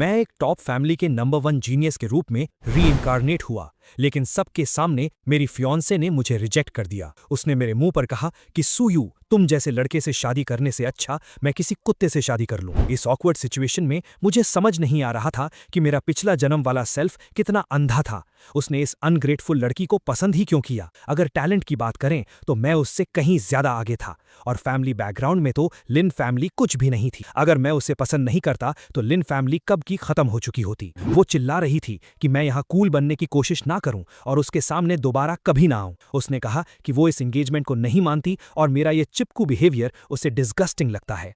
मैं एक top family के नंबर 1 जीनियस के रूप में रीइंकार्नेट हुआ, लेकिन सबके सामने मेरी फियांसे ने मुझे रिजेक्ट कर दिया। उसने मेरे मुंह पर कहा कि सूयू, तुम जैसे लड़के से शादी करने से अच्छा मैं किसी कुत्ते से शादी कर लूं। इस ऑकवर्ड सिचुएशन में मुझे समझ नहीं आ रहा था कि मेरा पिछला जन्म वाला सेल्फ कितना अंधा था। उसने इस अनग्रेटफुल लड़की को पसंद ही क्यों किया? अगर टैलेंट की बात करें तो मैं उससे कहीं ज्यादा आगे था, और फैमिली बैकग्राउंड में तो लिन फैमिली कुछ भी नहीं थी। अगर मैं उसे पसंद नहीं करता तो लिन फैमिली कब की खत्म हो चुकी होती। वो चिल्ला रही थी कि मैं यहाँ कूल बनने की कोशिश ना करूं और उसके सामने दोबारा कभी ना आऊं। उसने कहा कि वो इस एंगेजमेंट को नहीं मानती और मेरा ये चिपकू बिहेवियर उसे डिस्गस्टिंग लगता है।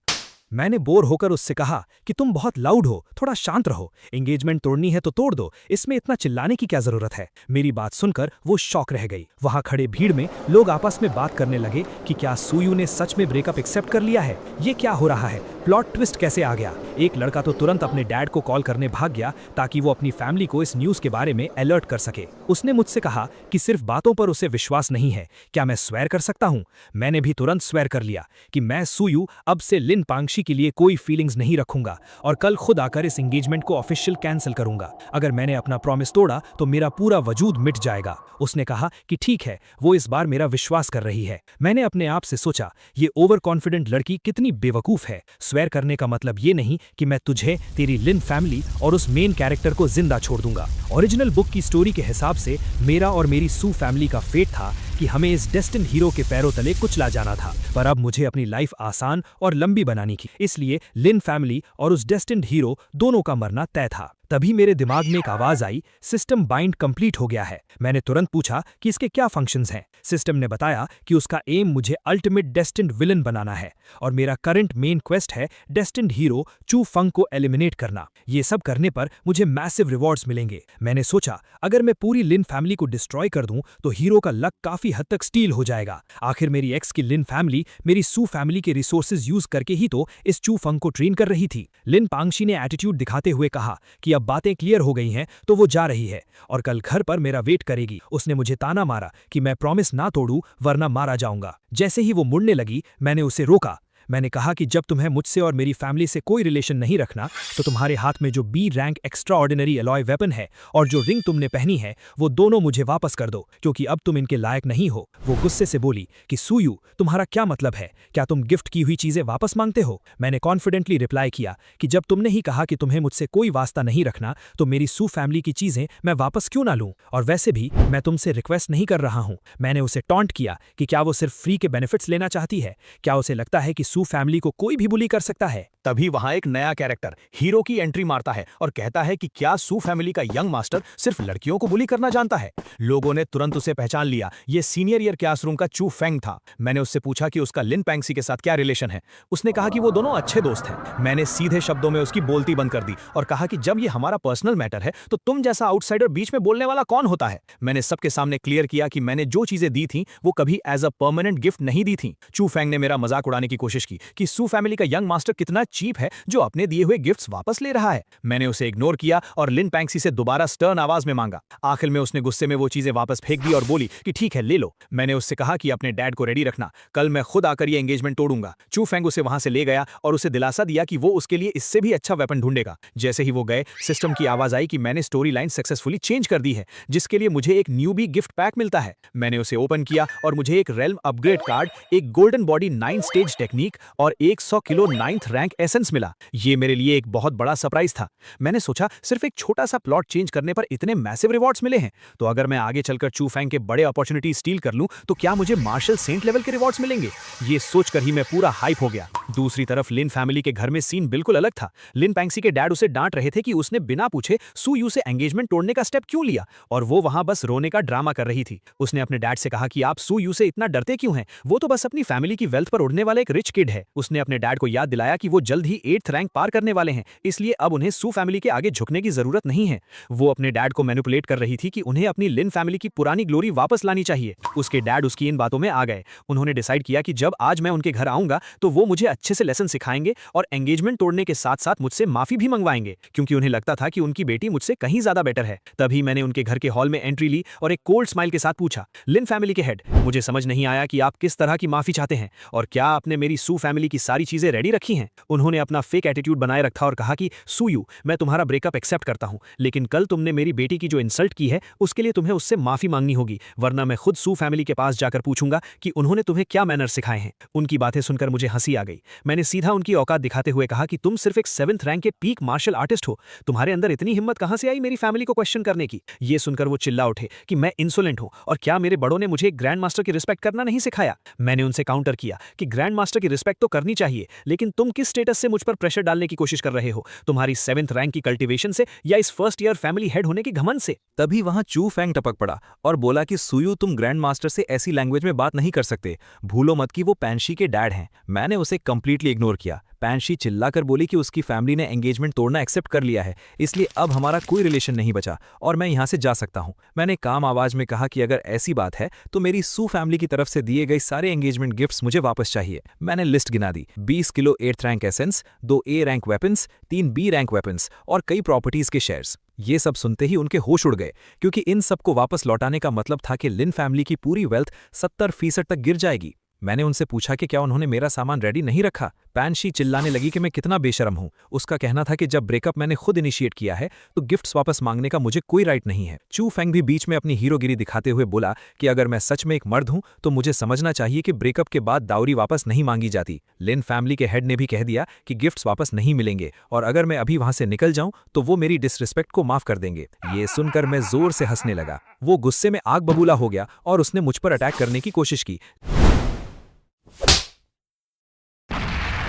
मैंने बोर होकर उससे कहा कि तुम बहुत लाउड हो, थोड़ा शांत रहो। एंगेजमेंट तोड़नी है तो तोड़ दो, इसमें इतना चिल्लाने की क्या जरूरत है? मेरी बात सुनकर वो शॉक रह गई। वहां खड़े भीड़ में लोग आपस में बात करने लगे कि क्या सूयू ने सच में ब्रेकअप एक्सेप्ट कर लिया है? ये क्या हो रहा है? प्लॉट ट्विस्ट कैसे आ गया? एक लड़का तो तुरंत अपने डैड को कॉल करने भाग गया ताकि वो अपनी फैमिली को इस न्यूज के बारे में अलर्ट कर सके। उसने मुझसे कहा कि सिर्फ बातों पर उसे विश्वास नहीं है, क्या मैं स्वेर कर सकता हूं? मैंने भी तुरंत स्वेर कर लिया कि मैं सूयू अब से लिन पांगशी के लिए कोई फीलिंग्स नहीं रखूंगा और कल खुद आकर इस एंगेजमेंट को ऑफिशियल कैंसिल करूंगा। अगर मैंने अपना प्रॉमिस तोड़ा तो मेरा पूरा वजूद मिट जाएगा। उसने कहा कि ठीक है, वो इस बार मेरा विश्वास कर रही है। मैंने अपने आप से सोचा, ये ओवर कॉन्फिडेंट लड़की कितनी बेवकूफ है। स्वेर करने का मतलब ये नहीं कि मैं तुझे, तेरी लिन फैमिली और उस मेन कैरेक्टर को जिंदा छोड़ दूंगा। ओरिजिनल बुक की स्टोरी के हिसाब से मेरा और मेरी सू फैमिली का फेट था कि हमें इस डेस्टिन्ड हीरो के पैरों तले कुचला जाना था, पर अब मुझे अपनी लाइफ आसान और लंबी बनानी थी। इसलिए लिन फैमिली और उस डेस्टिन्ड हीरो दोनों का मरना तय था। तभी मेरे दिमाग में एक आवाज आई, सिस्टम बाइंड कंप्लीट हो गया है। मैंने तुरंत पूछा कि इसके क्या फंक्शंस हैं। सिस्टम ने बताया कि उसका एम मुझे अल्टीमेट डेस्टिन्ड विलन बनाना है और मेरा करंट मेन क्वेस्ट है डेस्टिन्ड हीरो चू फंग को एलिमिनेट करना। ये सब करने पर मुझे मैसिव रिवॉर्ड्स मिलेंगे। मैंने सोचा, अगर मैं पूरी लिन फैमिली को डिस्ट्रॉय कर दूं तो हीरो का लक काफी हद तक स्टील हो जाएगा। आखिर मेरी एक्स की लिन फैमिली मेरी सू फैमिली के रिसोर्सेज यूज करके ही तो इस चू फंग को ट्रेन कर रही थी। लिन पांगशी ने एटीट्यूड दिखाते हुए कहा कि अब बातें क्लियर हो गई हैं तो वो जा रही है और कल घर पर मेरा वेट करेगी। उसने मुझे ताना मारा कि मैं प्रॉमिस ना तोड़ूं वरना मारा जाऊंगा। जैसे ही वो मुड़ने लगी, मैंने उसे रोका। मैंने कहा कि जब तुम्हें मुझसे और मेरी फैमिली से कोई रिलेशन नहीं रखना तो तुम्हारे हाथ में जो B rank extraordinary alloy weapon है और जो रिंग तुमने पहनी है वो दोनों मुझे वापस कर दो, क्योंकि अब तुम इनके लायक नहीं हो। वो गुस्से से बोली कि सूयू, तुम्हारा क्या मतलब है? क्या तुम गिफ्ट की हुई चीजें वापस मांगते हो? मैंने कॉन्फिडेंटली रिप्लाई किया कि जब तुमने ही कहा कि तुम्हें मुझसे कोई वास्ता नहीं रखना तो मेरी सू फैमिली की चीजें मैं वापस क्यों ना लूं? और वैसे भी मैं तुमसे रिक्वेस्ट नहीं कर रहा हूं। मैंने उसे टॉन्ट किया कि क्या वो सिर्फ फ्री के बेनिफिट्स लेना चाहती है? क्या उसे लगता है कि सू फैमिली को कोई भी बुली कर सकता है? तभी वहां एक नया कैरेक्टर हीरो की एंट्री मारता है और कहता है कि क्या सू फैमिली का यंग मास्टर सिर्फ लड़कियों को बुली करना जानता है। लोगों ने तुरंत उसे पहचान लिया, ये सीनियर ईयर क्लासरूम का चू फेंग था। मैंने उससे पूछा कि उसका लिन पैंगसी के साथ क्या रिलेशन है। उसने कहा कि वो दोनों अच्छे दोस्त हैं। मैंने सीधे शब्दों में उसकी बोलती बंद कर दी और कहा कि जब ये हमारा पर्सनल मैटर है तो तुम जैसा आउटसाइडर बीच में बोलने वाला कौन होता है। मैंने सबके सामने क्लियर किया कि मैंने जो चीजें दी थी वो कभी एज अ परमानेंट गिफ्ट नहीं दी थी। चू फेंग ने मेरा मजाक उड़ाने की कोशिश की कि सू फैमिली का यंग मास्टर कितना चीप है जो अपने दिए हुए गिफ्ट्स वापस ले रहा है। मैंने उसे इग्नोर किया और लिन पैंगसी से दोबारा स्टर्न आवाज में मांगा। आखिर में उसने गुस्से में वो चीजें वापस फेंक दी और बोली कि ठीक है, ले लो। मैंने उससे कहा कि अपने डैड को रेडी रखना, कल मैं खुद आकर ये एंगेजमेंट तोड़ूंगा। चू फेंग उसे वहां से ले गया और उसे दिलासा दिया कि वो उसके लिए इससे भी अच्छा वेपन ढूंढेगा। जैसे ही वो गए, सिस्टम की आवाज आई कि मैंने स्टोरी लाइन सक्सेसफुली चेंज कर दी है, जिसके लिए मुझे एक न्यूबी गिफ्ट पैक मिलता है। मैंने उसे ओपन किया और मुझे एक रेल्म अपग्रेड कार्ड, एक गोल्डन बॉडी 9 स्टेज टेक्निक और 100 किलो 9th रैंक एसेंस मिला। ये मेरे लिए एक बहुत बड़ा सरप्राइज था। मैंने सोचा, सिर्फ एक छोटा सा प्लॉट चेंज करने पर इतने मैसिव रिवॉर्ड्स मिले हैं, तो अगर मैं आगे चलकर चू फेंग के बड़े अपॉर्चुनिटी स्टील कर लूं तो क्या मुझे मार्शल सेंट लेवल के रिवॉर्ड्स मिलेंगे? ये सोचकर ही मैं पूरा हाइप हो गया। दूसरी तरफ लिन फैमिली के घर में सीन बिल्कुल अलग था। लिन पैंगसी के डैड उसे डांट रहे थे कि उसने बिना पूछे सूयू से एंगेजमेंट तोड़ने का स्टेप क्यों लिया, और वो वहां बस रोने का ड्रामा कर रही थी। उसने अपने डैड से कहा कि आप सूयू से इतना डरते क्यों हैं? वो तो बस अपनी फैमिली की वेल्थ पर उड़ने वाला एक रिच किड है। उसने अपने डैड को याद दिलाया कि वो जल्द ही 8th रैंक पार करने वाले हैं, इसलिए अब उन्हें सू फैमिली के आगे झुकने की जरूरत नहीं है। वो अपने डैड को मैनिपुलेट कर रही थी कि उन्हें अपनी लिन फैमिली की पुरानी ग्लोरी वापस लानी चाहिए। उसके डैड उसकी इन बातों में आ गए। उन्होंने डिसाइड किया कि जब आज मैं उनके घर आऊंगा तो वो मुझे अच्छे से लेसन सिखाएंगे और एंगेजमेंट तोड़ने के साथ साथ मुझसे माफी भी मंगवाएंगे, क्योंकि उन्हें लगता था कि उनकी बेटी मुझसे कहीं ज्यादा बेटर है। तभी मैंने उनके घर के हॉल में एंट्री ली और एक कोल्ड स्माइल के साथ पूछा, लिन फैमिली के हेड, मुझे समझ नहीं आया कि आप किस तरह की माफी चाहते हैं और क्या आपने मेरी सू फैमिली की सारी चीजें रेडी रखी हैं? उन्होंने अपना फेक एटीट्यूड बनाए रखा और कहा कि सूयू, मैं तुम्हारा ब्रेकअप एक्सेप्ट करता हूं, लेकिन कल तुमने मेरी बेटी की जो इंसल्ट की है उसके लिए तुम्हें उससे माफी मांगनी होगी, वरना मैं खुद सू फैमिली के पास जाकर पूछूंगा कि उन्होंने तुम्हें क्या मैनर सिखाए हैं। उनकी बातें सुनकर मुझे हंसी आ गई। मैंने सीधा उनकी औकात दिखाते हुए कहा कि तुम सिर्फ एक 7th रैंक के पीक मार्शल आर्टिस्ट हो, तुम्हारे अंदर इतनी हिम्मत कहां से आई मेरी फैमिली को क्वेश्चन करने की। ये सुनकर वो चिल्ला उठे कि मैं इंसोलेंट हूं और क्या मेरे बड़ों ने मुझे एक ग्रैंड मास्टर की रिस्पेक्ट करना नहीं सिखाया। मैंने उनसे काउंटर किया कि ग्रैंड मास्टर की रिस्पेक्ट तो करनी चाहिए, लेकिन तुम किस स्टेटस से मुझ पर प्रेशर डालने की कोशिश कर रहे हो, तुम्हारी 7th रैंक की कल्टीवेशन से या इस फर्स्ट ईयर फैमिली हेड होने की घमंड से। तभी वहां चू फेंग टपक पड़ा और बोला कि सुयू, तुम ग्रैंड मास्टर से ऐसी लैंग्वेज में बात नहीं कर सकते, भूलो मत कि वो पैंशी के डैड हैं। मैंने उसे कंप्लीटली इग्नोर किया। पैंशी चिल्लाकर बोली कि उसकी फैमिली ने एंगेजमेंट तोड़ना एक्सेप्ट कर लिया है, इसलिए अब हमारा कोई रिलेशन नहीं बचा और मैं यहां से जा सकता हूं। मैंने काम आवाज में कहा कि अगर ऐसी बात है तो मेरी सू फैमिली की तरफ से दिए गए सारे एंगेजमेंट गिफ्ट्स मुझे वापस चाहिए। मैंने लिस्ट गिना दी, 20 kilo 8th rank essence, 2 A rank weapons, 3 B rank weapons और कई प्रॉपर्टीज के शेयर्स। ये सब सुनते ही उनके होश उड़ गए, क्योंकि इन सबको वापस लौटाने का मतलब था कि लिन फैमिली की पूरी वेल्थ 70% तक गिर जाएगी। मैंने उनसे पूछा कि क्या उन्होंने मेरा सामान रेडी नहीं रखा। पैंशी चिल्लाने लगी कि मैं कितना बेशरम हूं। उसका कहना था कि जब ब्रेकअप मैंने खुद इनिशिएट किया है तो गिफ्ट्स वापस मांगने का मुझे कोई राइट नहीं है। चू फेंग भी बीच में अपनी हीरोगिरी दिखाते हुए बोला कि अगर मैं सच में एक मर्द हूं तो मुझे समझना चाहिए कि ब्रेकअप के बाद दाउरी वापस नहीं मांगी जाती। लिन फैमिली के हेड ने भी कह दिया कि गिफ्ट्स वापस नहीं मिलेंगे और अगर मैं अभी वहां से निकल जाऊं तो वो मेरी डिसरिस्पेक्ट को माफ कर देंगे। ये सुनकर मैं जोर से हंसने लगा। वो गुस्से में आग बबूला हो गया और उसने मुझ पर अटैक करने की कोशिश की,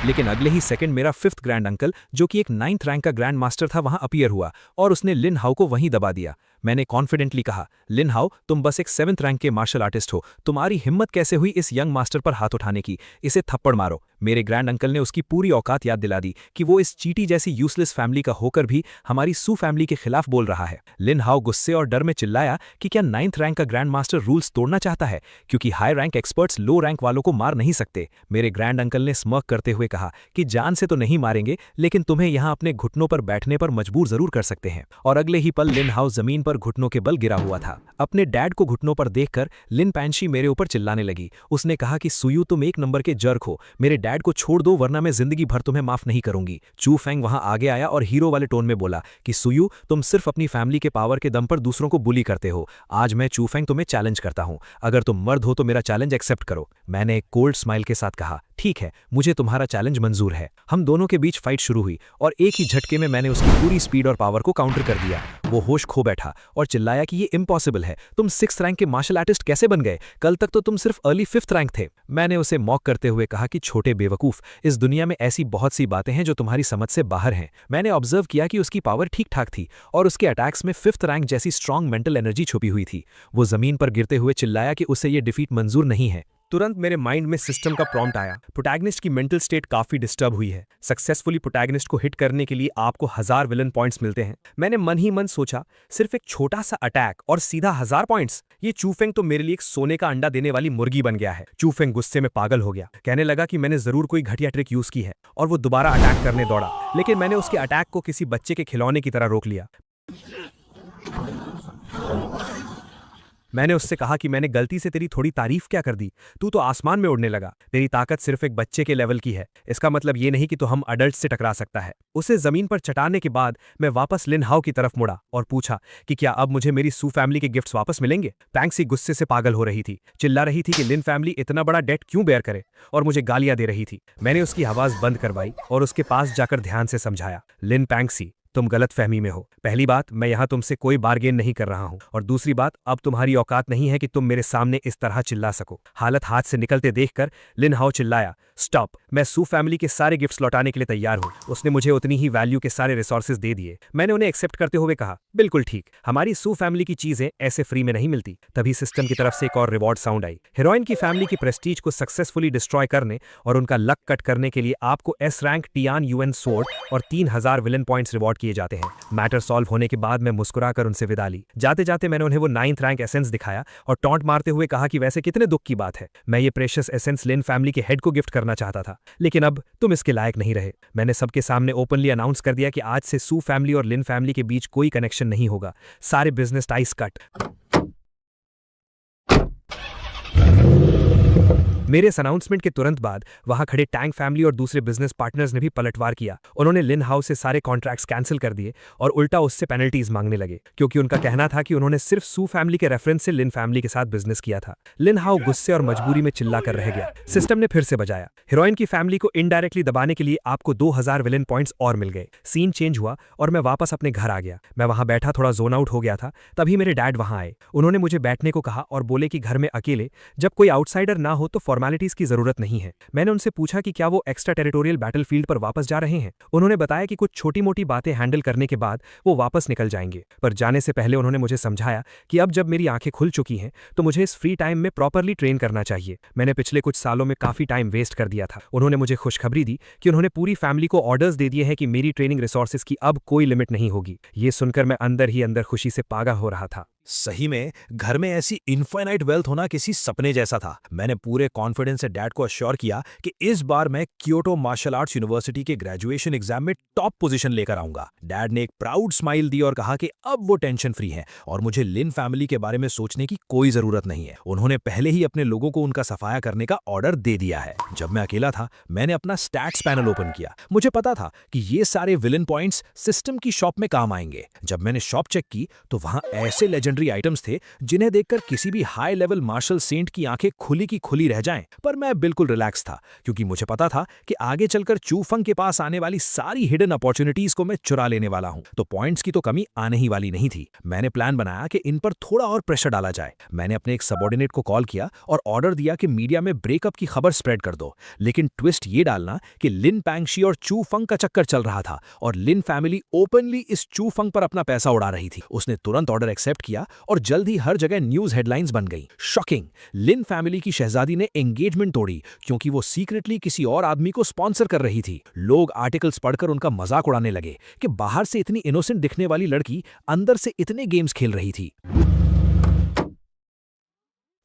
लेकिन अगले ही सेकंड मेरा 5th ग्रैंड अंकल, जो कि एक 9th रैंक का ग्रैंड मास्टर था, वहां अपीयर हुआ और उसने लिन हाउ को वहीं दबा दिया। मैंने कॉन्फिडेंटली कहा, लिन हाउ, तुम बस एक 7th रैंक के मार्शल आर्टिस्ट हो, तुम्हारी हिम्मत कैसे हुई इस यंग मास्टर पर हाथ उठाने की, इसे थप्पड़ मारो। मेरे ग्रैंड अंकल ने उसकी पूरी औकात याद दिला दी कि वो इस चीटी जैसी यूजलेस फैमिली का होकर भी हमारी सू फैमिली के खिलाफ बोल रहा है। लिन हाउ गुस्से और डर में चिल्लाया कि क्या 9th रैंक का ग्रैंड मास्टर रूल्स तोड़ना चाहता है, क्योंकि हाई रैंक एक्सपर्ट्स लो रैंक वालों को मार नहीं सकते। मेरे ग्रैंड अंकल ने स्मर्क करते हुए कहा कि जान से तो नहीं मारेंगे, लेकिन तुम्हें यहां अपने घुटनों पर बैठने पर मजबूर जरूर कर सकते हैं। और अगले ही पल लिन हाउ जमीन पर घुटनों के बल गिरा हुआ था। अपने डैड को घुटनों पर देखकर लिन पैंशी मेरे ऊपर चिल्लाने लगी। उसने कहा कि सुयू, तुम एक नंबर के जर्क हो, मेरे डैड को छोड़ दो वरना मैं जिंदगी भर तुम्हें माफ नहीं करूंगी। चू फेंग वहां आगे आया और हीरो वाले टोन में बोला कि सुयू, तुम सिर्फ अपनी फैमिली के पावर के दम पर दूसरों को बुली करते हो। आज मैं चू फेंग तुम्हें चैलेंज करता हूं, अगर तुम मर्द हो तो मेरा चैलेंज एक्सेप्ट करो। मैंने एक कोल्ड स्माइल के साथ कहा, ठीक है, मुझे तुम्हारा चैलेंज मंजूर है। हम दोनों के बीच फाइट शुरू हुई और एक ही झटके में मैंने उसकी पूरी स्पीड और पावर को काउंटर कर दिया। वो होश खो बैठा और चिल्लाया कि ये इम्पॉसिबल है, तुम 6th रैंक के मार्शल आर्टिस्ट कैसे बन गए, कल तक तो तुम सिर्फ अर्ली 5th रैंक थे। मैंने उसे मॉक करते हुए कहा कि छोटे बेवकूफ, इस दुनिया में ऐसी बहुत सी बातें हैं जो तुम्हारी समझ से बाहर हैं। मैंने ऑब्जर्व किया कि उसकी पावर ठीक ठाक थी और उसके अटैक्स में 5th रैंक जैसी स्ट्रांग मेंटल एनर्जी छुपी हुई थी। वो जमीन पर गिरते हुए चिल्लाया कि उसे ये डिफीट मंजूर नहीं है। तुरंत मेरे माइंड में सिस्टम का प्रॉम्प्ट आया। प्रोटैगनिस्ट की मेंटल स्टेट काफी डिस्टर्ब हुई है। सक्सेसफुली प्रोटैगनिस्ट को हिट करने के लिए आपको 1000 विलन पॉइंट्स मिलते हैं। मैंने मन ही मन सोचा, सिर्फ एक छोटा सा अटैक और सीधा 1000 पॉइंट्स। ये चूफेंग तो मेरे लिए एक सोने का अंडा देने वाली मुर्गी बन गया है। चूफेंग गुस्से में पागल हो गया, कहने लगा कि मैंने जरूर कोई घटिया ट्रिक यूज की है और वो दोबारा अटैक करने दौड़ा, लेकिन मैंने उसके अटैक को किसी बच्चे के खिलौने की तरह रोक लिया। मैंने उससे कहा कि मैंने गलती से तेरी थोड़ी तारीफ क्या कर दी, तू तो आसमान में उड़ने लगा, तेरी ताकत सिर्फ एक बच्चे के लेवल की है, इसका मतलब ये नहीं कि तू हम अडल्ट से टकरा सकता है। उसे जमीन पर चटाने के बाद मैं वापस लिन हाउ की तरफ मुड़ा और पूछा कि क्या अब मुझे मेरी सू फैमिली के गिफ्ट्स वापस मिलेंगे। पैंक्सी गुस्से से पागल हो रही थी, चिल्ला रही थी कि लिन फैमिली इतना बड़ा डेट क्यों बेयर करे और मुझे गालियां दे रही थी। मैंने उसकी आवाज बंद करवाई और उसके पास जाकर ध्यान से समझाया, लिन पैंक्सी, तुम गलत फहमी में हो। पहली बात, मैं यहां तुमसे कोई बार्गेन नहीं कर रहा हूं और दूसरी बात, अब तुम्हारी औकात नहीं है कि तुम मेरे सामने इस तरह चिल्ला सको। हालत हाथ से निकलते देखकर लिन हाउ चिल्लाया, स्टॉप, मैं सू फैमिली के सारे गिफ्ट्स लौटाने के लिए तैयार हूं। उसने मुझे उतनी ही वैल्यू के सारे रिसोर्सेज दे दिए। मैंने उन्हें एक्सेप्ट करते हुए कहा, बिल्कुल ठीक, हमारी सू फैमिली की चीजें ऐसे फ्री में नहीं मिलती। तभी सिस्टम की तरफ से एक और रिवॉर्ड साउंड आई। हीरोइन की फैमिली की प्रेस्टीज को सक्सेसफुली डिस्ट्रॉय करने और उनका लक कट करने के लिए आपको S rank Tian UN sword और 3000 विलन पॉइंट्स रिवॉर्ड किए जाते हैं। मैटर सॉल्व होने के बाद मैं मुस्कुराकर उनसे विदा ली। जाते जाते मैंने उन्हें वो 9th रैंक एसेंस दिखाया और टॉन्ट मारते हुए कहा कि वैसे कितने दुख की बात है, मैं ये प्रेशियस एसेंस लिन फैमिली के हेड को गिफ्ट करना चाहता था, लेकिन अब तुम इसके लायक नहीं रहे। मैंने सबके सामने ओपनली अनाउंस कर दिया कि आज से सू फैमिली और लिन फैमिली के बीच कोई कनेक्शन नहीं होगा। सारे बिजनेस टाइज कट। मेरे इस अनाउंसमेंट के तुरंत बाद वहां खड़े टैंग फैमिली और दूसरे बिजनेस पार्टनर्स ने भी पलटवार किया। उन्होंने लिन हाउ से सारे कॉन्ट्रैक्ट्स कैंसिल कर दिए और उल्टा उससे पेनल्टीज मांगने लगे, क्योंकि उनका कहना था कि उन्होंने सिर्फ सू फैमिली के रेफरेंस से लिन फैमिली के साथ बिजनेस किया था। लिन हाउ गुस्से और मजबूरी में चिल्ला कर रह गया। सिस्टम ने फिर से बजाया। हीरोइन की फैमिली को इनडायरेक्टली दबाने के लिए आपको 2000 विलन पॉइंट्स और मिल गए। सीन चेंज हुआ और मैं वापस अपने घर आ गया। मैं वहां बैठा थोड़ा जोन आउट हो गया था, तभी मेरे डैड वहां आए। उन्होंने मुझे बैठने को कहा और बोले कि घर में अकेले जब कोई आउटसाइडर ना हो तो फॉर्मेलिटीज की जरूरत नहीं है। मैंने उनसे पूछा कि क्या वो एक्स्ट्रा टेरिटोरियल बैटलफील्ड पर वापस जा रहे हैं। उन्होंने बताया कि कुछ छोटी मोटी बातें हैंडल करने के बाद वो वापस निकल जाएंगे, पर जाने से पहले उन्होंने मुझे समझाया कि अब जब मेरी आंखें खुल चुकी हैं तो मुझे इस फ्री टाइम में प्रॉपरली ट्रेन करना चाहिए। मैंने पिछले कुछ सालों में काफी टाइम वेस्ट कर दिया था। उन्होंने मुझे खुशखबरी दी कि उन्होंने पूरी फैमिली को ऑर्डर्स दे दिए हैं कि मेरी ट्रेनिंग रिसोर्सेज की अब कोई लिमिट नहीं होगी। ये सुनकर मैं अंदर ही अंदर खुशी से पागल हो रहा था। सही में घर में ऐसी इनफाइनाइट वेल्थ होना किसी सपने जैसा था। मैंने पूरे कॉन्फिडेंस से डैड को अश्योर किया कि इस बार मैं क्योटो मार्शल आर्ट्स यूनिवर्सिटी के ग्रेजुएशन एग्जाम में टॉप पोजीशन लेकर आऊंगा। डैड ने एक प्राउड स्माइल दी और कहा कि अब वो टेंशन फ्री हैं और मुझे लिन फैमिली के बारे में सोचने की कोई जरूरत नहीं है। उन्होंने पहले ही अपने लोगों को उनका सफाया करने का ऑर्डर दे दिया है। जब मैं अकेला था मैंने अपना स्टैट्स पैनल ओपन किया। मुझे पता था कि ये सारे विलन पॉइंट्स सिस्टम की शॉप में काम आएंगे। जब मैंने शॉप चेक की तो वहां ऐसे लेजेंडरी आइटम्स थे जिन्हें देखकर किसी भी हाई लेवल मार्शल सेंट की आंखें खुली की खुली रह जाएं। पर मैं बिल्कुल रिलैक्स था, क्योंकि मुझे पता था कि आगे चलकर चू फंग के पास आने वाली सारी हिडन अपॉर्चुनिटीज को मैं चुरा लेने वाला हूं, तो पॉइंट्स की तो कमी आने ही वाली नहीं थी। मैंने प्लान बनाया कि इन पर थोड़ा और प्रेशर डाला जाए। मैंने अपने एक सबऑर्डिनेट को कॉल किया और ऑर्डर दिया कि मीडिया में ब्रेकअप की खबर स्प्रेड कर दो, लेकिन ट्विस्ट ये डालना कि लिन पैंगशी और चू फंग का चक्कर चल रहा था और लिन फैमिली ओपनली इस चू फंग पर अपना पैसा उड़ा रही थी। उसने तुरंत ऑर्डर एक्सेप्ट किया और जल्द ही हर जगह न्यूज हेडलाइंस बन गई। शॉकिंग, लिन फैमिली की शहजादी ने एंगेजमेंट तोड़ी क्योंकि वो सीक्रेटली किसी और आदमी को स्पॉन्सर कर रही थी। लोग आर्टिकल्स पढ़कर उनका मजाक उड़ाने लगे कि बाहर से इतनी इनोसेंट दिखने वाली लड़की अंदर से इतने गेम्स खेल रही थी।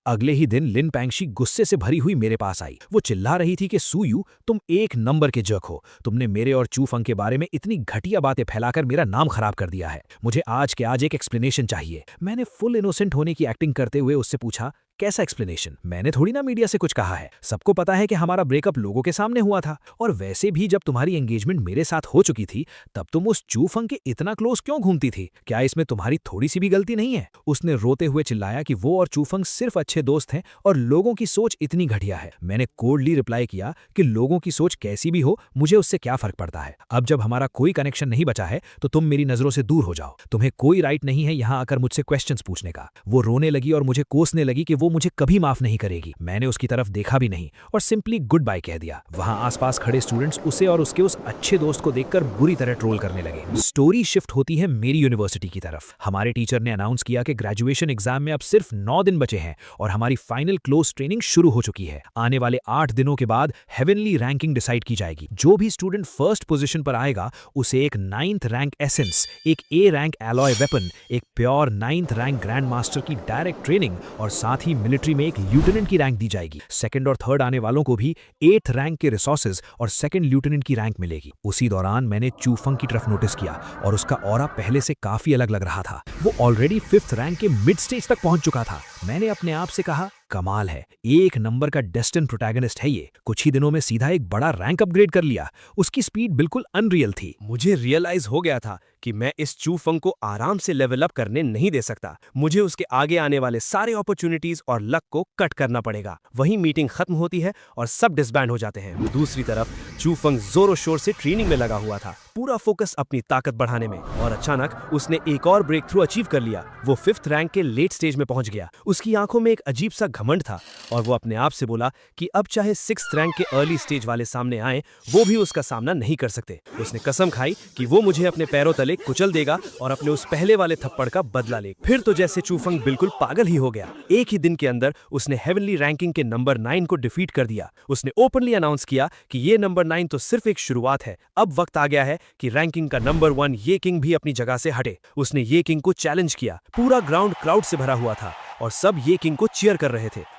अगले ही दिन लिन पैंगशी गुस्से से भरी हुई मेरे पास आई। वो चिल्ला रही थी कि सूयू, तुम एक नंबर के जर्क हो। तुमने मेरे और चू फंग के बारे में इतनी घटिया बातें फैलाकर मेरा नाम खराब कर दिया है। मुझे आज के आज एक एक्सप्लेनेशन चाहिए। मैंने फुल इनोसेंट होने की एक्टिंग करते हुए उससे पूछा, कैसा एक्सप्लेनेशन? मैंने थोड़ी ना मीडिया से कुछ कहा है। सबको पता है कि हमारा ब्रेकअप लोगों के सामने हुआ था, और वैसे भी जब तुम्हारी एंगेजमेंट मेरे साथ हो चुकी थी तब तुम उस चू फंग के इतना क्लोज क्यों घूमती थी? क्या इसमें तुम्हारी थोड़ी सी भी गलती नहीं है? उसने रोते हुए चिल्लाया कि वो और चू फंग सिर्फ अच्छे दोस्त हैं और लोगों की सोच इतनी घटिया है। मैंने कोल्डली रिप्लाई किया कि लोगों की सोच कैसी भी हो, मुझे उससे क्या फर्क पड़ता है। अब जब हमारा कोई कनेक्शन नहीं बचा है तो तुम मेरी नजरों से दूर हो जाओ। तुम्हें कोई राइट नहीं है यहां आकर मुझसे क्वेश्चंस पूछने का। वो रोने लगी और मुझे कोसने लगी कि वो मुझे कभी माफ नहीं करेगी। मैंने उसकी तरफ देखा भी नहीं और सिंपली गुड बाय कह दिया। वहां आसपास खड़े स्टूडेंट्स उसे और उसके उस अच्छे दोस्त को देखकर बुरी तरह ट्रोल करने लगे। स्टोरी शिफ्ट होती है मेरी यूनिवर्सिटी की तरफ। हमारे टीचर ने अनाउंस किया कि ग्रेजुएशन एग्जाम में अब सिर्फ 9 दिन बचे हैं और हमारी फाइनल क्लोज ट्रेनिंग शुरू हो चुकी है। आने वाले 8 दिनों के बाद हेवनली रैंकिंग डिसाइड की जाएगी। जो भी स्टूडेंट फर्स्ट पोजीशन पर आएगा उसे एक 9th रैंक एसेंस, एक A रैंक एलॉय वेपन, एक pure 9th rank grand master की डायरेक्ट ट्रेनिंग और साथ ही मिलिट्री में एक ल्यूटेनेंट की रैंक दी जाएगी। सेकंड और थर्ड आने वालों को भी 8th रैंक के रिसोर्सेज और सेकंड ल्यूटेनेंट की रैंक मिलेगी। उसी दौरान मैंने चू फंग की तरफ नोटिस किया और उसका ऑरा पहले से काफी अलग लग रहा था। वो ऑलरेडी 5th रैंक के मिड स्टेज तक पहुंच चुका था। मैंने अपने आप से कहा, कमाल है, एक नंबर का डेस्टिन प्रोटैगनिस्ट है ये। कुछ ही दिनों में सीधा एक बड़ा रैंक अपग्रेड कर लिया। उसकी स्पीड बिल्कुल अनरियल थी। मुझे रियलाइज हो गया था कि मैं इस चू फंग को आराम से लेवल अप करने नहीं दे सकता। मुझे उसके आगे आने वाले सारे अपॉर्चुनिटीज और लक को कट करना पड़ेगा। वहीं मीटिंग खत्म होती है और सब डिसबैंड हो जाते हैं। दूसरी तरफ चू फंग जोरों शोर से ट्रेनिंग में लगा हुआ था, पूरा फोकस अपनी ताकत बढ़ाने में, और अचानक उसने एक और ब्रेक थ्रू अचीव कर लिया। वो 5th रैंक के लेट स्टेज में पहुंच गया। उसकी आंखों में एक अजीब सा घमंड था और वो अपने आप से बोला कि अब चाहे 6th रैंक के अर्ली स्टेज वाले सामने आए, वो भी उसका सामना नहीं कर सकते। उसने कसम खाई कि वो मुझे अपने पैरों तले कुचल देगा और अपने उस पहले वाले थप्पड़ का बदला ले। फिर तो जैसे चू फंग बिल्कुल पागल ही हो गया। एक ही दिन के अंदर उसने हेवनली रैंकिंग के नंबर 9 को डिफीट कर दिया। उसने ओपनली अनाउंस किया कि ये नंबर 9 तो सिर्फ एक शुरुआत है, अब वक्त आ गया है कि रैंकिंग का नंबर 1 ये किंग भी अपनी जगह से हटे। उसने ये किंग को चैलेंज किया। पूरा ग्राउंड क्राउड से भरा हुआ था और सब ये किंग को चीयर कर रहे थे।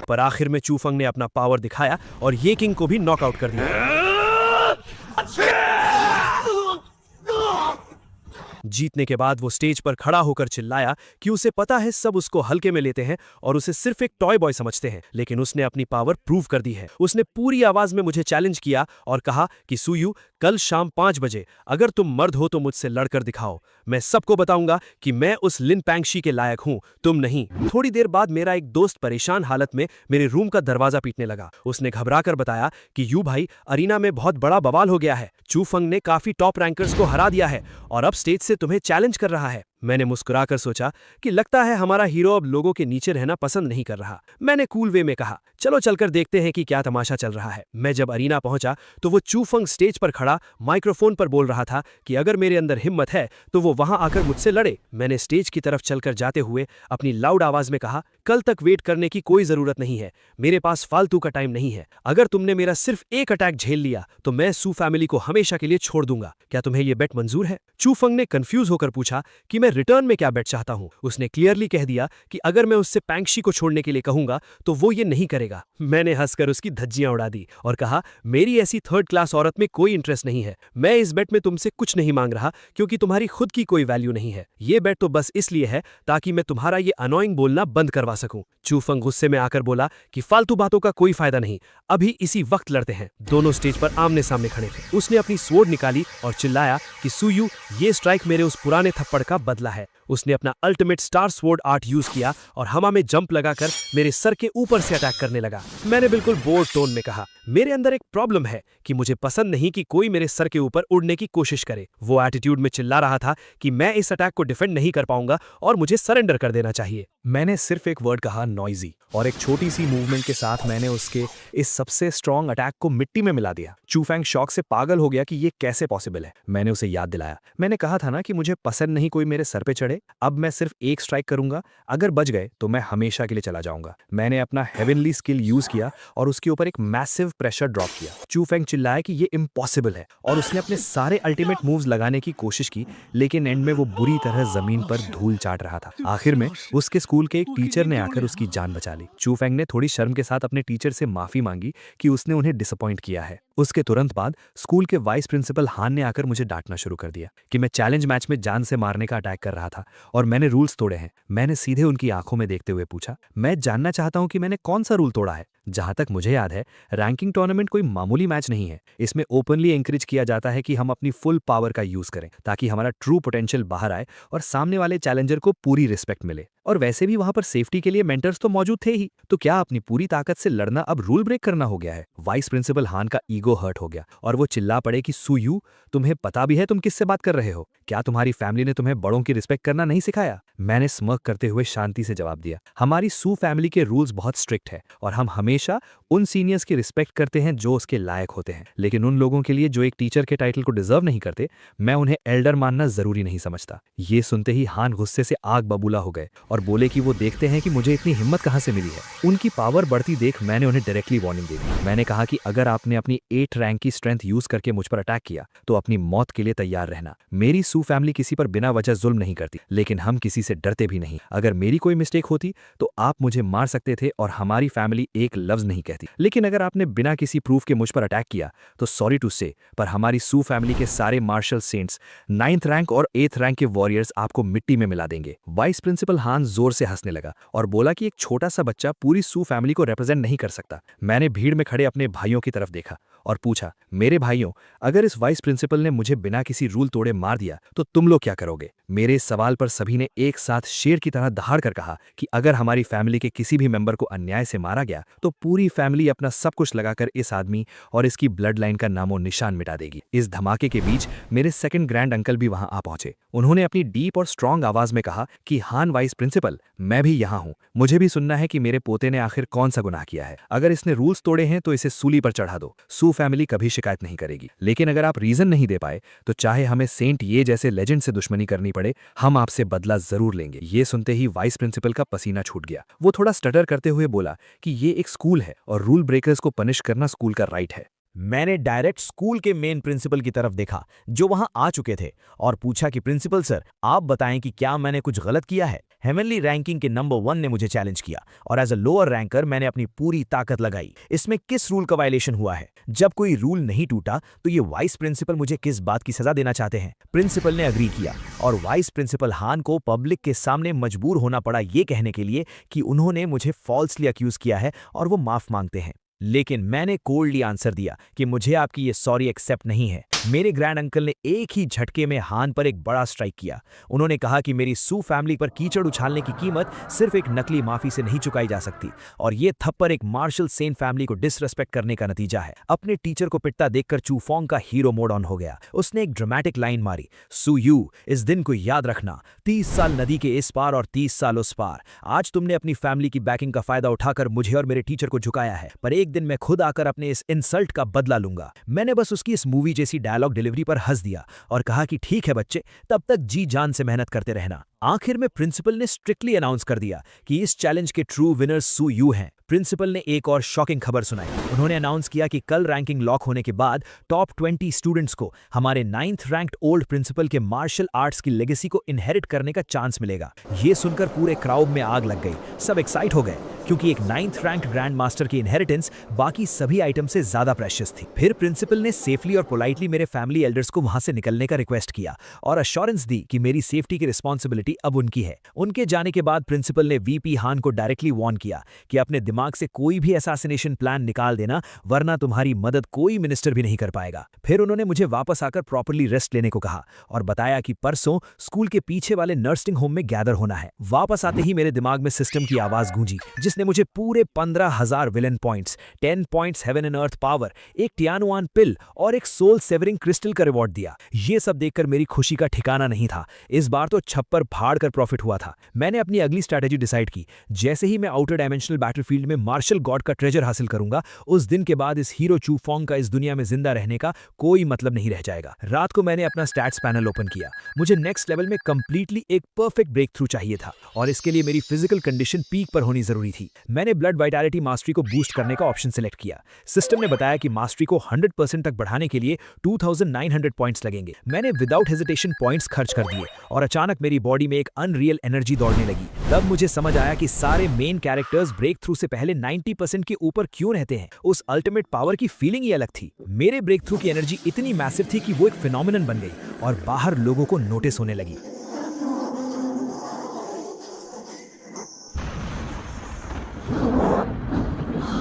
पर आखिर में चूफंग ने अपना पावर दिखाया और ये किंग को भी नॉकआउट कर दिया। जीतने के बाद वो स्टेज पर खड़ा होकर चिल्लाया कि उसे पता है सब उसको हल्के में लेते हैं और उसे सिर्फ एक टॉय बॉय समझते हैं, लेकिन उसने अपनी पावर प्रूव कर दी है। उसने पूरी आवाज में मुझे चैलेंज किया और कहा कि सुयू, कल शाम 5 बजे अगर तुम मर्द हो तो मुझसे लड़कर दिखाओ। मैं सबको बताऊंगा कि मैं उस लिन पैंगशी के लायक हूं, तुम नहीं। थोड़ी देर बाद मेरा एक दोस्त परेशान हालत में मेरे रूम का दरवाजा पीटने लगा। उसने घबराकर बताया कि यू भाई, अरीना में बहुत बड़ा बवाल हो गया है। चूफंग ने काफी टॉप रैंकर्स को हरा दिया है और अब स्टेज से तुम्हें चैलेंज कर रहा है। मैंने मुस्कुराकर सोचा कि लगता है हमारा हीरो अब लोगों के नीचे रहना पसंद नहीं कर रहा। मैंने कूल वे में कहा, चलो चलकर देखते हैं कि क्या तमाशा चल रहा है। मैं जब अरीना पहुंचा तो वो चूफंग स्टेज पर खड़ा माइक्रोफोन पर बोल रहा था कि अगर मेरे अंदर हिम्मत है तो वो वहां आकर मुझसे लड़े। मैंने स्टेज की तरफ चलकर जाते हुए अपनी लाउड आवाज में कहा, कल तक वेट करने की कोई जरूरत नहीं है, मेरे पास फालतू का टाइम नहीं है। अगर तुमने मेरा सिर्फ एक अटैक झेल लिया तो मैं सू फैमिली को हमेशा के लिए छोड़ दूंगा। क्या तुम्हें यह बेट मंजूर है? चूफंग ने कंफ्यूज होकर पूछा कि मैं रिटर्न में क्या बेट चाहता हूं। उसने क्लियरली कह दिया कि अगर मैं उससे पैंगशी को छोड़ने के लिए कहूंगा तो वो ये नहीं करेगा। मैंने हंसकर उसकी धज्जियां उड़ा दी और कहा, मेरी ऐसी थर्ड क्लास औरत में कोई इंटरेस्ट नहीं है। मैं इस बेट में तुमसे कुछ नहीं मांग रहा क्योंकि तुम्हारी खुद की कोई वैल्यू नहीं है। ये बेट तो बस इसलिए है ताकि मैं तुम्हारा ये अनोइंग बोलना बंद करवा सकूं। चूफंग गुस्से में आकर बोला कि फालतू बातों का कोई फायदा नहीं, अभी इसी वक्त लड़ते हैं। दोनों स्टेज पर आमने सामने खड़े थे। उसने अपनी स्वॉर्ड निकाली और चिल्लाया कि सुयू, ये स्ट्राइक मेरे उस पुराने थप्पड़ का बदला है। उसने अपना ultimate star sword art use किया और हवा में जंप लगाकर मेरे सर के ऊपर से अटैक करने लगा। मैंने बिल्कुल बोल्ड टोन में कहा, मेरे अंदर एक प्रॉब्लम है कि मुझे पसंद नहीं कि कोई मेरे सर के ऊपर उड़ने की कोशिश करे। वो एटीट्यूड में चिल्ला रहा था कि मैं इस अटैक को डिफेंड नहीं कर पाऊंगा और मुझे सरेंडर कर देना चाहिए। मैंने सिर्फ एक वर्ड कहा, नॉइजी, और एक छोटी सी मूवमेंट के साथ मैंने उसके इस सबसे स्ट्रॉन्ग अटैक को मिट्टी में मिला दिया। चूफैंग शॉक से पागल हो गया कि ये कैसे पॉसिबल है। मैंने उसे याद दिलाया, मैंने कहा था ना कि मुझे पसंद नहीं कोई मेरे सर पे चढ़े। अब मैं सिर्फ एक स्ट्राइक करूंगा, अगर बच गए तो मैं हमेशा के लिए चला जाऊंगा। मैंने अपना हेवनली स्किल यूज किया और उसके ऊपर एक मैसिव प्रेशर ड्रॉप किया। चूफैंग चिल्लाया कि ये इम्पॉसिबल है और उसने अपने सारे अल्टीमेट मूव्स लगाने की कोशिश की, लेकिन एंड में वो बुरी तरह जमीन पर धूल चाट रहा था। आखिर में उसके स्कूल के एक टीचर ने आकर उसकी जान बचा ली। चूफैंग ने थोड़ी शर्म के साथ अपने टीचर से माफी मांगी कि उसने उन्हें डिसअपॉइंट किया है। उसके तुरंत बाद स्कूल के वाइस प्रिंसिपल हान ने आकर मुझे डांटना शुरू कर दिया कि मैं चैलेंज मैच में जान से मारने का अटैक कर रहा था और मैंने रूल्स तोड़े हैं। मैंने सीधे उनकी आंखों में देखते हुए पूछा, मैं जानना चाहता हूं कि मैंने कौन सा रूल तोड़ा है? जहां तक मुझे याद है, रैंकिंग टूर्नामेंट कोई मामूली मैच नहीं है। इसमें ओपनली एंकरेज किया जाता है कि हम अपनी फुल पावर का यूज करें ताकि हमारा ट्रू पोटेंशियल बाहर आए और सामने वाले चैलेंजर को पूरी रिस्पेक्ट मिले। और वैसे भी वहां पर सेफ्टी के लिए मेंटर्स तो मौजूद थे ही, तो क्या अपनी पूरी ताकत से लड़ना अब रूल ब्रेक करना हो गया है? वाइस प्रिंसिपल हान का ईगो हर्ट हो गया और वो चिल्ला पड़े कि सुयू, तुम्हें पता भी है तुम किससे बात कर रहे हो? क्या तुम्हारी फैमिली ने तुम्हें बड़ों की रिस्पेक्ट करना नहीं सिखाया? मैंने स्मर्क करते हुए शांति से जवाब दिया, हमारी सू फैमिली के रूल्स बहुत स्ट्रिक्ट है और हम हमेशा उन सीनियर्स की रिस्पेक्ट करते हैं जो उसके लायक होते हैं, लेकिन उन लोगों के लिए जो एक टीचर के टाइटल को डिजर्व नहीं करते, मैं उन्हें एल्डर मानना जरूरी नहीं समझता। ये सुनते ही हान गुस्से से आग बबूला हो गए और बोले कि वो देखते हैं कि मुझे इतनी हिम्मत कहां से मिली है। उनकी पावर बढ़ती देख मैंने उन्हें डायरेक्टली वार्निंग दे दी। मैंने कहा कि अगर आपने अपनी 8 रैंक की स्ट्रेंथ यूज करके मुझ पर अटैक किया तो अपनी मौत के लिए तैयार रहना। मेरी सू फैमिली किसी पर बिना वजह जुल्म नहीं करती, लेकिन हम किसी से डरते भी नहीं। अगर मेरी कोई मिस्टेक होती तो आप मुझे मार सकते थे और हमारी फैमिली एक लफ्ज नहीं कहती, लेकिन अगर आपने बिना किसी प्रूफ के मुझ पर अटैक किया तो सॉरी टू से, पर हमारी सू फैमिली के सारे मार्शल सेंट्स, 9th रैंक और 8th रैंक के वॉरियर्स आपको मिट्टी में मिला देंगे। वाइस प्रिंसिपल हान जोर से हंसने लगा और बोला कि एक छोटा सा बच्चा पूरी सू फैमिली को रिप्रेजेंट नहीं कर सकता। मैंने भीड़ में खड़े अपने भाइयों की तरफ देखा और पूछा, मेरे भाइयों, अगर इस वाइस प्रिंसिपल ने मुझे बिना किसी रूल तोड़े मार दिया तो तुम लोग क्या करोगे? मेरे इस सवाल पर सभी ने एक साथ शेर की तरह दहाड़ कर कहा कि अगर हमारी फैमिली के किसी भी मेंबर को अन्याय से मारा गया तो पूरी फैमिली अपना सब कुछ लगाकर इस आदमी और इसकी ब्लड लाइन का नामो निशान मिटा देगी। इस धमाके के बीच मेरे सेकंड ग्रैंड अंकल भी वहां आ पहुंचे। उन्होंने अपनी डीप और स्ट्रांग आवाज में कहा कि हान वाइस प्रिंसिपल, मैं भी यहाँ हूँ, मुझे भी सुनना है कि मेरे पोते ने आखिर कौन सा गुनाह किया है। अगर इसने रूल्स तोड़े हैं तो इसे सूली पर चढ़ा दो, सू फैमिली कभी शिकायत नहीं करेगी। लेकिन अगर आप रीजन नहीं दे पाए तो चाहे हमें सेंट ये जैसे लेजेंड से दुश्मनी करनी पड़े, हम आपसे बदला जरूर लेंगे। ये सुनते ही वाइस प्रिंसिपल का पसीना छूट गया। वो थोड़ा स्टटर करते हुए बोला कि ये एक स्कूल है और रूल ब्रेकर्स को पनिश करना स्कूल का राइट है। मैंने डायरेक्ट स्कूल के मेन प्रिंसिपल की तरफ देखा जो वहां आ चुके थे और पूछा कि प्रिंसिपल सर, आप बताएं कि क्या मैंने कुछ गलत किया है। हेवनली रैंकिंग के नंबर 1 ने मुझे चैलेंज किया और एज अ लोअर रैंकर मैंने अपनी पूरी ताकत लगाई। इसमें किस रूल का वायलेशन हुआ है? जब कोई रूल नहीं टूटा तो ये वाइस प्रिंसिपल मुझे किस बात की सजा देना चाहते हैं? प्रिंसिपल ने अग्री किया और वाइस प्रिंसिपल हान को पब्लिक के सामने मजबूर होना पड़ा ये कहने के लिए कि उन्होंने मुझे फॉल्सली अक्यूज किया है और वो माफ मांगते हैं। लेकिन मैंने कोल्डली आंसर दिया कि मुझे आपकी ये सॉरी एक्सेप्ट नहीं है। मेरे ग्रैंड अंकल ने एक ही झटके में हान पर एक बड़ा स्ट्राइक किया। उन्होंने कहा कि मेरी सू फैमिली पर कीचड़ उछालने की कीमत सिर्फ एक नकली माफी से नहीं चुकाई जा सकती और ये थप्पड़ एक मार्शल सेन फैमिली को डिसरेस्पेक्ट करने का नतीजा है। अपने टीचर को पिटता देखकर चू फोंग का हीरो मोड ऑन हो गया। उसने एक ड्रामेटिक लाइन मारी, सू यू, इस दिन को याद रखना, 30 साल नदी के इस पार और 30 साल उस पार। आज तुमने अपनी फैमिली की बैकिंग का फायदा उठाकर मुझे और मेरे टीचर को झुकाया है, पर एक दिन मैं खुद आकर अपने इस इंसल्ट का बदला लूंगा। मैंने बस उसकी इस मूवी जैसी डायलॉग डिलीवरी पर हंस दिया और कहा कि ठीक है बच्चे, तब तक जी जान से मेहनत करते रहना। आखिर में प्रिंसिपल ने स्ट्रिक्टली अनाउंस कर दिया कि इस चैलेंज के ट्रू विनर्स सू यू हैं। प्रिंसिपल ने एक और शॉकिंग खबर सुनाई। उन्होंने अनाउंस किया कि कल रैंकिंग लॉक होने के बाद टॉप 20 स्टूडेंट्स को हमारे 9th रैंक्ड ओल्ड प्रिंसिपल के मार्शल आर्ट्स की लेगेसी को इनहेरिट करने का चांस मिलेगा। ये सुनकर पूरे क्राउड में आग लग गई। सब एक्साइट हो गए क्योंकि एक 9th रैंक्ड ग्रैंड मास्टर की इनहेरिटेंस बाकी सभी आइटम से ज्यादा प्रेशियस थी। फिर प्रिंसिपल ने सेफली और पोलाइटली मेरे फैमिली एल्डर्स को वहां से निकलने का रिक्वेस्ट किया और अश्योरेंस दी कि मेरी सेफ्टी की रिस्पॉन्सिबिलिटी अब उनकी है। उनके जाने के बाद प्रिंसिपल ने वीपी हान को डायरेक्टली वार्न किया कि अपने दिमाग से कोई भी असैसिनेशन प्लान निकाल देना, वरना तुम्हारी मदद कोई मिनिस्टर भी नहीं कर पाएगा। फिर उन्होंने मुझे वापस आकर प्रॉपर्ली रेस्ट लेने को कहा और बताया कि परसों स्कूल के पीछे वाले नर्सिंग होम में गैदर होना है। वापस आते ही मेरे दिमाग में सिस्टम की आवाज गूंजी जिसने मुझे पूरे 15,000 villain points, 10 points heaven and earth power, एक टियानुआन पिल और एक सोल सेवरिंग क्रिस्टल का रिवॉर्ड दिया। ये सब देखकर मेरी खुशी का ठिकाना नहीं था। इस बार तो छप्पर फाड़ कर प्रॉफिट हुआ था। मैंने अपनी अगली स्ट्रैटेजी डिसाइड की। जैसे ही मैं आउटर डायमेंशनल बैटलफील्ड में मार्शल गॉड का ट्रेजर हासिल करूंगा, उस दिन के बाद इस हीरो चू फोंग का इस दुनिया में जिंदा रहने का कोई मतलब नहीं रह जाएगा। रात को मैंने अपना स्टैट्स पैनल ओपन किया। मुझे नेक्स्ट लेवल में कंप्लीटली एक परफेक्ट ब्रेक थ्रू चाहिए था और इसके लिए मेरी फिजिकल कंडीशन पीक पर होनी जरूरी थी। मैंने ब्लड वाइटैलिटी मास्टरी को बूस्ट करने का ऑप्शन सिलेक्ट किया। सिस्टम ने बताया कि मास्टरी को 100% तक बढ़ाने के लिए 2900 पॉइंट्स लगेंगे। मैंने विदाउट हेजिटेशन पॉइंट्स खर्च कर दिए और अचानक मेरी बॉडी में एक अनरियल एनर्जी दौड़ने लगी। तब मुझे समझ आया कि सारे मेन कैरेक्टर्स ब्रेक थ्रू से पहले 90% के ऊपर क्यों रहते हैं। उस अल्टीमेट पावर की फीलिंग ही अलग थी। मेरे ब्रेक थ्रू की एनर्जी इतनी मैसिव थी कि वो एक फिनोमिनन बन गई और बाहर लोगों को नोटिस होने लगी।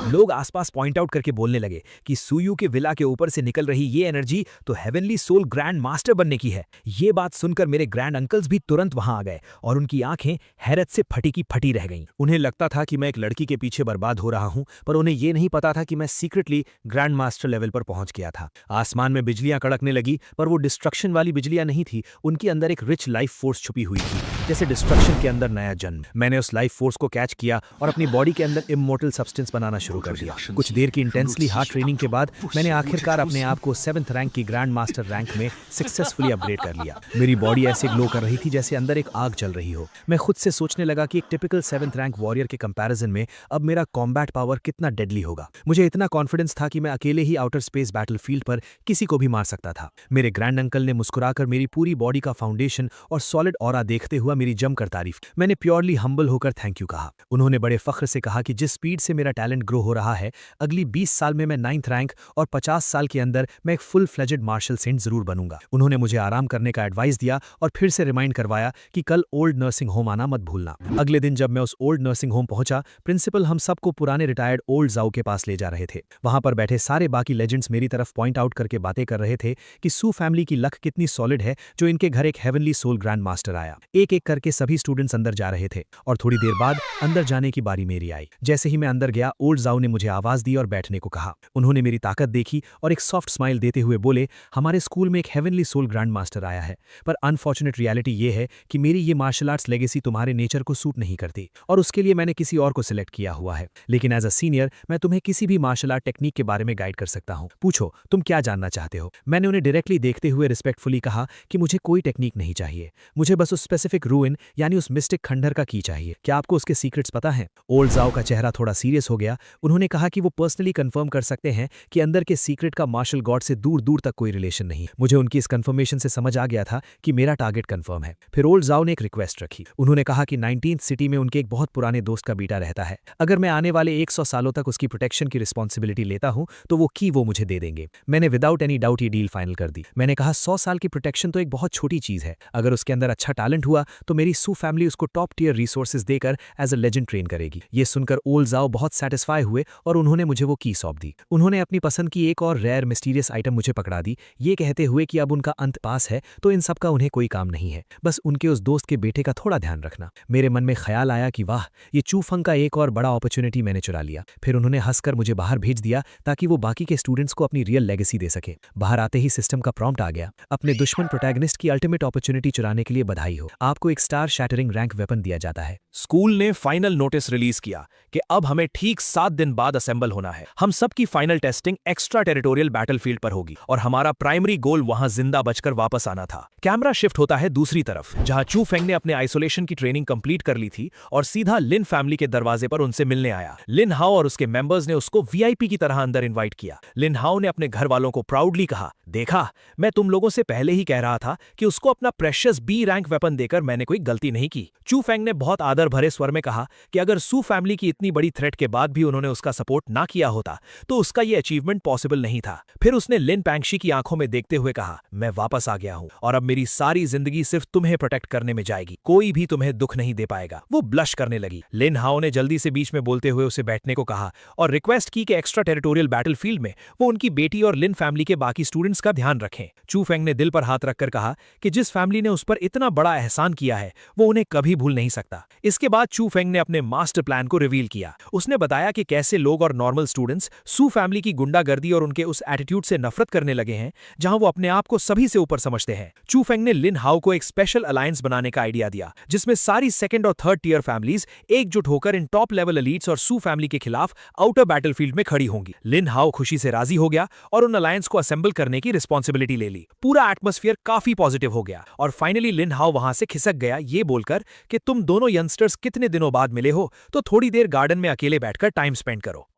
लोग आसपास पॉइंट आउट करके बोलने लगे कि सूयू के विला के ऊपर से निकल रही ये एनर्जी तो हेवनली सोल ग्रैंड मास्टर बनने की है। ये बात सुनकर मेरे ग्रैंड अंकल्स भी तुरंत वहां आ गए और उनकी आंखें हैरत से फटी की फटी रह गईं। उन्हें लगता था कि मैं एक लड़की के पीछे बर्बाद हो रहा हूं, पर उन्हें यह नहीं पता था कि मैं सीक्रेटली ग्रैंड मास्टर लेवल पर पहुंच गया था। आसमान में बिजलियां कड़कने लगी, पर वो डिस्ट्रक्शन वाली बिजलियां नहीं थी। उनके अंदर एक रिच लाइफ फोर्स छुपी हुई थी, जैसे डिस्ट्रक्शन के अंदर नया जन्म। मैंने उस लाइफ फोर्स को कैच किया और अपनी बॉडी के अंदर इमोर्टल सब्सटेंस बनाना शुरू कर दिया। कुछ देर की इंटेंसली हार्ड ट्रेनिंग के बाद मैंने आखिरकार अपने आप को 7th रैंक की ग्रैंड मास्टर रैंक में सक्सेसफुली अपग्रेड कर लिया। मेरी बॉडी ऐसे ग्लो कर रही थी जैसे अंदर एक आग जल रही हो। मैं खुद से सोचने लगा कि एक टिपिकल 7th रैंक वॉरियर के कंपैरिजन में अब मेरा कॉम्बैट पावर कितना डेडली होगा। मुझे इतना कॉन्फिडेंस था कि मैं अकेले ही आउटर स्पेस बैटलफील्ड पर किसी को भी मार सकता था। मेरे ग्रैंड अंकल ने मुस्कुराकर मेरी पूरी बॉडी का फाउंडेशन और सॉलिड ऑरा देखते हुए मेरी जमकर तारीफ। मैंने प्योरली हम्बल होकर थैंक यू कहा। उन्होंने बड़े फख्र से कहा कि जिस स्पीड से मेरा टैलेंट ग्रो हो रहा है, अगली 20 साल में मैं 9th रैंक और 50 साल के अंदर मैं एक फुल फ्लेजेड मार्शल सेंट जरूर बनूंगा। उन्होंने मुझे आराम करने का एडवाइस दिया और फिर से रिमाइंड करवाया कि कल ओल्ड नर्सिंग होम आना मत भूलना। अगले दिन जब मैं उस ओल्ड नर्सिंग होम पहुंचा, प्रिंसिपल हम सबको पुराने रिटायर्ड ओल्ड जाओ के पास ले जा रहे थे। वहां पर बैठे सारे बाकी लेजेंड्स मेरी तरफ पॉइंट आउट करके बातें कर रहे थे कि सू फैमिली की लक कितनी सॉलिड है जो इनके घर एक हेवनली सोल ग्रैंड मास्टर आया। एक एक करके सभी स्टूडेंट्स अंदर जा रहे थे और थोड़ी देर बाद अंदर जाने की बारी मेरी आई। जैसे ही मैं अंदर गया, ओल्ड जाओ ने मुझे आवाज दी और बैठने को कहा। उन्होंने मेरी ताकत देखी और एक सॉफ्ट स्माइल देते हुए बोले, हमारे स्कूल में एक हेवनली सोल ग्रैंड मास्टर आया है, पर अनफॉर्चुनेट रियलिटी ये है कि मेरी ये मार्शल आर्ट्स लेगेसी तुम्हारे नेचर को सूट नहीं करती और उसके लिए मैंने किसी और को सिलेक्ट किया हुआ है। लेकिन एज अ सीनियर मैं तुम्हें किसी भी मार्शल आर्ट टेक्निक के बारे में गाइड कर सकता हूँ। पूछो तुम क्या जानना चाहते हो। मैंने उन्हें डायरेक्टली देखते हुए रिस्पेक्टफुली कहा कि मुझे कोई टेक्निक नहीं चाहिए, मुझे बस उस स्पेसिफिक रूइन यानी उस मिस्टिक खंडहर का की चाहिए। क्या आपको उसके सीक्रेट्स पता हैं? ओल्ड जाओ का चेहरा थोड़ा सीरियस हो गया। उन्होंने कहा कि वो पर्सनली कंफर्म कर सकते हैं कि अंदर के सीक्रेट का मार्शल गॉड से दूर दूर तक कोई रिलेशन नहीं। मुझे उनकी इस कंफर्मेशन से समझ आ गया था कि मेरा टारगेट कंफर्म है। फिर ओल्ड जाओ ने एक रिक्वेस्ट रखी। उन्होंने कहा कि 19th सिटी में उनके एक बहुत पुराने दोस्त का बेटा रहता है। अगर मैं आने वाले 100 सालों तक उसकी प्रोटेक्शन की रिस्पॉन्सिबिलिटी लेता हूं तो वो की वो मुझे दे देंगे। मैंने विदाउट एनी डाउट ये डील फाइनल कर दी। मैंने कहा 100 साल की प्रोटेक्शन तो एक बहुत छोटी चीज है। अगर उसके अंदर अच्छा टैलेंट हुआ तो मेरी सू फैमिली उसको टॉप टियर रिसोर्सेज देकर एज अ लेजेंड ट्रेन करेगी। ये सुनकर ओल्ड जाओ बहुत सेटिस्फाई हुए और उन्होंने मुझे वो की सौंप दी। उन्होंने अपनी पसंद की एक और रेयर मिस्टीरियस आइटम मुझे पकड़ा दी, ये कहते हुए कि अब उनका अंत पास है तो इन सब का उन्हें कोई काम नहीं है, बस उनके उस दोस्त के बेटे का थोड़ा ध्यान रखना। मेरे मन में ख्याल आया कि वाह, ये चूफंग का एक और बड़ा अपॉर्चुनिटी मैंने चुरा लिया। फिर उन्होंने हंसकर मुझे बाहर भेज दिया ताकि वो बाकी के स्टूडेंट्स को अपनी रियल लेगेसी दे सके। बाहर आते ही सिस्टम का प्रॉम्प्ट आ गया, अपने दुश्मन प्रोटैगनिस्ट की अल्टीमेट अपॉर्चुनिटी चुराने के लिए बधाई हो, आपको एक स्टार शैटरिंग रैंक वेपन दिया जाता है। स्कूल ने फाइनल नोटिस रिलीज किया कि अब हमें ठीक 7 दिन बाद असेंबल होना है। हम सब की final testing extra territorial battlefield पर होगी और हमारा प्राइमरी गोल वहां जिंदा बचकर वापस आना था। कैमरा शिफ्ट होता है दूसरी तरफ, जहां चू फेंग ने अपने आइसोलेशन की ट्रेनिंग कंप्लीट कर ली थी और सीधा लिन फैमिली के दरवाजे पर उनसे मिलने आया। लिन हाओ और उसके मेंबर्स ने उसको वीआईपी की तरह अंदर इनवाइट किया। लिन हाओ ने अपने घर वालों को प्राउडली कहा, देखा, मैं तुम लोगों से पहले ही कह रहा था कि उसको अपना प्रेशियस बी रैंक वेपन देकर मैंने कोई गलती नहीं की। चू फेंग ने बहुत आदर भरे स्वर में कहा कि अगर सू फैमिली की इतनी बड़ी थ्रेट के बाद भी उन्होंने उसका सपोर्ट ना किया होता तो उसका यह अचीवमेंट पॉसिबल नहीं था। फिर उसने लिन पैंगशी की आंखों में देखते हुए कहा, मैं वापस आ गया हूं और अब मेरी सारी जिंदगी सिर्फ तुम्हें प्रोटेक्ट करने में जाएगी, कोई भी तुम्हें दुख नहीं दे पाएगा। वो ब्लश करने लगी। लिन हाओ ने जल्दी से बीच में बोलते हुए उसे बैठने को कहा और रिक्वेस्ट की कि एक्स्ट्रा टेरिटोरियल बैटलफील्ड में वो उनकी बेटी और लिन फैमिली के बाकी स्टूडेंट्स का ध्यान रखें। चू फेंग ने दिल पर हाथ रखकर कहा कि जिस फैमिली ने उस पर इतना बड़ा एहसान किया है वो उन्हें कभी भूल नहीं सकता। इसके बाद चू फेंग ने अपने मास्टर प्लान को रिवील किया। उसने बताया कि कैसे लोग और नॉर्मल स्टूडेंट्स सू फैमिली की गुंडागर्दी और उनके उस एटीट्यूड से नफरत करने लगे हैं जहां वो अपने आप को सभी से ऊपर समझते हैं। चू फेंग ने लिन हाओ को एक स्पेशल अलायंस बनाने का आइडिया दिया जिसमें सारी सेकंड और थर्ड टियर फैमिलीज एकजुट होकर इन टॉप लेवल एलीट्स और सू फैमिली के खिलाफ आउटर बैटलफील्ड में खड़ी होंगी। लिन हाओ खुशी से राजी हो गया और उन अलायंस को असेंबल करने की रिस्पॉन्सिबिलिटी ले ली। पूरा एटमॉस्फेयर काफी पॉजिटिव हो गया और फाइनली लिन हाओ वहां से खिसक गया ये बोलकर कि तुम दोनों यंगस्टर्स कितने दिनों बाद मिले हो तो थोड़ी देर गार्डन में अकेले बैठकर टाइम स्पेंड करो।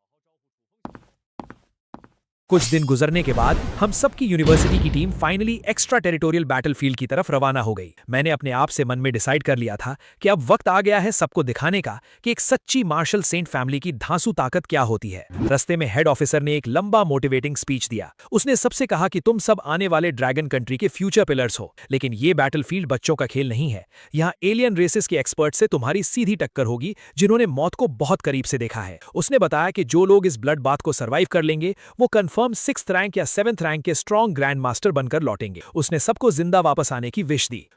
कुछ दिन गुजरने के बाद हम सबकी यूनिवर्सिटी की team finally extra territorial battlefield की तरफ रवाना हो गई। मैंने अपने आप से मन में डिसाइड कर लिया था कि अब वक्त आ गया है सबको दिखाने का कि एक सच्ची मार्शल सेंट फैमिली की धांसू ताकत क्या होती है। रस्ते में हेड ऑफिसर ने एक लंबा मोटिवेटिंग स्पीच दिया। उसने सबसे कहा कि तुम सब आने वाले ड्रैगन कंट्री के फ्यूचर पिलर्स हो, लेकिन ये बैटलफील्ड बच्चों का खेल नहीं है। यहाँ एलियन रेसेस के एक्सपर्ट से तुम्हारी सीधी टक्कर होगी जिन्होंने मौत को बहुत करीब से देखा है। उसने बताया कि जो लोग इस ब्लड बाथ को सर्वाइव कर लेंगे वो कंफर्म 6th रैंक या 7th रैंक के स्ट्रॉन्ग ग्रैंड मास्टर बनकर लौटेंगे। उसने सबको जिंदा वापस आने की विश दी।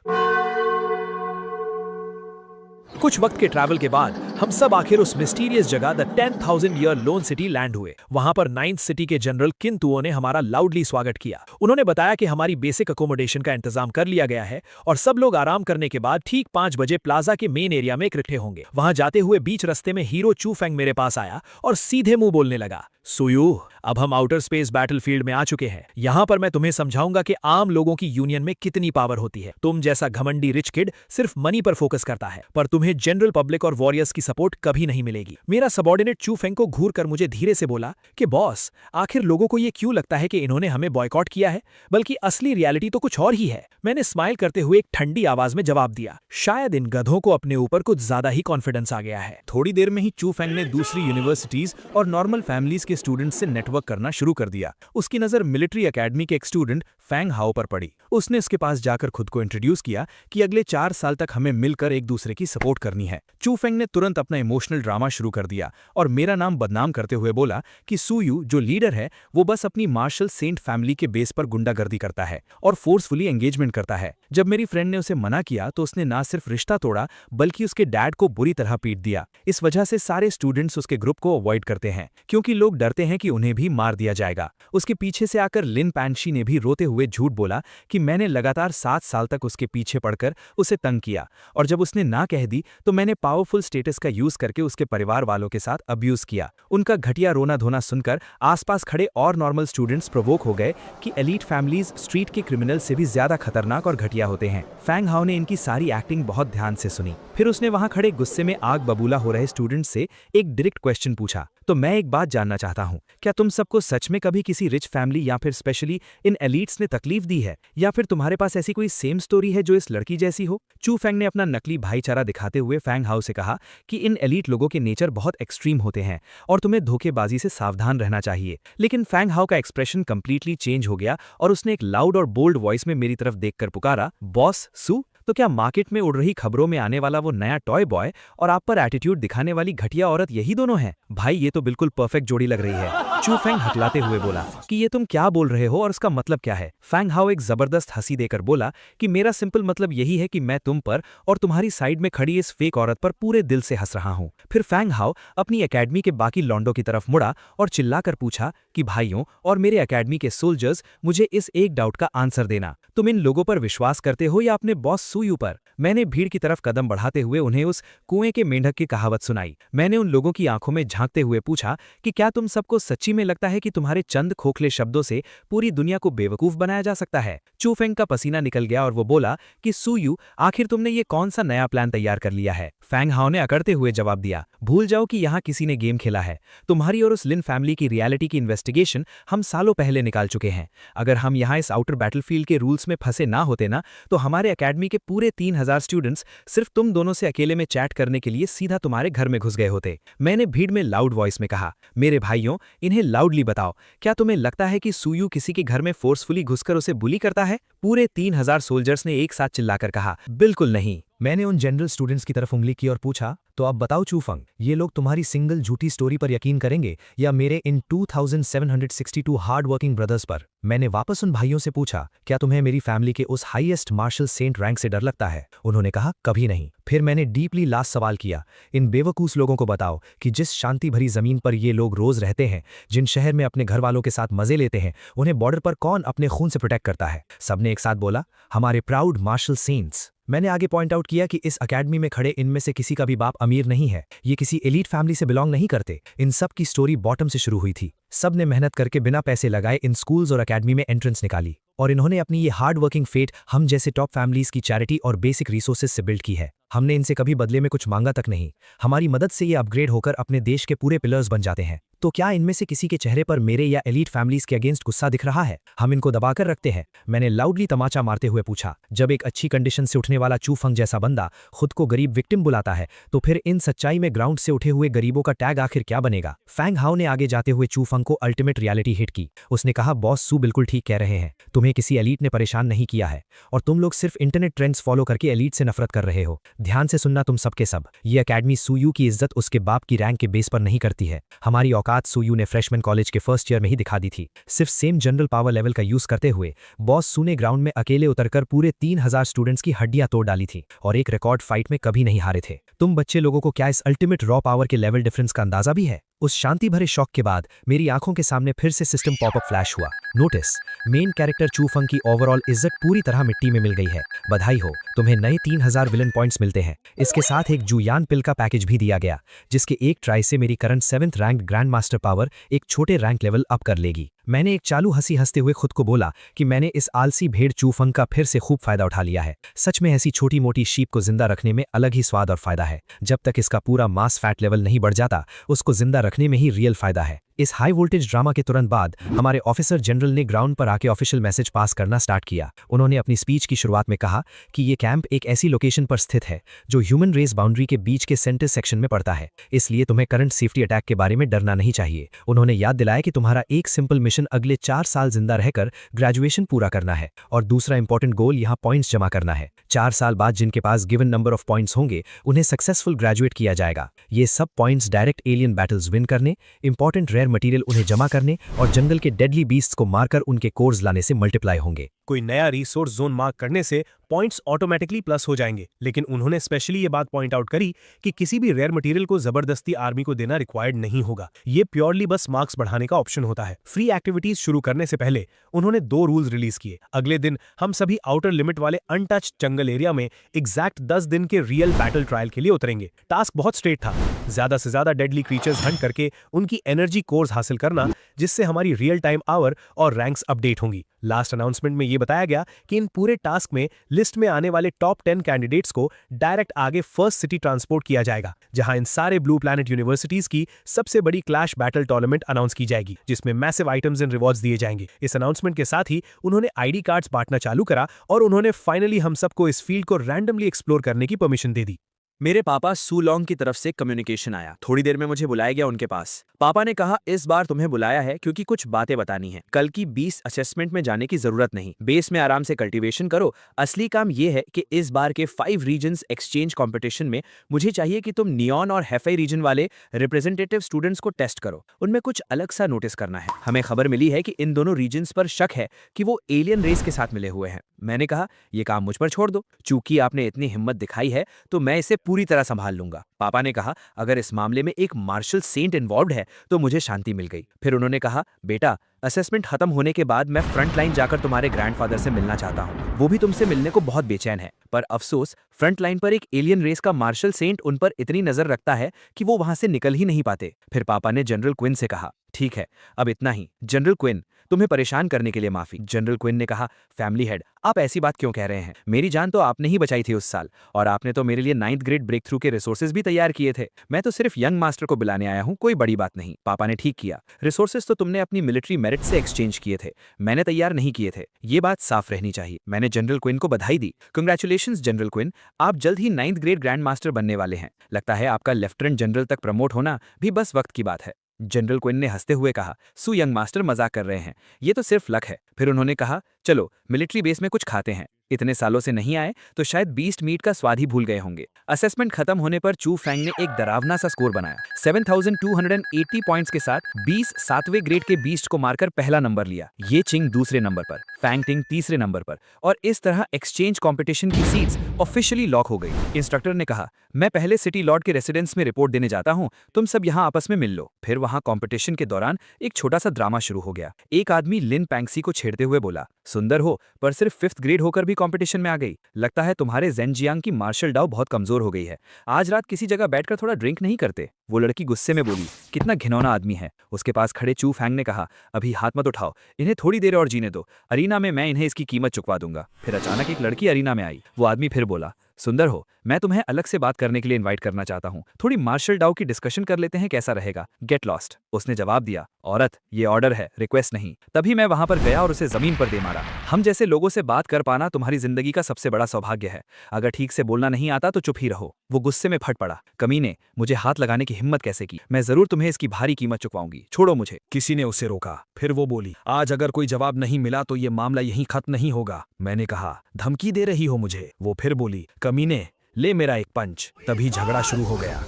कुछ वक्त के ट्रैवल के बाद हम सब आखिर उस मिस्टीरियस जगह the 10,000 year loan city land हुए। वहां पर 9th सिटी के जनरल किन तुओ ने हमारा लाउडली स्वागत किया। उन्होंने बताया कि हमारी बेसिक अकोमोडेशन का इंतजाम कर लिया गया है और सब लोग आराम करने के बाद ठीक 5 बजे प्लाजा के मेन एरिया में इकट्ठे होंगे। वहां जाते हुए बीच रास्ते में हीरो चू फेंग मेरे पास आया और सीधे मुंह बोलने लगा, सुयू, अब हम आउटर स्पेस बैटलफील्ड में आ चुके हैं। यहां पर मैं तुम्हें समझाऊंगा कि आम लोगों की यूनियन में कितनी पावर होती है। तुम जैसा घमंडी रिच किड सिर्फ मनी पर फोकस करता है, पर तुम्हें जनरल पब्लिक और वॉरियर्स की सपोर्ट कभी नहीं मिलेगी। मेरा सबॉर्डिनेट चू फेंग को घूर कर मुझे धीरे से बोला कि बॉस, आखिर लोगों को ये क्यों लगता है कि इन्होंने हमें बॉयकॉट किया है, बल्कि असली रियलिटी तो कुछ और ही है। मैंने स्माइल करते हुए एक ठंडी आवाज में जवाब दिया, शायद इन गधों को अपने ऊपर कुछ ज्यादा ही कॉन्फिडेंस आ गया है। थोड़ी देर में ही चू फेंग ने दूसरी यूनिवर्सिटीज और नॉर्मल फैमिलीज के स्टूडेंट्स से नेटवर्क करना शुरू कर दिया। उसकी नजर मिलिट्री एकेडमी के एक स्टूडेंट फैंग हाओ पर पड़ी। उसने उसके पास जाकर खुद को इंट्रोड्यूस किया कि अगले 4 साल तक हमें मिलकर एक दूसरे की सपोर्ट करनी है। चू फेंग ने तुरंत अपना इमोशनल ड्रामा शुरू कर दिया और मेरा नाम बदनाम करते हुए बोला कि सुयू जो लीडर है वो बस अपनी मार्शल सेंट फैमिली के बेस पर गुंडागर्दी करता है और फोर्सफुली एंगेजमेंट करता है। जब मेरी फ्रेंड ने उसे मना किया तो उसने ना सिर्फ रिश्ता तोड़ा बल्कि उसके डैड को बुरी तरह पीट दिया। इस वजह से सारे स्टूडेंट्स उसके ग्रुप को अवॉइड करते हैं क्योंकि लोग डरते हैं कि उन्हें भी मार दिया जाएगा। उसके पीछे से आकर लिन पैनशी ने भी रोते हुए झूठ बोला कि मैंने लगातार 7 साल तक उसके पीछे पड़कर उसे तंग किया, और जब उसने ना कह दी तो मैंने पावरफुल स्टेटस का यूज करके उसके परिवार वालों के साथ अब्यूज किया। उनका घटिया रोना धोना सुनकर आसपास खड़े और नॉर्मल स्टूडेंट्स प्रोवोक हो गए कि एलीट फैमिलीज स्ट्रीट के क्रिमिनल से भी ज्यादा खतरनाक और घटिया होते हैं। फैंग हाओ ने इनकी सारी एक्टिंग बहुत ध्यान से सुनी। फिर उसने वहां खड़े गुस्से में आग बबूला हो रहे स्टूडेंट्स से एक डायरेक्ट क्वेश्चन पूछा, तो मैं एक बात जानना चाहता हूं, क्या तुम सबको सच में कभी किसी रिच फैमिली या फिर स्पेशली इन एलीट्स ने तकलीफ दी है, या फिर तुम्हारे पास ऐसी कोई सेम स्टोरी है जो इस लड़की जैसी हो? चू फेंग ने अपना नकली भाईचारा दिखाते हुए फैंग हाओ से कहा कि इन एलीट लोगों के नेचर बहुत एक्सट्रीम होते हैं और तुम्हें धोखेबाजी से सावधान रहना चाहिए। लेकिन फैंग हाओ का एक्सप्रेशन कंप्लीटली चेंज हो गया और उसने एक लाउड और बोल्ड वॉइस में मेरी तरफ देखकर पुकारा, बॉस सू, तो क्या मार्केट में उड़ रही खबरों में आने वाला वो नया टॉय बॉय और आप पर एटीट्यूड दिखाने वाली घटिया औरत यही दोनों हैं? भाई ये तो बिल्कुल परफेक्ट जोड़ी लग रही है। चू फेंग हकलाते हुए बोला कि ये तुम क्या बोल रहे हो और उसका मतलब क्या है? फैंग हाओ एक जबरदस्त हंसी देकर बोला कि मेरा सिंपल मतलब यही है कि मैं तुम पर और तुम्हारी साइड में खड़ी इस फेक औरत पर पूरे दिल से हंस रहा हूं। फिर फैंग हाओ अपनी एकेडमी के बाकी लॉन्डों की तरफ मुड़ा और चिल्लाकर पूछा कि भाइयों और मेरे एकेडमी के सोल्जर्स, मुझे इस एक डाउट का आंसर देना, तुम इन लोगों पर विश्वास करते हो या अपने बॉस सूयू पर? मैंने भीड़ की तरफ कदम बढ़ाते हुए उन्हें उस कुएं के मेंढक की कहावत सुनाई। मैंने उन लोगों की आंखों में झांकते हुए पूछा कि क्या तुम सबको सच्ची में लगता है कि तुम्हारे चंद खोखले शब्दों से पूरी दुनिया को बेवकूफ बनाया जा सकता है? चू फेंग का पसीना निकल गया और वो बोला कि सूयू, आखिर तुमने ये कौन सा नया प्लान तैयार कर लिया है? फैंग हाओ ने अकड़ते हुए जवाब दिया, भूल जाओ कि यहाँ किसी ने गेम खेला है। तुम्हारी और उस लिन फैमिली की रियलिटी की इन्वेस्टिगेशन हम सालों पहले निकाल चुके हैं। अगर हम यहाँ इस आउटर बैटलफील्ड के रूल्स में फंसे ना होते ना, तो हमारे एकेडमी के पूरे 3000 स्टूडेंट्स सिर्फ तुम दोनों से अकेले में चैट करने के लिए सीधा तुम्हारे घर में घुस गए होते। मैंने भीड़ में लाउड वॉइस में कहा, मेरे भाइयों, इन्हें लाउडली बताओ, क्या तुम्हें लगता है कि सूयू किसी के घर में फोर्सफुली घुसकर उसे बुली करता है? पूरे 3000 सोल्जर्स ने एक साथ चिल्लाकर कहा, बिल्कुल नहीं। मैंने उन जनरल स्टूडेंट्स की तरफ उंगली की और पूछा, तो अब बताओ चू फेंग, ये लोग तुम्हारी सिंगल झूठी स्टोरी पर यकीन करेंगे या मेरे इन 2762 हार्ड वर्किंग ब्रदर्स पर? मैंने वापस उन भाइयों से पूछा, क्या तुम्हें मेरी फैमिली के उस हाईएस्ट मार्शल सेंट रैंक से डर लगता है? उन्होंने कहा, कभी नहीं। फिर मैंने डीपली लास्ट सवाल किया, इन बेवकूफ लोगों को बताओ कि जिस शांति भरी जमीन पर ये लोग रोज रहते हैं, जिन शहर में अपने घर वालों के साथ मजे लेते हैं, उन्हें बॉर्डर पर कौन अपने खून से प्रोटेक्ट करता है? सबने एक साथ बोला, हमारे प्राउड मार्शल सेंट्स। मैंने आगे पॉइंट आउट किया कि इस एकेडमी में खड़े इनमें से किसी का भी बाप अमीर नहीं है, ये किसी एलीट फैमिली से बिलोंग नहीं करते। इन सब की स्टोरी बॉटम से शुरू हुई थी। सब ने मेहनत करके बिना पैसे लगाए इन स्कूल्स और एकेडमी में एंट्रेंस निकाली, और इन्होंने अपनी ये हार्ड वर्किंग फेट हम जैसे टॉप फैमिलीज की चैरिटी और बेसिक रिसोर्सेज से बिल्ड की है। हमने इनसे कभी बदले में कुछ मांगा तक नहीं। हमारी मदद से ये अपग्रेड होकर अपने देश के पूरे पिलर्स बन जाते हैं। तो क्या इनमें से किसी के चेहरे पर मेरे या एलीट फैमिलीज के अगेंस्ट गुस्सा दिख रहा है? हम इनको दबाकर रखते हैं। मैंने लाउडली तमाचा मारते हुए पूछा, जब एक अच्छी कंडीशन से उठने वाला चू फेंग जैसा बंदा खुद को गरीब विक्टिम बुलाता है, तो फिर इन सच्चाई में ग्राउंड से उठे हुए गरीबों का टैग आखिर क्या बनेगा? फैंग हाओ ने आगे जाते हुए चू फेंग को अल्टीमेट रियलिटी हिट की। उसने कहा, बॉस सू बिल्कुल ठीक कह रहे हैं, तुम्हें किसी एलीट ने परेशान नहीं किया है, और तुम लोग सिर्फ इंटरनेट ट्रेंड्स फॉलो करके एलीट से नफरत कर रहे हो। ध्यान से सुनना तुम सबके सब, ये एकेडमी सूयू की इज्जत उसके बाप की रैंक के बेस पर नहीं करती है। हमारी औकात सूयू ने फ्रेशमैन कॉलेज के फर्स्ट ईयर में ही दिखा दी थी। सिर्फ सेम जनरल पावर लेवल का यूज करते हुए बॉस सू ने ग्राउंड में अकेले उतरकर पूरे 3000 स्टूडेंट्स की हड्डियां तोड़ डाली थी और एक रिकॉर्ड फाइट में कभी नहीं हारे थे। तुम बच्चे लोगों को क्या इस अल्टीमेट रॉ पावर के लेवल डिफरेंस का अंदाजा भी है? उस शांति भरे शॉक के बाद मेरी आंखों के सामने फिर से सिस्टम पॉपअप फ्लैश हुआ। नोटिस, मेन कैरेक्टर चू फेंग की ओवरऑल इज्जत पूरी तरह मिट्टी में मिल गई है। बधाई हो, तुम्हें नए 3000 विलन पॉइंट्स मिलते हैं। इसके साथ एक जुयान पिल का पैकेज भी दिया गया, जिसके एक ट्राई से मेरी current 7th rank grand master power एक छोटे रैंक लेवल अप कर लेगी। मैंने एक चालू हंसी हंसते हुए खुद को बोला कि मैंने इस आलसी भेड़ चू फेंग का फिर से खूब फायदा उठा लिया है। सच में ऐसी छोटी मोटी शीप को जिंदा रखने में अलग ही स्वाद और फायदा है। जब तक इसका पूरा मास फैट लेवल नहीं बढ़ जाता, उसको जिंदा रखने में ही रियल फायदा है। इस हाई वोल्टेज ड्रामा के तुरंत बाद हमारे ऑफिसर जनरल ने ग्राउंड पर आके ऑफिशियल मैसेज पास करना स्टार्ट किया। उन्होंने अपनी स्पीच की शुरुआत में कहा कि ये कैंप एक ऐसी लोकेशन पर स्थित है जो ह्यूमन रेस बाउंड्री के बीच के सेंटर सेक्शन में पड़ता है, इसलिए तुम्हें करंट सेफ्टी अटैक के बारे में डरना नहीं चाहिए। उन्होंने याद दिलाया कि तुम्हारा एक सिंपल मिशन अगले 4 साल जिंदा रहकर ग्रेजुएशन पूरा करना है, और दूसरा इंपॉर्टेंट गोल यहाँ पॉइंट्स जमा करना है। 4 साल बाद जिनके पास गिवन नंबर ऑफ पॉइंट्स होंगे उन्हें सक्सेसफुल ग्रेजुएट किया जाएगा। ये सब points direct alien battles win करने, इंपॉर्टेंट रेयर मटेरियल उन्हें जमा करने और जंगल के डेडली बीस्ट्स को मारकर उनके कोर्स लाने से मल्टीप्लाई होंगे। कोई नया रिसोर्स जोन मार्क करने से पॉइंट्स ऑटोमेटिकली प्लस हो जाएंगे, लेकिन उन्होंने स्पेशली ये बात पॉइंट आउट करी कि किसी भी रेयर मटेरियल को जबरदस्ती आर्मी को देना रिक्वायर्ड नहीं होगा। ये प्योरली बस मार्क्स बढ़ाने का ऑप्शन होता है। फ्री एक्टिविटीज शुरू करने से पहले उन्होंने 2 रूल्स रिलीज किए। अगले दिन हम सभी आउटर लिमिट वाले अनटच्ड जंगल एरिया में एग्जैक्ट 10 दिन के रियल बैटल ट्रायल के लिए उतरेंगे। टास्क बहुत स्ट्रेट था, ज्यादा से ज्यादा डेडली क्रीचर्स हंट करके उनकी एनर्जी कोर्स हासिल करना, जिससे हमारी रियल टाइम आवर और रैंक्स अपडेट होंगी। लास्ट अनाउंसमेंट में ये बताया गया कि इन पूरे टास्क में लिस्ट में आने वाले टॉप 10 कैंडिडेट्स को डायरेक्ट आगे फर्स्ट सिटी ट्रांसपोर्ट किया जाएगा, जहां इन सारे ब्लू प्लैनेट यूनिवर्सिटीज की सबसे बड़ी क्लैश बैटल टूर्नामेंट अनाउंस की जाएगी, जिसमें मैसिव आइटम्स एंड रिवॉर्ड्स दिए जाएंगे। इस अनाउंसमेंट के साथ ही उन्होंने आईडी कार्ड्स बांटना चालू करा और उन्होंने फाइनली हम सबको इस फील्ड को रैंडमली एक्सप्लोर करने की परमिशन दे दी। मेरे पापा सूलोंग की तरफ से कम्युनिकेशन आया। थोड़ी देर में मुझे बुलाया गया उनके पास। पापा ने कहा, इस बार तुम्हें बुलाया है क्योंकि कुछ बातें बतानी है। कल की 20 असेसमेंट में जाने की जरूरत नहीं, बेस में आराम से कल्टीवेशन करो। असली काम यह है कि इस बार के 5 रीजन्स एक्सचेंज कंपटीशन में मुझे चाहिए कि तुम नियॉन और हेफाई रीजन वाले रिप्रेजेंटेटिव स्टूडेंट्स को टेस्ट करो। उनमें कुछ अलग सा नोटिस करना है। हमें खबर मिली है कि इन दोनों रीजन्स पर शक है कि वो एलियन रेस के साथ मिले हुए हैं। मैंने कहा, यह काम मुझ पर छोड़ दो, चूंकि आपने इतनी हिम्मत दिखाई है तो मैं इसे पूरी तरह संभाल लूंगा। पापा ने कहा, अगर इस मामले में एक मार्शल सेंट इन्वॉल्व्ड है तो मुझे शांति मिल गई। फिर उन्होंने कहा, बेटा, असेसमेंट खत्म होने के बाद मैं फ्रंट लाइन जाकर तुम्हारे ग्रैंडफादर से मिलना चाहता हूं। वो भी तुमसे मिलने को बहुत बेचैन है, पर अफसोस फ्रंट लाइन पर एक एलियन रेस का मार्शल सेंट उन पर इतनी नजर रखता है कि वो वहां से निकल ही नहीं पाते। फिर पापा ने जनरल क्विन से कहा, ठीक है, अब इतना ही। जनरल क्विन, तुम्हें परेशान करने के लिए माफी। जनरल क्विन ने कहा, फैमिली हेड, आप ऐसी बात क्यों कह रहे हैं? मेरी जान तो आपने ही बचाई थी उस साल, और आपने तो मेरे लिए 9th ग्रेड ब्रेक थ्रू के रिसोर्सेज भी तैयार किए थे। मैं तो सिर्फ यंग मास्टर को बुलाने आया हूं, कोई बड़ी बात नहीं। पापा ने ठीक किया, रिसोर्सेज तो तुमने अपनी मिलिट्री मेरिट से एक्सचेंज किए थे, मैंने तैयार नहीं किए थे। ये बात साफ रहनी चाहिए। मैंने जनरल क्विन को बधाई दी। कंग्रेचुलेशंस जनरल क्विन, आप जल्द ही 9th ग्रेड ग्रैंड मास्टर बनने वाले हैं। लगता है आपका लेफ्टिनेंट जनरल तक प्रमोट होना भी बस वक्त की बात है। जनरल क्विन ने हंसते हुए कहा, सू यंग मास्टर मजाक कर रहे हैं, ये तो सिर्फ लक है। फिर उन्होंने कहा, चलो मिलिट्री बेस में कुछ खाते हैं। इतने सालों से नहीं आए तो शायद बीस्ट मीट का स्वाद ही भूल गए होंगे। असेसमेंट खत्म होने पर चू फैंग ने एक डरावना सा स्कोर बनाया। 7280 पॉइंट्स के साथ 20 7वें ग्रेड के बीस्ट को मारकर पहला नंबर लिया। ये चिंग दूसरे नंबर पर, फैंग टिंग तीसरे नंबर पर, और इस तरह एक्सचेंज कंपटीशन की सीट्स ऑफिशियली लॉक हो गई। इंस्ट्रक्टर ने कहा, मैं पहले सिटी लॉर्ड के रेसिडेंस में रिपोर्ट देने जाता हूं, तुम सब यहां आपस में मिल लो। फिर वहां कंपटीशन के दौरान एक छोटा सा ड्रामा शुरू हो गया। एक आदमी लिन पैंक्सी को छेड़ते हुए बोला, सुंदर हो पर सिर्फ 5th ग्रेड होकर भी कंपटीशन में आ गई। लगता है तुम्हारे ज़ेनजियांग की मार्शल डाउ बहुत कमजोर हो गई है। आज रात किसी जगह बैठकर थोड़ा ड्रिंक नहीं करते? वो लड़की गुस्से में बोली, कितना घिनौना आदमी है। उसके पास खड़े चू फैंग ने कहा, अभी हाथ मत उठाओ, इन्हें थोड़ी देर और जीने दो, अरीना में मैं इन्हें इसकी कीमत चुकवा दूंगा। फिर अचानक एक लड़की अरीना में आई। वो आदमी फिर बोला, सुंदर हो, मैं तुम्हें अलग से बात करने के लिए इनवाइट करना चाहता हूं। थोड़ी मार्शल डाउ की डिस्कशन कर लेते हैं, कैसा रहेगा? Get lost. उसने जवाब दिया, औरत, ये ऑर्डर है, रिक्वेस्ट नहीं। तभी मैं वहां पर गया और उसे जमीन पर दे मारा। हम जैसे लोगों से बात कर पाना तुम्हारी जिंदगी का सबसे बड़ा सौभाग्य है। अगर ठीक से बोलना नहीं आता तो चुप ही रहो। वो गुस्से में फट पड़ा, कमीने, मुझे हाथ लगाने की हिम्मत कैसे की? मैं जरूर तुम्हें इसकी भारी कीमत चुकवाऊंगी, छोड़ो मुझे। किसी ने उसे रोका। फिर वो बोली, आज अगर कोई जवाब नहीं मिला तो ये मामला यहीं खत्म नहीं होगा। मैंने कहा, धमकी दे रही हो मुझे? वो फिर बोली, कमीने, ले मेरा एक पंच। तभी झगड़ा शुरू हो गया।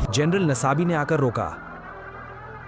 जनरल नसाबी ने आकर रोका,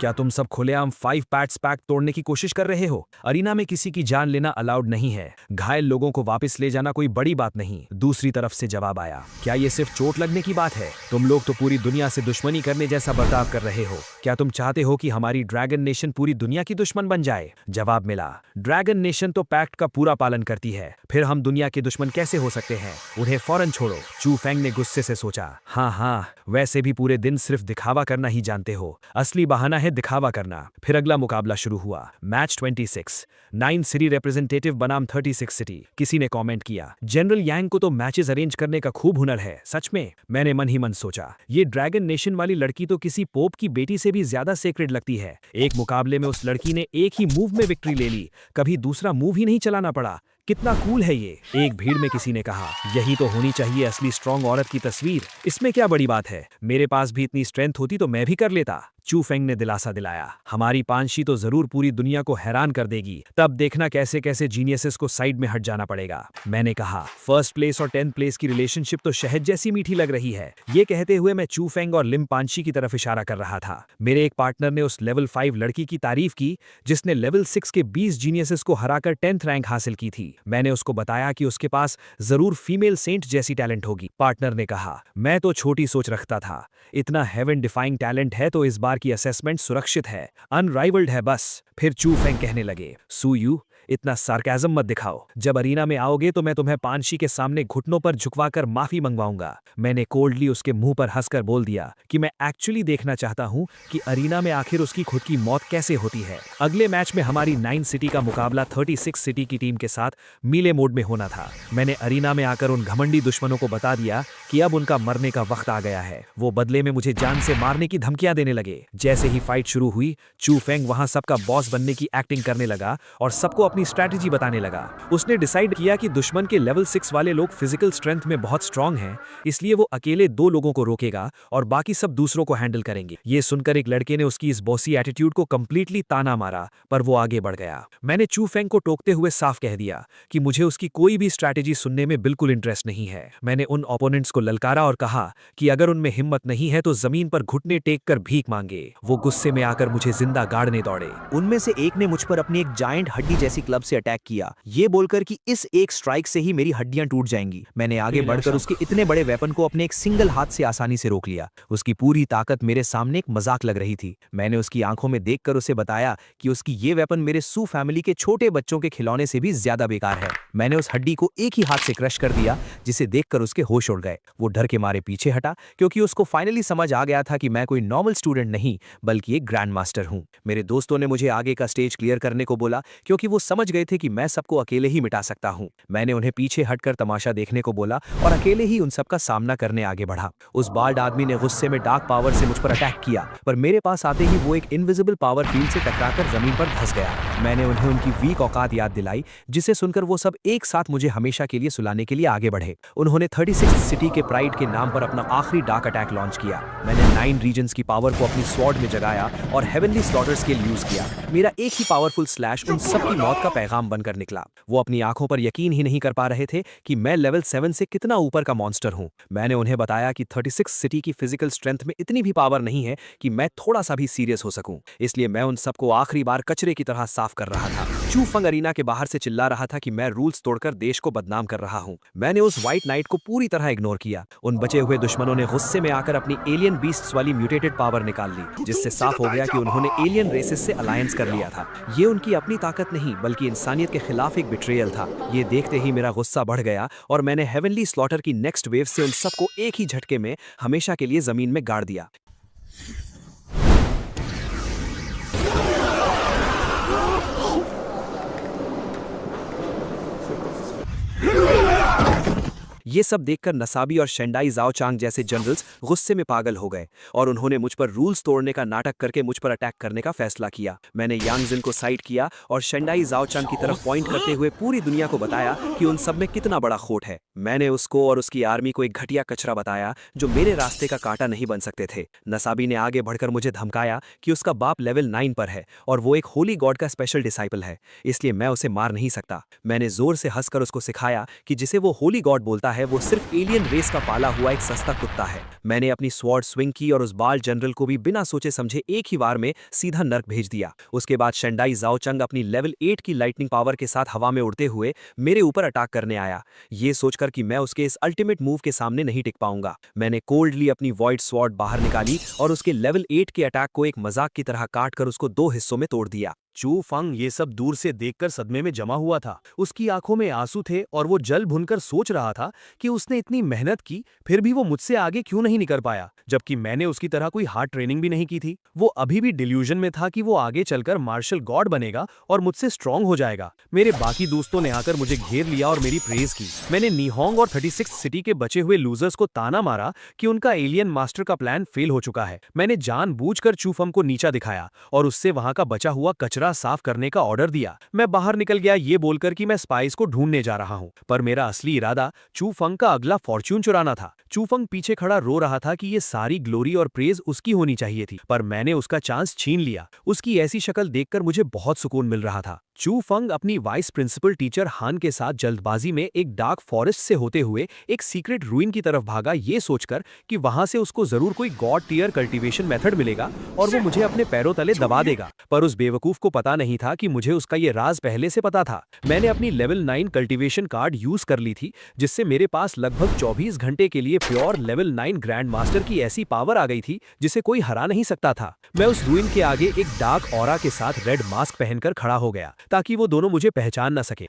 क्या तुम सब खुलेआम 5 पैट्स पैक तोड़ने की कोशिश कर रहे हो? अरीना में किसी की जान लेना अलाउड नहीं है। घायल लोगों को वापस ले जाना कोई बड़ी बात नहीं। दूसरी तरफ से जवाब आया, क्या ये सिर्फ चोट लगने की बात है? तुम लोग तो पूरी दुनिया से दुश्मनी करने जैसा बर्ताव कर रहे हो। क्या तुम चाहते हो कि हमारी ड्रैगन नेशन पूरी दुनिया की दुश्मन बन जाए? जवाब मिला, ड्रैगन नेशन तो पैक्ट का पूरा पालन करती है, फिर हम दुनिया के दुश्मन कैसे हो सकते हैं? उन्हें फौरन छोड़ो। चू फैंग ने गुस्से से सोचा, हाँ, वैसे भी पूरे दिन सिर्फ दिखावा करना ही जानते हो। असली बहाना है दिखावा करना। फिर अगला मुकाबला शुरू हुआ। मैच 26, 9 सिटी रिप्रेजेंटेटिव बनाम 36 सिटी। किसी ने कमेंट किया, जनरल यांग को तो मैचेस अरेंज करने का खूब हुनर है। सच में? मैंने मन ही मन सोचा, ये ड्रैगन नेशन वाली लड़की तो किसी पोप की बेटी से भी ज्यादा सेक्रेड लगती है। एक मुकाबले में उस लड़की ने एक ही मूव में विक्ट्री ले ली, कभी दूसरा मूव ही नहीं चलाना पड़ा। कितना कूल है ये। एक भीड़ में किसी ने कहा, यही तो होनी चाहिए असली स्ट्रॉन्ग औरत की तस्वीर। इसमें क्या बड़ी बात है? मेरे पास भी इतनी स्ट्रेंथ होती तो मैं भी कर लेता। चू फेंग ने दिलासा दिलाया। हमारी पांशी तो जरूर पूरी दुनिया को हैरान कर देगी, तब देखना कैसे कैसे जीनियसेस को साइड में हट जाना पड़ेगा। मैंने कहा, फर्स्ट प्लेस और 10th प्लेस की रिलेशनशिप तो शहद जैसी मीठी लग रही है। ये कहते हुए मैं चू फेंग और लिम पांशी की तरफ इशारा कर रहा था। मेरे एक पार्टनर ने उस लेवल 5 लड़की की तारीफ की जिसने लेवल 6 के 20 जीनियसेस को हराकर 10th रैंक हासिल की थी। मैंने उसको बताया कि उसके पास जरूर फीमेल सेंट जैसी टैलेंट होगी। पार्टनर ने कहा, मैं तो छोटी सोच रखता था, इतना हेवन डिफाइंग टैलेंट है तो इस बार की असेसमेंट सुरक्षित है, अनराइवल्ड है बस। फिर चू फेंग कहने लगे, सू यू इतना सार्केज़म मत दिखाओ, जब अरीना में आओगे तो मैं तुम्हें पांशी के सामने घुटनों पर झुकवाकर माफी मंगवाऊंगा। मैंने कोल्डली उसके मुंह पर हंसकर बोल दिया कि मैं एक्चुअली देखना चाहता हूं कि अरीना में आखिर उसकी खुद की मौत कैसे होती है। अगले मैच में हमारी 9 सिटी का मुकाबला 36 सिटी की टीम के साथ मीले मोड में होना था। मैंने अरीना में आकर उन घमंडी दुश्मनों को बता दिया कि अब उनका मरने का वक्त आ गया है। वो बदले में मुझे जान से मारने की धमकियां देने लगे। जैसे ही फाइट शुरू हुई, चू फेंग वहां सबका बॉस बनने की एक्टिंग करने लगा और सबको अपनी स्ट्रैटेजी बताने लगा। उसने डिसाइड किया कि दुश्मन के लेवल 6 वाले लोग फिजिकल स्ट्रेंथ में बहुत स्ट्रांग हैं, इसलिए वो अकेले 2 लोगों को रोकेगा और बाकी सब दूसरों को हैंडल करेंगे। ये सुनकर एक लड़के ने उसकी इस बॉसी एटीट्यूड को कंप्लीटली ताना मारा, पर वो आगे बढ़ गया। मैंने चू फेंग को टोकते हुए साफ कह दिया कि मुझे उसकी कोई भी स्ट्रैटेजी सुनने में बिल्कुल इंटरेस्ट नहीं है। मैंने उन ओपोनेंट्स को ललकारा और कहा कि अगर उनमें हिम्मत नहीं है तो जमीन पर घुटने टेक कर भीख मांगे। वो गुस्से में आकर मुझे जिंदा गाड़ने दौड़े। उनमें से एक ने मुझ पर अपनी एक जायंट हड्डी जैसी क्लब से अटैक किया, ये बोलकर कि इस एक स्ट्राइक से ही मेरी हड्डियां टूट जाएंगी। मैंने आगे बढ़कर उसके इतने बड़े वेपन को अपने एक सिंगल हाथ से आसानी से रोक लिया। उसकी पूरी ताकत मेरे सामने एक मजाक लग रही थी। मैंने उसकी आंखों में देखकर उसे बताया कि उसकी ये वेपन मेरे सू फैमिली के छोटे बच्चों के खिलौने से भी ज्यादा बेकार है। मैंने उस हड्डी को एक ही हाथ से क्रश कर दिया, जिसे देखकर उसके होश उड़ गए। वो डर के मारे पीछे हटा, क्योंकि उसको फाइनली समझ आ गया था कि मैं कोई नॉर्मल स्टूडेंट नहीं बल्कि एक ग्रैंड मास्टर हूं। मेरे दोस्तों ने मुझे आगे का स्टेज क्लियर करने को बोला, क्योंकि वो समझ गए थे कि मैं सबको अकेले ही मिटा सकता हूं। मैंने उन्हें पीछे हटकर तमाशा देखने को बोला और अकेले ही उन सबका सामना करने आगे बढ़ा। उस बाल्ड आदमी ने गुस्से में डार्क पावर से मुझ पर अटैक किया, पर मेरे पास आते ही वो एक इनविजिबल पावर फील्ड से टकराकर जमीन पर धंस गया। मैंने उन्हें उनकी वीक औकात याद दिलाई, जिसे सुनकर वो सब एक साथ मुझे हमेशा के लिए सुलाने के लिए आगे बढ़े। उन्होंने 36 सिटी के प्राइड के नाम पर अपना आखिरी डार्क अटैक लॉन्च किया। मैंने 9 रीजन्स की पावर को अपनी स्वॉर्ड में जगाया और हेवनली स्लॉटर्स के यूज किया। मेरा एक ही पावरफुल स्लैश उन सबकी मौत का पैगाम बनकर निकला। वो अपनी आंखों पर यकीन ही नहीं कर पा रहे थे कि मैं लेवल 7 से कितना ऊपर का मॉन्स्टर हूं। मैंने उन्हें बताया कि 36 सिटी की फिजिकल स्ट्रेंथ में इतनी भी पावर नहीं है कि मैं थोड़ा सा भी सीरियस हो सकूं, इसलिए मैं उन सबको आखिरी बार कचरे की तरह साफ कर रहा था। चू फेंग अरीना के बाहर से चिल्ला रहा था कि मैं रूल्स तोड़कर देश को बदनाम कर रहा हूं। मैंने उस व्हाइट नाइट को पूरी तरह इग्नोर किया। उन बचे हुए दुश्मनों ने गुस्से में आकर अपनी एलियन बीस्ट्स वाली म्यूटेटेड पावर निकाल ली, जिससे साफ हो गया कि उन्होंने एलियन रेसेस से अलायंस कर लिया था। ये उनकी अपनी ताकत नहीं बल्कि इंसानियत के खिलाफ एक बिट्रेयल था। ये देखते ही मेरा गुस्सा बढ़ गया और मैंने हेवनली स्लॉटर की नेक्स्ट वेव से उन सबको एक ही झटके में हमेशा के लिए जमीन में गाड़ दिया। ये सब देखकर नसाबी और शेंडाई जाओ चांग जैसे जनरल्स गुस्से में पागल हो गए और उन्होंने मुझ पर रूल्स तोड़ने का नाटक करके मुझ पर अटैक करने का फैसला किया। मैंने यांग जिन को साइड किया और शेंडाई जाओ चांग की तरफ पॉइंट करते हुए पूरी दुनिया को बताया कि उन सब में कितना बड़ा खोट है। मैंने उसको और उसकी आर्मी को एक घटिया कचरा बताया जो मेरे रास्ते का कांटा नहीं बन सकते थे। नसाबी ने आगे बढ़कर मुझे धमकाया कि उसका बाप लेवल 9 पर है और वो एक होली गॉड का स्पेशल डिसाइपल है, इसलिए मैं उसे मार नहीं सकता। मैंने जोर से हंसकर उसको सिखाया कि जिसे वो होली गॉड बोलता है वो सिर्फ एलियन रेस का पाला हुआ एक सस्ता कुत्ता है। मैंने अपनी स्वॉर्ड स्विंग की और उस बाल जनरल को भी बिना सोचे समझे एक ही वार में सीधा नर्क भेज दिया। उसके बाद शेंडाई जाओ चंग अपनी लेवल 8 की लाइटनिंग पावर के साथ हवा में उड़ते हुए मेरे ऊपर अटैक करने आया, ये सोचकर कि मैं उसके इस अल्टीमेट मूव के सामने नहीं टिक पाऊंगा। मैंने कोल्डली अपनी वॉइड स्वॉर्ड बाहर निकाली और उसके लेवल 8 के अटैक को एक मजाक की तरह काटकर उसको 2 हिस्सों में तोड़ दिया। चू फेंग ये सब दूर से देखकर सदमे में जमा हुआ था। उसकी आंखों में आंसू थे और वो जल भुनकर सोच रहा था कि उसने इतनी मेहनत की फिर भी वो मुझसे आगे क्यों नहीं निकल पाया, जबकि मैंने उसकी तरह कोई हार्ड ट्रेनिंग भी नहीं की थी। वो अभी भी डिल्यूजन में था कि वो आगे चलकर मार्शल गॉड बनेगा और मुझसे स्ट्रांग हो जाएगा। मेरे बाकी दोस्तों ने आकर मुझे घेर लिया और मेरी प्रेज की। मैंने नीहोंग और 36 सिटी के बचे हुए लूजर्स को ताना मारा कि उनका एलियन मास्टर का प्लान फेल हो चुका है। मैंने जानबूझकर चू फेंग को नीचा दिखाया और उससे वहां का बचा हुआ कचरा कमरा साफ करने का ऑर्डर दिया। मैं बाहर निकल गया ये बोलकर कि मैं स्पाइस को ढूंढने जा रहा हूँ, पर मेरा असली इरादा चू फंग का अगला फॉर्च्यून चुराना था। चू फंग पीछे खड़ा रो रहा था कि ये सारी ग्लोरी और प्रेज उसकी होनी चाहिए थी, पर मैंने उसका चांस छीन लिया। उसकी ऐसी शक्ल देखकर मुझे बहुत सुकून मिल रहा था। चू फंग अपनी वाइस प्रिंसिपल टीचर हान के साथ जल्दबाजी में एक डार्क फॉरेस्ट से होते हुए एक सीक्रेट रूइन की तरफ भागा, ये सोचकर कि वहां से उसको जरूर कोई गॉड टियर कल्टीवेशन मेथड मिलेगा और वो मुझे अपने पैरों तले दबा देगा। पर उस बेवकूफ को पता नहीं था कि मुझे उसका ये राज पहले से पता था। मैंने अपनी लेवल 9 कल्टीवेशन कार्ड यूज कर ली थी, जिससे मेरे पास लगभग 24 घंटे के लिए प्योर लेवल 9 ग्रैंड मास्टर की ऐसी पावर आ गई थी जिसे कोई हरा नहीं सकता था। मैं उस रूइन के आगे एक डार्क ऑरा के साथ रेड मास्क पहनकर खड़ा हो गया ताकि वो दोनों मुझे पहचान न सके।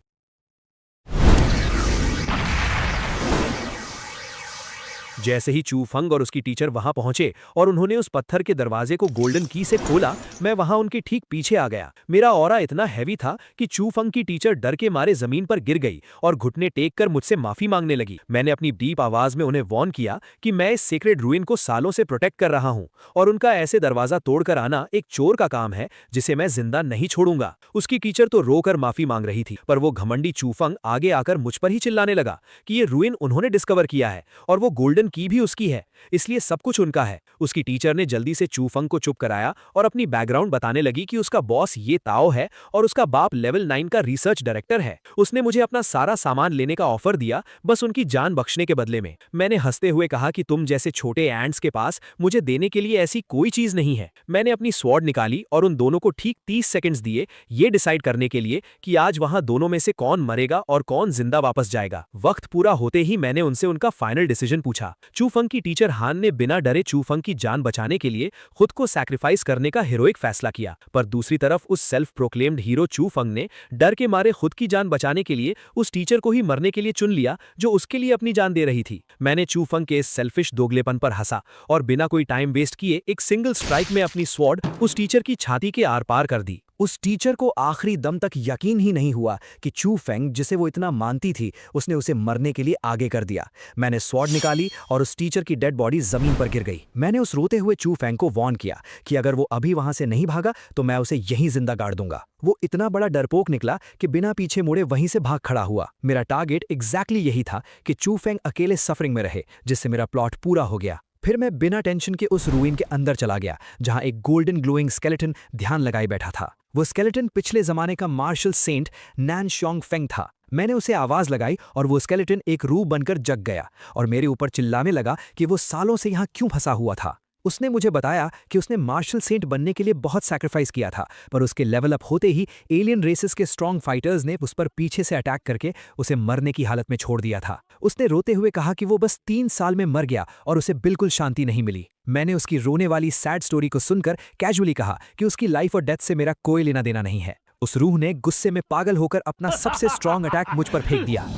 जैसे ही चू फंग और उसकी टीचर वहां पहुंचे और उन्होंने उस पत्थर के दरवाजे को गोल्डन की से खोला, मैं वहां उनके ठीक पीछे आ गया। मेरा ऑरा इतना हैवी था कि चू फंग की टीचर डर के मारे जमीन पर गिर गई और घुटने टेक कर मुझसे माफी मांगने लगी। मैंने अपनी डीप आवाज में उन्हें वॉर्न किया कि मैं इस सीक्रेट रूइन को सालों से प्रोटेक्ट कर रहा हूं और उनका ऐसे दरवाजा तोड़कर आना एक चोर का काम है जिसे मैं जिंदा नहीं छोड़ूंगा। उसकी टीचर तो रोकर माफी मांग रही थी, पर वो घमंडी चू फंग आगे आकर मुझ पर ही चिल्लाने लगा कि ये रूइन उन्होंने डिस्कवर किया है और वो गोल्डन की भी उसकी है, इसलिए सब कुछ उनका है। उसकी टीचर ने जल्दी से चू फंग को चुप कराया और अपनी बैकग्राउंड बताने लगी कि उसका बॉस ये ताओ है और उसका बाप लेवल 9 का रिसर्च डायरेक्टर है। उसने मुझे अपना सारा सामान लेने का ऑफर दिया, बस उनकी जान बख्शने के बदले में। मैंने हंसते हुए कहा कि तुम जैसे छोटे एंट्स के पास मुझे देने के लिए ऐसी कोई चीज नहीं है। मैंने अपनी स्वॉर्ड निकाली और उन दोनों को ठीक 30 सेकंड्स दिए ये डिसाइड करने के लिए कि आज वहां दोनों में से कौन मरेगा और कौन जिंदा वापस जाएगा। वक्त पूरा होते ही मैंने उनसे उनका फाइनल डिसीजन पूछा। चू फंग की टीचर हान ने बिना डरे चू फंग की जान बचाने के लिए खुद को सैक्रिफाइस करने का हीरोइक फैसला किया, पर दूसरी तरफ उस सेल्फ प्रोक्लेम्ड हीरो चू फंग ने डर के मारे खुद की जान बचाने के लिए उस टीचर को ही मरने के लिए चुन लिया जो उसके लिए अपनी जान दे रही थी। मैंने चू फंग के इस सेल्फिश दोगलेपन पर हंसा और बिना कोई टाइम वेस्ट किए एक सिंगल स्ट्राइक में अपनी स्वॉर्ड उस टीचर की छाती के आर पार कर दी। उस टीचर को आखिरी दम तक यकीन ही नहीं हुआ कि चू फेंग, जिसे वो इतना मानती थी, उसने उसे मरने के लिए आगे कर दिया। मैंने स्वॉर्ड निकाली और उस टीचर की डेड बॉडी जमीन पर गिर गई। मैंने उस रोते हुए चू फेंग को वॉर्न किया कि अगर वो अभी वहां से नहीं भागा तो मैं उसे यहीं जिंदा गाड़ दूंगा। वो इतना बड़ा डरपोक निकला कि बिना पीछे मुड़े वहीं से भाग खड़ा हुआ। मेरा टारगेट एग्जैक्टली यही था कि चू फेंग अकेले सफरिंग में रहे, जिससे मेरा प्लॉट पूरा हो गया। फिर मैं बिना टेंशन के उस रूइन के अंदर चला गया जहां एक गोल्डन ग्लोइंग स्केलेटन ध्यान लगाए बैठा था। वो स्केलेटन पिछले जमाने का मार्शल सेंट नैन शोंग फेंग था। मैंने उसे आवाज लगाई और वो स्केलेटन एक रूह बनकर जग गया और मेरे ऊपर चिल्लाने लगा कि वो सालों से यहाँ क्यों फंसा हुआ था। उसने मुझे बताया कि उसने मार्शल सेंट बनने के लिए बहुत सैक्रिफाइस किया था, पर उसके लेवल अप होते ही एलियन रेसेस के स्ट्रॉन्ग फाइटर्स ने उस पर पीछे से अटैक करके उसे मरने की हालत में छोड़ दिया था। उसने रोते हुए कहा कि वो बस 3 साल में मर गया और उसे बिल्कुल शांति नहीं मिली। मैंने उसकी रोने वाली सैड स्टोरी को सुनकर कैजुअली कहा कि उसकी लाइफ और डेथ से मेरा कोई लेना देना नहीं है। उस रूह ने गुस्से में पागल होकर अपना सबसे स्ट्रॉन्ग अटैक मुझ पर फेंक दिया।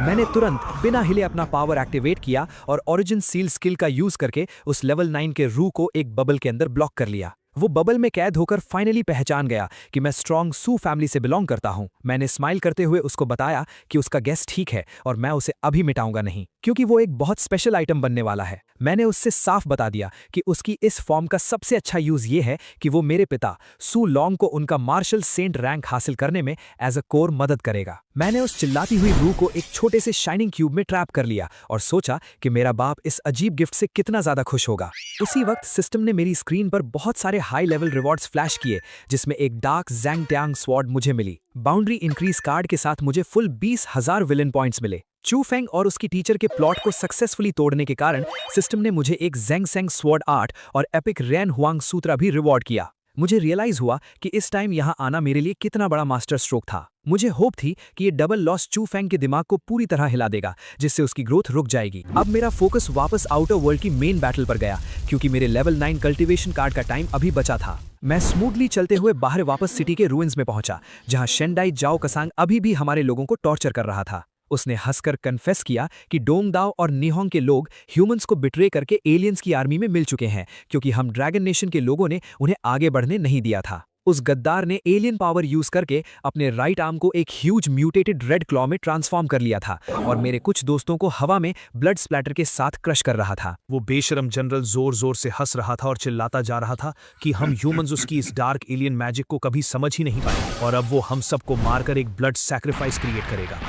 मैंने तुरंत बिना हिले अपना पावर एक्टिवेट किया और ओरिजिन सील स्किल का यूज करके उस लेवल 9 के रूह को एक बबल के अंदर ब्लॉक कर लिया। वो बबल में कैद होकर फाइनली पहचान गया कि मैं स्ट्रॉन्ग सू फैमिली से बिलोंग करता हूं। मैंने स्माइल करते हुए उसको बताया कि उसका गेस्ट ठीक है और मैं उसे अभी मिटाऊंगा नहीं, क्योंकि वो एक बहुत स्पेशल आइटम बनने वाला है। मैंने उससे साफ बता दिया कि उसकी इस फॉर्म का सबसे अच्छा यूज ये है कि वो मेरे पिता सू लॉन्ग को उनका मार्शल सेंट रैंक हासिल करने में एज अ कोर मदद करेगा। मैंने उस चिल्लाती हुई रूह को एक छोटे से शाइनिंग क्यूब में ट्रैप कर लिया और सोचा कि मेरा बाप इस अजीब गिफ्ट से कितना ज्यादा खुश होगा। उसी वक्त सिस्टम ने मेरी स्क्रीन पर बहुत सारे हाई लेवल रिवॉर्ड्स फ्लैश किए, जिसमें एक डार्क ज़ैंग टैंग स्वॉर्ड मुझे मिली। बाउंड्री इंक्रीज कार्ड के साथ मुझे फुल 20,000 विलन पॉइंट्स मिले। चू फेंग और उसकी टीचर के प्लॉट को सक्सेसफुली तोड़ने के कारण सिस्टम ने मुझे एक ज़ैंग सेंग स्वॉर्ड आर्ट और एपिक रैन हुआंग सूत्रा भी रिवॉर्ड किया। मुझे रियलाइज हुआ कि इस टाइम यहाँ आना मेरे लिए कितना बड़ा मास्टर स्ट्रोक था। मुझे होप थी कि ये डबल लॉस चू फेंग के दिमाग को पूरी तरह हिला देगा, जिससे उसकी ग्रोथ रुक जाएगी। अब मेरा फोकस वापस आउटर वर्ल्ड की मेन बैटल पर गया, क्योंकि मेरे लेवल 9 कल्टीवेशन कार्ड का टाइम अभी बचा था। मैं स्मूथली चलते हुए बाहर वापस सिटी के रूइंस में पहुंचा, जहां शेंडाई जाओ कसांग अभी भी हमारे लोगों को टॉर्चर कर रहा था। उसने हंसकर कन्फेस किया कि डोंगदाओ और निहोंग के लोग ह्यूमंस को बिट्रे करके एलियंस की आर्मी में मिल चुके हैं, क्योंकि हम ड्रैगन नेशन के लोगों ने उन्हें आगे बढ़ने नहीं दिया था। उस गद्दार ने एलियन पावर यूज करके अपने राइट आर्म को एक ह्यूज म्यूटेटेड रेड क्लॉ में ट्रांसफॉर्म कर लिया था और मेरे कुछ दोस्तों को हवा में ब्लड स्प्लैटर के साथ क्रश कर रहा था। वो बेशरम जनरल जोर जोर से हंस रहा था और चिल्लाता जा रहा था कि हम ह्यूमंस उसकी इस डार्क एलियन मैजिक को कभी समझ ही नहीं पाए और अब वो हम सबको मारकर एक ब्लड सैक्रिफाइस क्रिएट करेगा।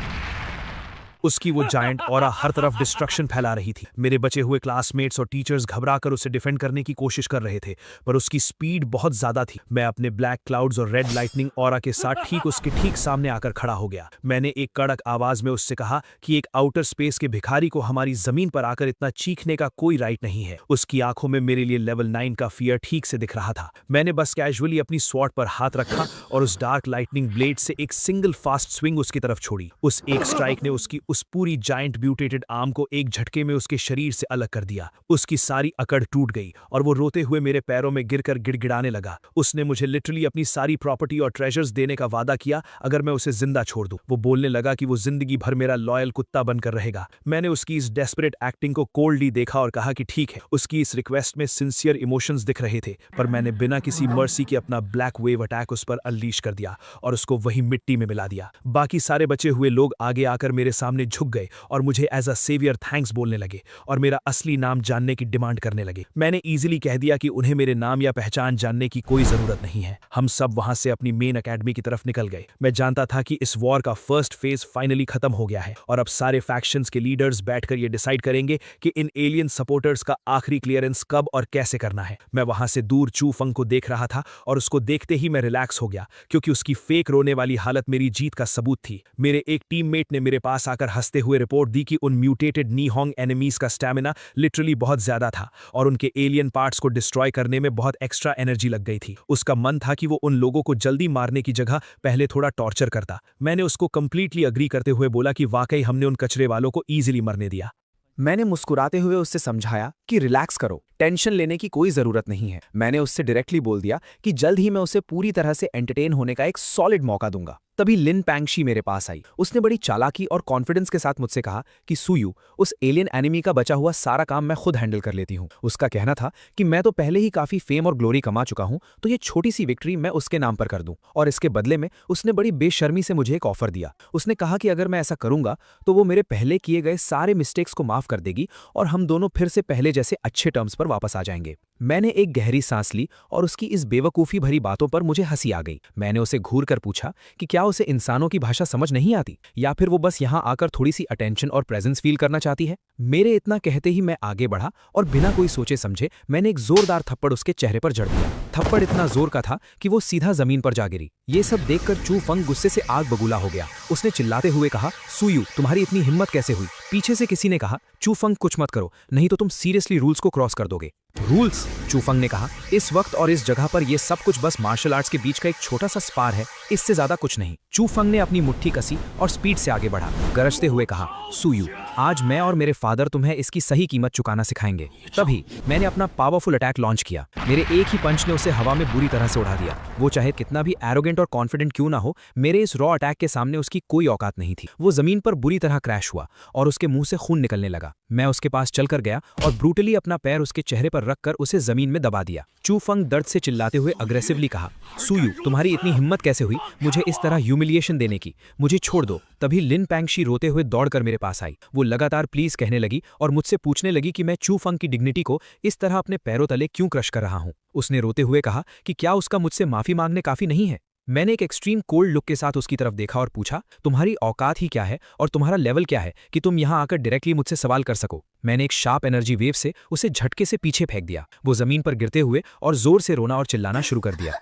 उसकी वो जायंट ऑरा हर तरफ डिस्ट्रक्शन फैला रही थी। मेरे बचे हुए क्लासमेट्स और टीचर्स घबराकर उसे डिफेंड करने की कोशिश कर रहे थे, पर उसकी स्पीड बहुत ज्यादा थी। मैं अपने ब्लैक क्लाउड्स और रेड लाइटनिंग ऑरा के साथ ठीक उसके ठीक सामने आकर खड़ा हो गया। मैंने एक कड़क आवाज में उससे कहा कि एक आउटर स्पेस के भिखारी को हमारी जमीन पर आकर इतना चीखने का कोई राइट नहीं है। उसकी आंखों में मेरे लिए लेवल 9 का फियर ठीक से दिख रहा था। मैंने बस कैजुअली अपनी स्वॉर्ड पर हाथ रखा और उस डार्क लाइटनिंग ब्लेड से एक सिंगल फास्ट स्विंग उसकी तरफ छोड़ी। उस एक स्ट्राइक ने उसकी उस पूरी जायंट म्यूटेटेड आर्म को एक झटके में उसके शरीर से अलग कर दिया। उसकी सारी अकड़ टूट गई और वो रोते हुए मेरे पैरों में गिरकर गिड़गिड़ाने लगा। उसने मुझे लिटरली अपनी सारी प्रॉपर्टी और ट्रेजर्स देने का वादा किया अगर मैं उसे जिंदा छोड़ दूं। वो बोलने लगा कि वो जिंदगी भर मेरा लॉयल कुत्ता बनकर रहेगा। मैंने उसकी इस डेस्परेट एक्टिंग को कोल्डली देखा और कहा कि ठीक है। उसकी इस रिक्वेस्ट में सिंसियर इमोशंस दिख रहे थे, पर मैंने बिना किसी मर्सी के अपना ब्लैक वेव अटैक उस पर अनलीश कर दिया और उसको वही मिट्टी में मिला दिया। बाकी सारे बचे हुए लोग आगे आकर मेरे सामने झुक गए और मुझे एज अ सेवियर थैंक्स बोलने लगे और मेरा असली नाम जानने की डिमांड करने लगे। मैंने इजीली कह दिया कि उन्हें मेरे नाम या पहचान जानने की कोई जरूरत नहीं है। हम सब वहां से अपनी मेन एकेडमी की तरफ निकल गए। मैं जानता था कि इस वॉर का फर्स्ट फेज फाइनली खत्म हो गया है और अब सारे फैक्शंस के लीडर्स बैठकर ये डिसाइड करेंगे कि इन एलियन सपोर्टर्स का आखिरी क्लियरेंस कब और कैसे करना है। मैं वहां से दूर चू फंग को देख रहा था और उसको देखते ही मैं रिलैक्स हो गया, क्योंकि उसकी फेक रोने वाली हालत मेरी जीत का सबूत थी। मेरे एक टीममेट ने मेरे पास आकर हंसते हुए रिपोर्ट दी कि उन म्यूटेटेड नीहोंग एनिमीज का स्टैमिना लिटरली बहुत ज्यादा था और उनके एलियन पार्ट्स को डिस्ट्रॉय करने में बहुत एक्स्ट्रा एनर्जी लग गई थी। उसका मन था कि वो उन लोगों को जल्दी मारने की जगह पहले थोड़ा टॉर्चर करता। मैंने उसको कंप्लीटली अग्री करते हुए बोला कि वाकई हमने उन कचरे वालों को ईजिली मरने दिया। मैंने मुस्कुराते हुए उससे समझाया कि रिलैक्स करो, टेंशन लेने की कोई जरूरत नहीं है। मैंने उससे डायरेक्टली बोल दिया कि जल्द ही मैं उसे पूरी तरह से एंटरटेन होने का एक सॉलिड मौका दूंगा। तभी लिन पैंगशी मेरे पास आई। उसने बड़ी चालाकी और कॉन्फिडेंस के साथ मुझसे कहा कि सुयू, उस एलियन एनिमी का बचा हुआ सारा काम मैं खुद हैंडल कर लेती हूँ। उसका कहना था कि मैं तो पहले ही काफी फेम और ग्लोरी कमा चुका हूँ, तो ये छोटी सी विक्ट्री मैं उसके नाम पर कर दूं। और इसके बदले में उसने बड़ी बेशर्मी से मुझे एक ऑफर दिया। उसने कहा कि अगर मैं ऐसा करूंगा तो वो मेरे पहले किए गए सारे मिस्टेक्स को माफ कर देगी और हम दोनों फिर से पहले जैसे अच्छे टर्म्स पर वापस आ जाएंगे। मैंने एक गहरी सांस ली और उसकी इस बेवकूफ़ी भरी बातों पर मुझे हंसी आ गई। मैंने उसे घूर कर पूछा कि क्या उसे इंसानों की भाषा समझ नहीं आती, या फिर वो बस यहाँ आकर थोड़ी सी अटेंशन और प्रेजेंस फील करना चाहती है। मेरे इतना कहते ही मैं आगे बढ़ा और बिना कोई सोचे समझे मैंने एक जोरदार थप्पड़ उसके चेहरे पर जड़ दिया। थप्पड़ इतना जोर का था कि वो सीधा जमीन पर जा गिरी। ये सब देखकर चू फंग गुस्से से आग बबूला हो गया। उसने चिल्लाते हुए कहा, सुयू, तुम्हारी इतनी हिम्मत कैसे हुई? पीछे से किसी ने कहा, चू फंग कुछ मत करो, नहीं तो तुम सीरियसली रूल्स को क्रॉस कर दोगे। रूल्स? चू फंग ने कहा, इस वक्त और इस जगह पर यह सब कुछ बस मार्शल आर्ट्स के बीच का एक छोटा सा स्पार है, इससे ज्यादा कुछ नहीं। चू फंग ने अपनी मुट्ठी कसी और स्पीड से आगे बढ़ा, गरजते हुए कहा, सुयू, आज मैं और मेरे फादर तुम्हें इसकी सही कीमत चुकाना सिखाएंगे। तभी मैंने अपना पावरफुल अटैक लॉन्च किया। मेरे एक ही पंच ने उसे हवा में बुरी तरह से उड़ा दिया। वो चाहे कितना भी एरोगेंट और कॉन्फिडेंट क्यों ना हो, मेरे इस रॉ अटैक के सामने उसकी कोई औकात नहीं थी। वो जमीन पर बुरी तरह क्रैश हुआ और उसके मुंह से खून निकलने लगा। मैं उसके पास चलकर गया और ब्रूटली अपना पैर उसके चेहरे पर रखकर उसे जमीन में दबा दिया। चू फंग दर्द से चिल्लाते हुए अग्रेसिवली कहा, सुयू, तुम्हारी इतनी हिम्मत कैसे हुई मुझे इस तरह ह्यूमिलिएशन देने की? मुझे छोड़ दो। तभी लिन पैंगशी रोते हुए दौड़कर मेरे पास आई। वो लगातार प्लीज कहने लगी और मुझसे पूछने लगी कि मैं चू फंग की डिग्निटी को इस तरह अपने पैरों तले क्यों क्रश कर रहा हूं। उसने रोते हुए कहा कि क्या उसका मुझसे माफी मांगने काफी नहीं है। मैंने एक एक्सट्रीम कोल्ड लुक के साथ उसकी तरफ देखा और पूछा, तुम्हारी औकात ही क्या है और तुम्हारा लेवल क्या है कि तुम यहां आकर डायरेक्टली मुझसे सवाल कर सको? मैंने एक शार्प एनर्जी वेव से उसे झटके से पीछे फेंक दिया। वो जमीन पर गिरते हुए और जोर से रोना और चिल्लाना शुरू कर दिया।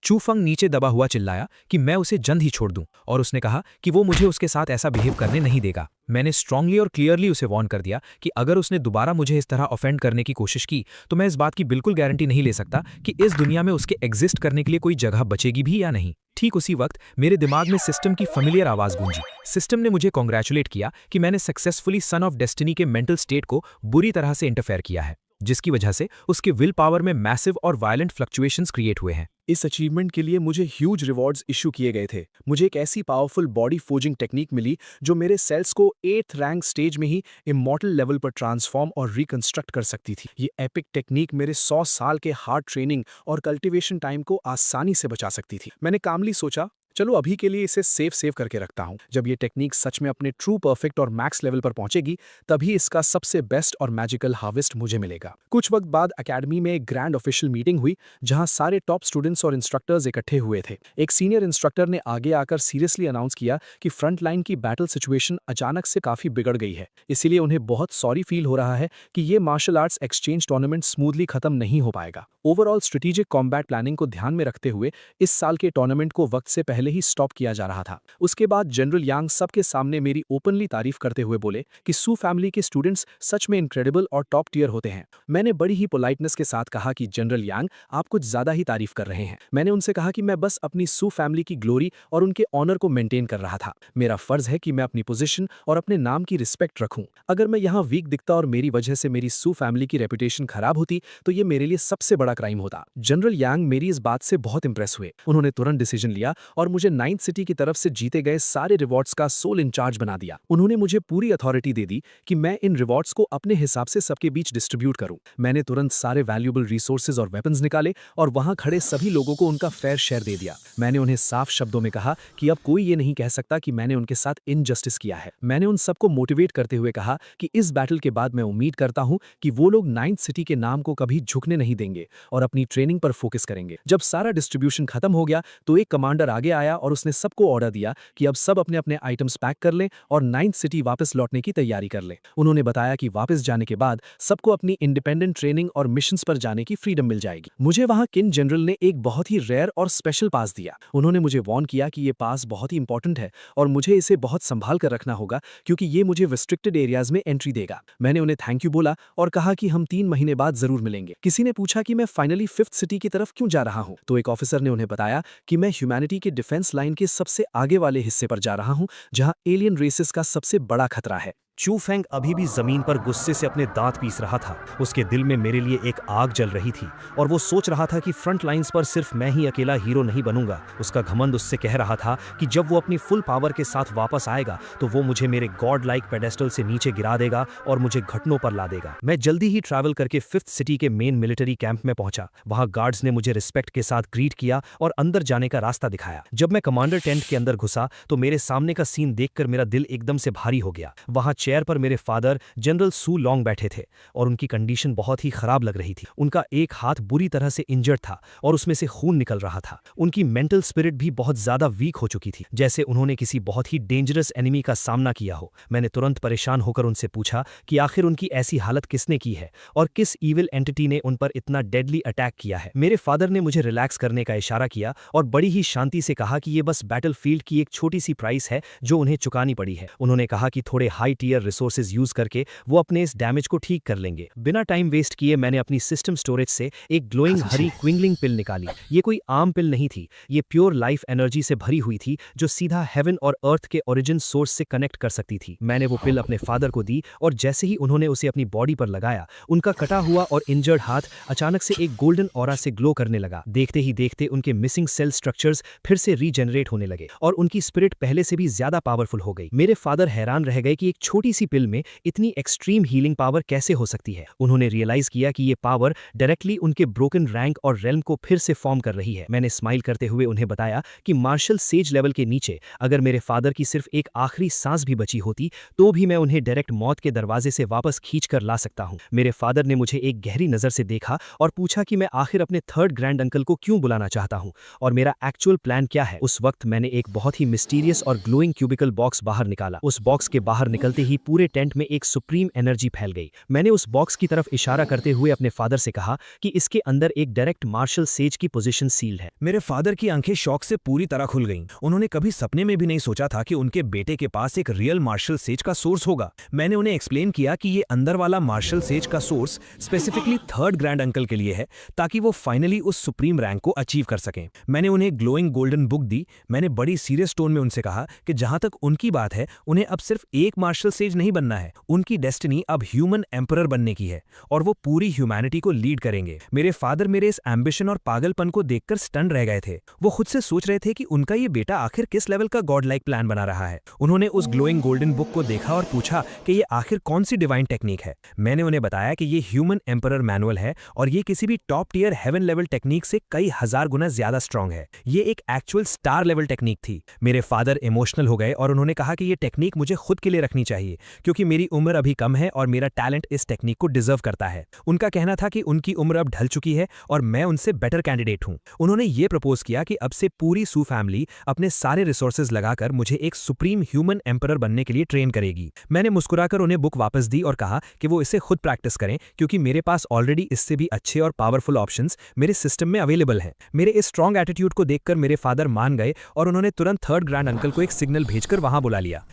चू फंग नीचे दबा हुआ चिल्लाया कि मैं उसे जल्द ही छोड़ दूं और उसने कहा कि वो मुझे उसके साथ ऐसा बिहेव करने नहीं देगा। मैंने स्ट्रांगली और क्लियरली उसे वार्न कर दिया कि अगर उसने दोबारा मुझे इस तरह ऑफेंड करने की कोशिश की तो मैं इस बात की बिल्कुल गारंटी नहीं ले सकता कि इस दुनिया में उसके एग्जिस्ट करने के लिए कोई जगह बचेगी भी या नहीं। ठीक उसी वक्त मेरे दिमाग में सिस्टम की फेमिलियर आवाज गूंजी। सिस्टम ने मुझे कॉन्ग्रेचुलेट किया कि मैंने सक्सेसफुली सन ऑफ डेस्टिनी के मेंटल स्टेट को बुरी तरह से इंटरफेयर किया है। जिसकी वजह से उसके विल पावर में मैसिव और वायलेंट फ्लक्चुएशंस क्रिएट हुए हैं। इस अचीवमेंट के लिए मुझे ह्यूज रिवॉर्ड्स इशू किए गए थे। मुझे एक ऐसी पावरफुल बॉडी फोर्जिंग टेक्निक मिली जो मेरे सेल्स को 8th रैंक स्टेज में ही इमॉर्टल लेवल पर ट्रांसफॉर्म और रिकंस्ट्रक्ट कर सकती थी। ये एपिक टेक्निक मेरे 100 साल के हार्ड ट्रेनिंग और कल्टीवेशन टाइम को आसानी से बचा सकती थी। मैंने कामली सोचा, चलो अभी के लिए इसे सेव करके रखता हूं। जब ये टेक्निक सच में अपने ट्रू परफेक्ट और मैक्स लेवल पर पहुंचेगी, तभी इसका सबसे बेस्ट और मैजिकल हार्वेस्ट मुझे मिलेगा। कुछ वक्त बाद एकेडमी में एक ग्रैंड ऑफिशियल मीटिंग हुई जहां सारे टॉप स्टूडेंट्स और इंस्ट्रक्टर्स इकट्ठे हुए थे। एक सीनियर इंस्ट्रक्टर ने आगे आकर सीरियसली अनाउंस किया कि फ्रंट लाइन की बैटल सिचुएशन अचानक से काफी बिगड़ गई है, इसीलिए उन्हें बहुत सॉरी फील हो रहा है कि ये martial arts exchange tournament smoothly खत्म नहीं हो पाएगा। ओवरऑल स्ट्रेटेजिक कॉम्बैट प्लानिंग को ध्यान में रखते हुए इस साल के टूर्नामेंट को वक्त से पहले ही स्टॉप किया जा रहा था। उसके बाद जनरल यांग सबके सामने मेरी ओपनली तारीफ करते हुए बोले कि सू फैमिली के स्टूडेंट्स सच में इनक्रेडिबल और टॉप टियर होते हैं। मैंने बड़ी ही पोलाइटनेस के साथ कहा कि जनरल यांग, आप कुछ ज्यादा ही तारीफ कर रहे हैं। मैंने उनसे कहा कि मैं बस अपनी सू फैमिली की ग्लोरी और उनके ऑनर को मेंटेन कर रहा था। मेरा फर्ज है कि मैं अपनी पोजीशन और अपने नाम की रिस्पेक्ट रखूं। अगर मैं यहाँ वीक दिखता और मेरी वजह से मेरी सू फैमिली की रेपुटेशन खराब होती तो ये मेरे लिए सबसे बड़ा क्राइम होता। जनरल यांग मेरी इस बात से बहुत इंप्रेस हुए। उन्होंने तुरंत डिसीजन लिया और मुझे 9th सिटी की तरफ से जीते गए सारे रिवॉर्ड्स का सोल इंचार्ज बना दिया। उन्होंने मुझे पूरी अथॉरिटी दे दी कि मैं इन रिवॉर्ड्स को अपने हिसाब से सबके बीच डिस्ट्रीब्यूट करूं। मैंने तुरंत सारे वैल्यूएबल रिसोर्सेज और वेपन्स निकाले और वहां खड़े सभी लोगों को उनका फेयर शेयर दे दिया। मैंने उन्हें साफ शब्दों में कहा कि अब कोई ये नहीं कह सकता कि मैंने उनके साथ इनजस्टिस किया है। मैंने उन सबको मोटिवेट करते हुए कहा कि इस बैटल के बाद मैं उम्मीद करता हूं कि वो लोग 9th सिटी के नाम को कभी झुकने नहीं देंगे और अपनी ट्रेनिंग पर फोकस करेंगे। जब सारा डिस्ट्रीब्यूशन खत्म हो गया तो एक कमांडर आगे आया और उसने सबको ऑर्डर दिया कि अब सब अपने अपने आइटम्स पैक कर लें और 9th सिटी वापस लौटने की तैयारी कर लें। उन्होंने बताया कि वापस जाने के बाद सबको अपनी इंडिपेंडेंट ट्रेनिंग और मिशंस पर जाने की फ्रीडम मिल जाएगी। मुझे वहां किन जनरल ने एक बहुत ही रेयर और स्पेशल पास दिया। उन्होंने मुझे वार्न किया कि ये पास बहुत ही इंपॉर्टेंट है और मुझे इसे बहुत संभाल कर रखना होगा क्योंकि ये मुझे रिस्ट्रिक्टेड एरियाज में एंट्री देगा। मैंने उन्हें थैंक यू बोला और कहा कि हम 3 महीने बाद जरूर मिलेंगे। किसी ने पूछा कि मैं फाइनली 5th सिटी की तरफ क्यों जा रहा हूं, तो एक ऑफिसर ने उन्हें बताया कि मैं ह्यूमैनिटी के डिफेंस लाइन के सबसे आगे वाले हिस्से पर जा रहा हूं जहां एलियन रेसेस का सबसे बड़ा खतरा है। चू फेंग अभी भी जमीन पर गुस्से से अपने दांत पीस रहा था। उसके दिल में मेरे लिए एक आग जल रही थी और वो सोच रहा था कि फ्रंट लाइंस पर सिर्फ मैं ही अकेला हीरो नहीं बनूंगा। उसका घमंड उससे कह रहा था कि जब वो अपनी फुल पावर के साथ वापस आएगा तो वो मुझे मेरे गॉड लाइक पेडेस्टल से नीचे गिरा देगा और मुझे घुटनों पर ला देगा। मैं जल्दी ही ट्रैवल करके 5th सिटी के मेन मिलिट्री कैंप में पहुंचा। वहां गार्ड्स ने मुझे रिस्पेक्ट के साथ ग्रीट किया और अंदर जाने का रास्ता दिखाया। जब मैं कमांडर टेंट के अंदर घुसा तो मेरे सामने का सीन देखकर मेरा दिल एकदम से भारी हो गया। वहां चेयर पर मेरे फादर जनरल सू लॉन्ग बैठे थे और उनकी कंडीशन बहुत ही खराब लग रही थी। उनका एक हाथ बुरी तरह से इंजर्ड था और उसमें से खून निकल रहा था। उनकी मेंटल स्पिरिट भी बहुत ज्यादा वीक हो चुकी थी, जैसे उन्होंने किसी बहुत ही डेंजरस एनिमी का सामना किया हो। मैंने तुरंत परेशान होकर उनसे पूछा कि आखिर उनकी ऐसी हालत किसने की है और किस ईविल एंटिटी ने उन पर इतना डेडली अटैक किया है। मेरे फादर ने मुझे रिलैक्स करने का इशारा किया और बड़ी ही शांति से कहा कि ये बस बैटलफील्ड की एक छोटी सी प्राइस है जो उन्हें चुकानी पड़ी है। उन्होंने कहा कि थोड़े हाई टीयर रिसोर्सेज यूज करके वो अपने इस डैमेज को ठीक कर लेंगे। बिना टाइम वेस्ट किए मैंने अपनी सिस्टम स्टोरेज से एक ग्लोइंग हरी क्विंगलिंग पिल निकाली। ये कोई आम पिल नहीं थी, ये प्योर लाइफ एनर्जी से भरी हुई थी जो सीधा हेवन और अर्थ के ओरिजिन सोर्स से कनेक्ट कर सकती थी। मैंने वो पिल अपने फादर को दी और जैसे ही उन्होंने उसे अपनी बॉडी पर लगाया, उनका कटा हुआ और इंजर्ड हाथ अचानक से एक गोल्डन ऑरा से ग्लो करने लगा। देखते ही देखते उनके मिसिंग सेल स्ट्रक्चर्स फिर से रीजेनरेट होने लगे और उनकी स्पिरिट पहले से भी ज्यादा पावरफुल हो गई। मेरे फादर हैरान रह गए कि एक छोटी सी पिल में इतनी एक्सट्रीम हीलिंग पावर कैसे हो सकती है। उन्होंने रियलाइज किया कि ये पावर डायरेक्टली उनके ब्रोकन रैंक और रेल्म को फिर से फॉर्म कर रही है। मैंने स्माइल करते हुए उन्हें बताया कि मार्शल सेज लेवल के नीचे अगर मेरे फादर की सिर्फ एक आखिरी सांस भी बची होती तो भी मैं उन्हें डायरेक्ट मौत के दरवाजे से वापस खींच कर ला सकता हूं। मेरे फादर ने मुझे एक गहरी नजर से देखा और पूछा कि मैं आखिर अपने 3rd ग्रैंड अंकल को क्यों बुलाना चाहता हूं और मेरा एक्चुअल प्लान क्या है। उस वक्त मैंने एक बहुत ही मिस्टीरियस और ग्लोइंग क्यूबिकल बॉक्स बाहर निकाला। उस बॉक्स के बाहर निकलते ही पूरे टेंट में एक सुप्रीम एनर्जी फैल गई। मैंने उस बॉक्स की तरफ इशारा करते हुए अपने फादर से कहा कि इसके अंदर एक डायरेक्ट मार्शल सेज की पोजीशन सील्ड है। मेरे फादर की आंखें शौक से पूरी तरह खुल गईं। उन्होंने कभी सपने में भी नहीं सोचा था कि उनके बेटे के पास एक रियल मार्शल सेज का सोर्स होगा। मैंने उन्हें एक्सप्लेन किया कि ये अंदर वाला मार्शल सेज का source specifically 3rd grand uncle के लिए है ताकि वो फाइनली उस सुप्रीम रैंक को अचीव कर सकें। मैंने उन्हें ग्लोइंग गोल्डन बुक दी। मैंने बड़ी सीरियस टोन में उनसे कहा कि जहां तक उनकी बात है उन्हें अब सिर्फ एक मार्शल सेज नहीं बनना है। उनकी डेस्टिनी अब ह्यूमन एम्परर बनने की है और वो पूरी ह्यूमैनिटी को लीड करेंगे। मेरे फादर मेरे इस एम्बिशन और पागलपन को देखकर स्टन रह गए थे। वो खुद से सोच रहे थे कि उनका ये बेटा आखिर किस लेवल का गॉड लाइक प्लान बना रहा है। उन्होंने उस ग्लोइंग गोल्डन बुक को देखा और पूछा कि ये आखिर कौन सी डिवाइन टेक्निक है। मैंने उन्हें बताया कि ये ह्यूमन एम्परर मैनुअल है और ये किसी भी top tier heaven level technique से कई हजार गुना ज्यादा स्ट्रांग है। ये एक एक्चुअल स्टार लेवल टेक्निक थी। मेरे फादर इमोशनल हो गए और उन्होंने कहा कि ये टेक्निक मुझे खुद के लिए रखनी चाहिए क्योंकि मेरी उम्र अभी कम है और मेरा टैलेंट इस टेक्निक को डिजर्व करता है। उनका कहना था कि उनकी उम्र अब ढल चुकी है और मैं उनसे बेटर कैंडिडेट हूं। उन्होंने ये प्रपोज किया कि अब से पूरी सू फैमिली अपने सारे रिसोर्सेज लगाकर मुझे एक सुप्रीम ह्यूमन एम्परर बनने के लिए ट्रेन करेगी। मैंने मुस्कुराकर उन्हें बुक वापस दी और कहा कि वो इसे खुद प्रैक्टिस करें क्योंकि मेरे पास ऑलरेडी इससे भी अच्छे और पावरफुल ऑप्शंस मेरे सिस्टम में अवेलेबल हैं। मेरे इस स्ट्रॉन्ग एटीट्यूड को देखकर मेरे फादर मान गए और उन्होंने तुरंत थर्ड ग्रैंड अंकल को एक सिग्नल भेजकर वहां बुला लिया।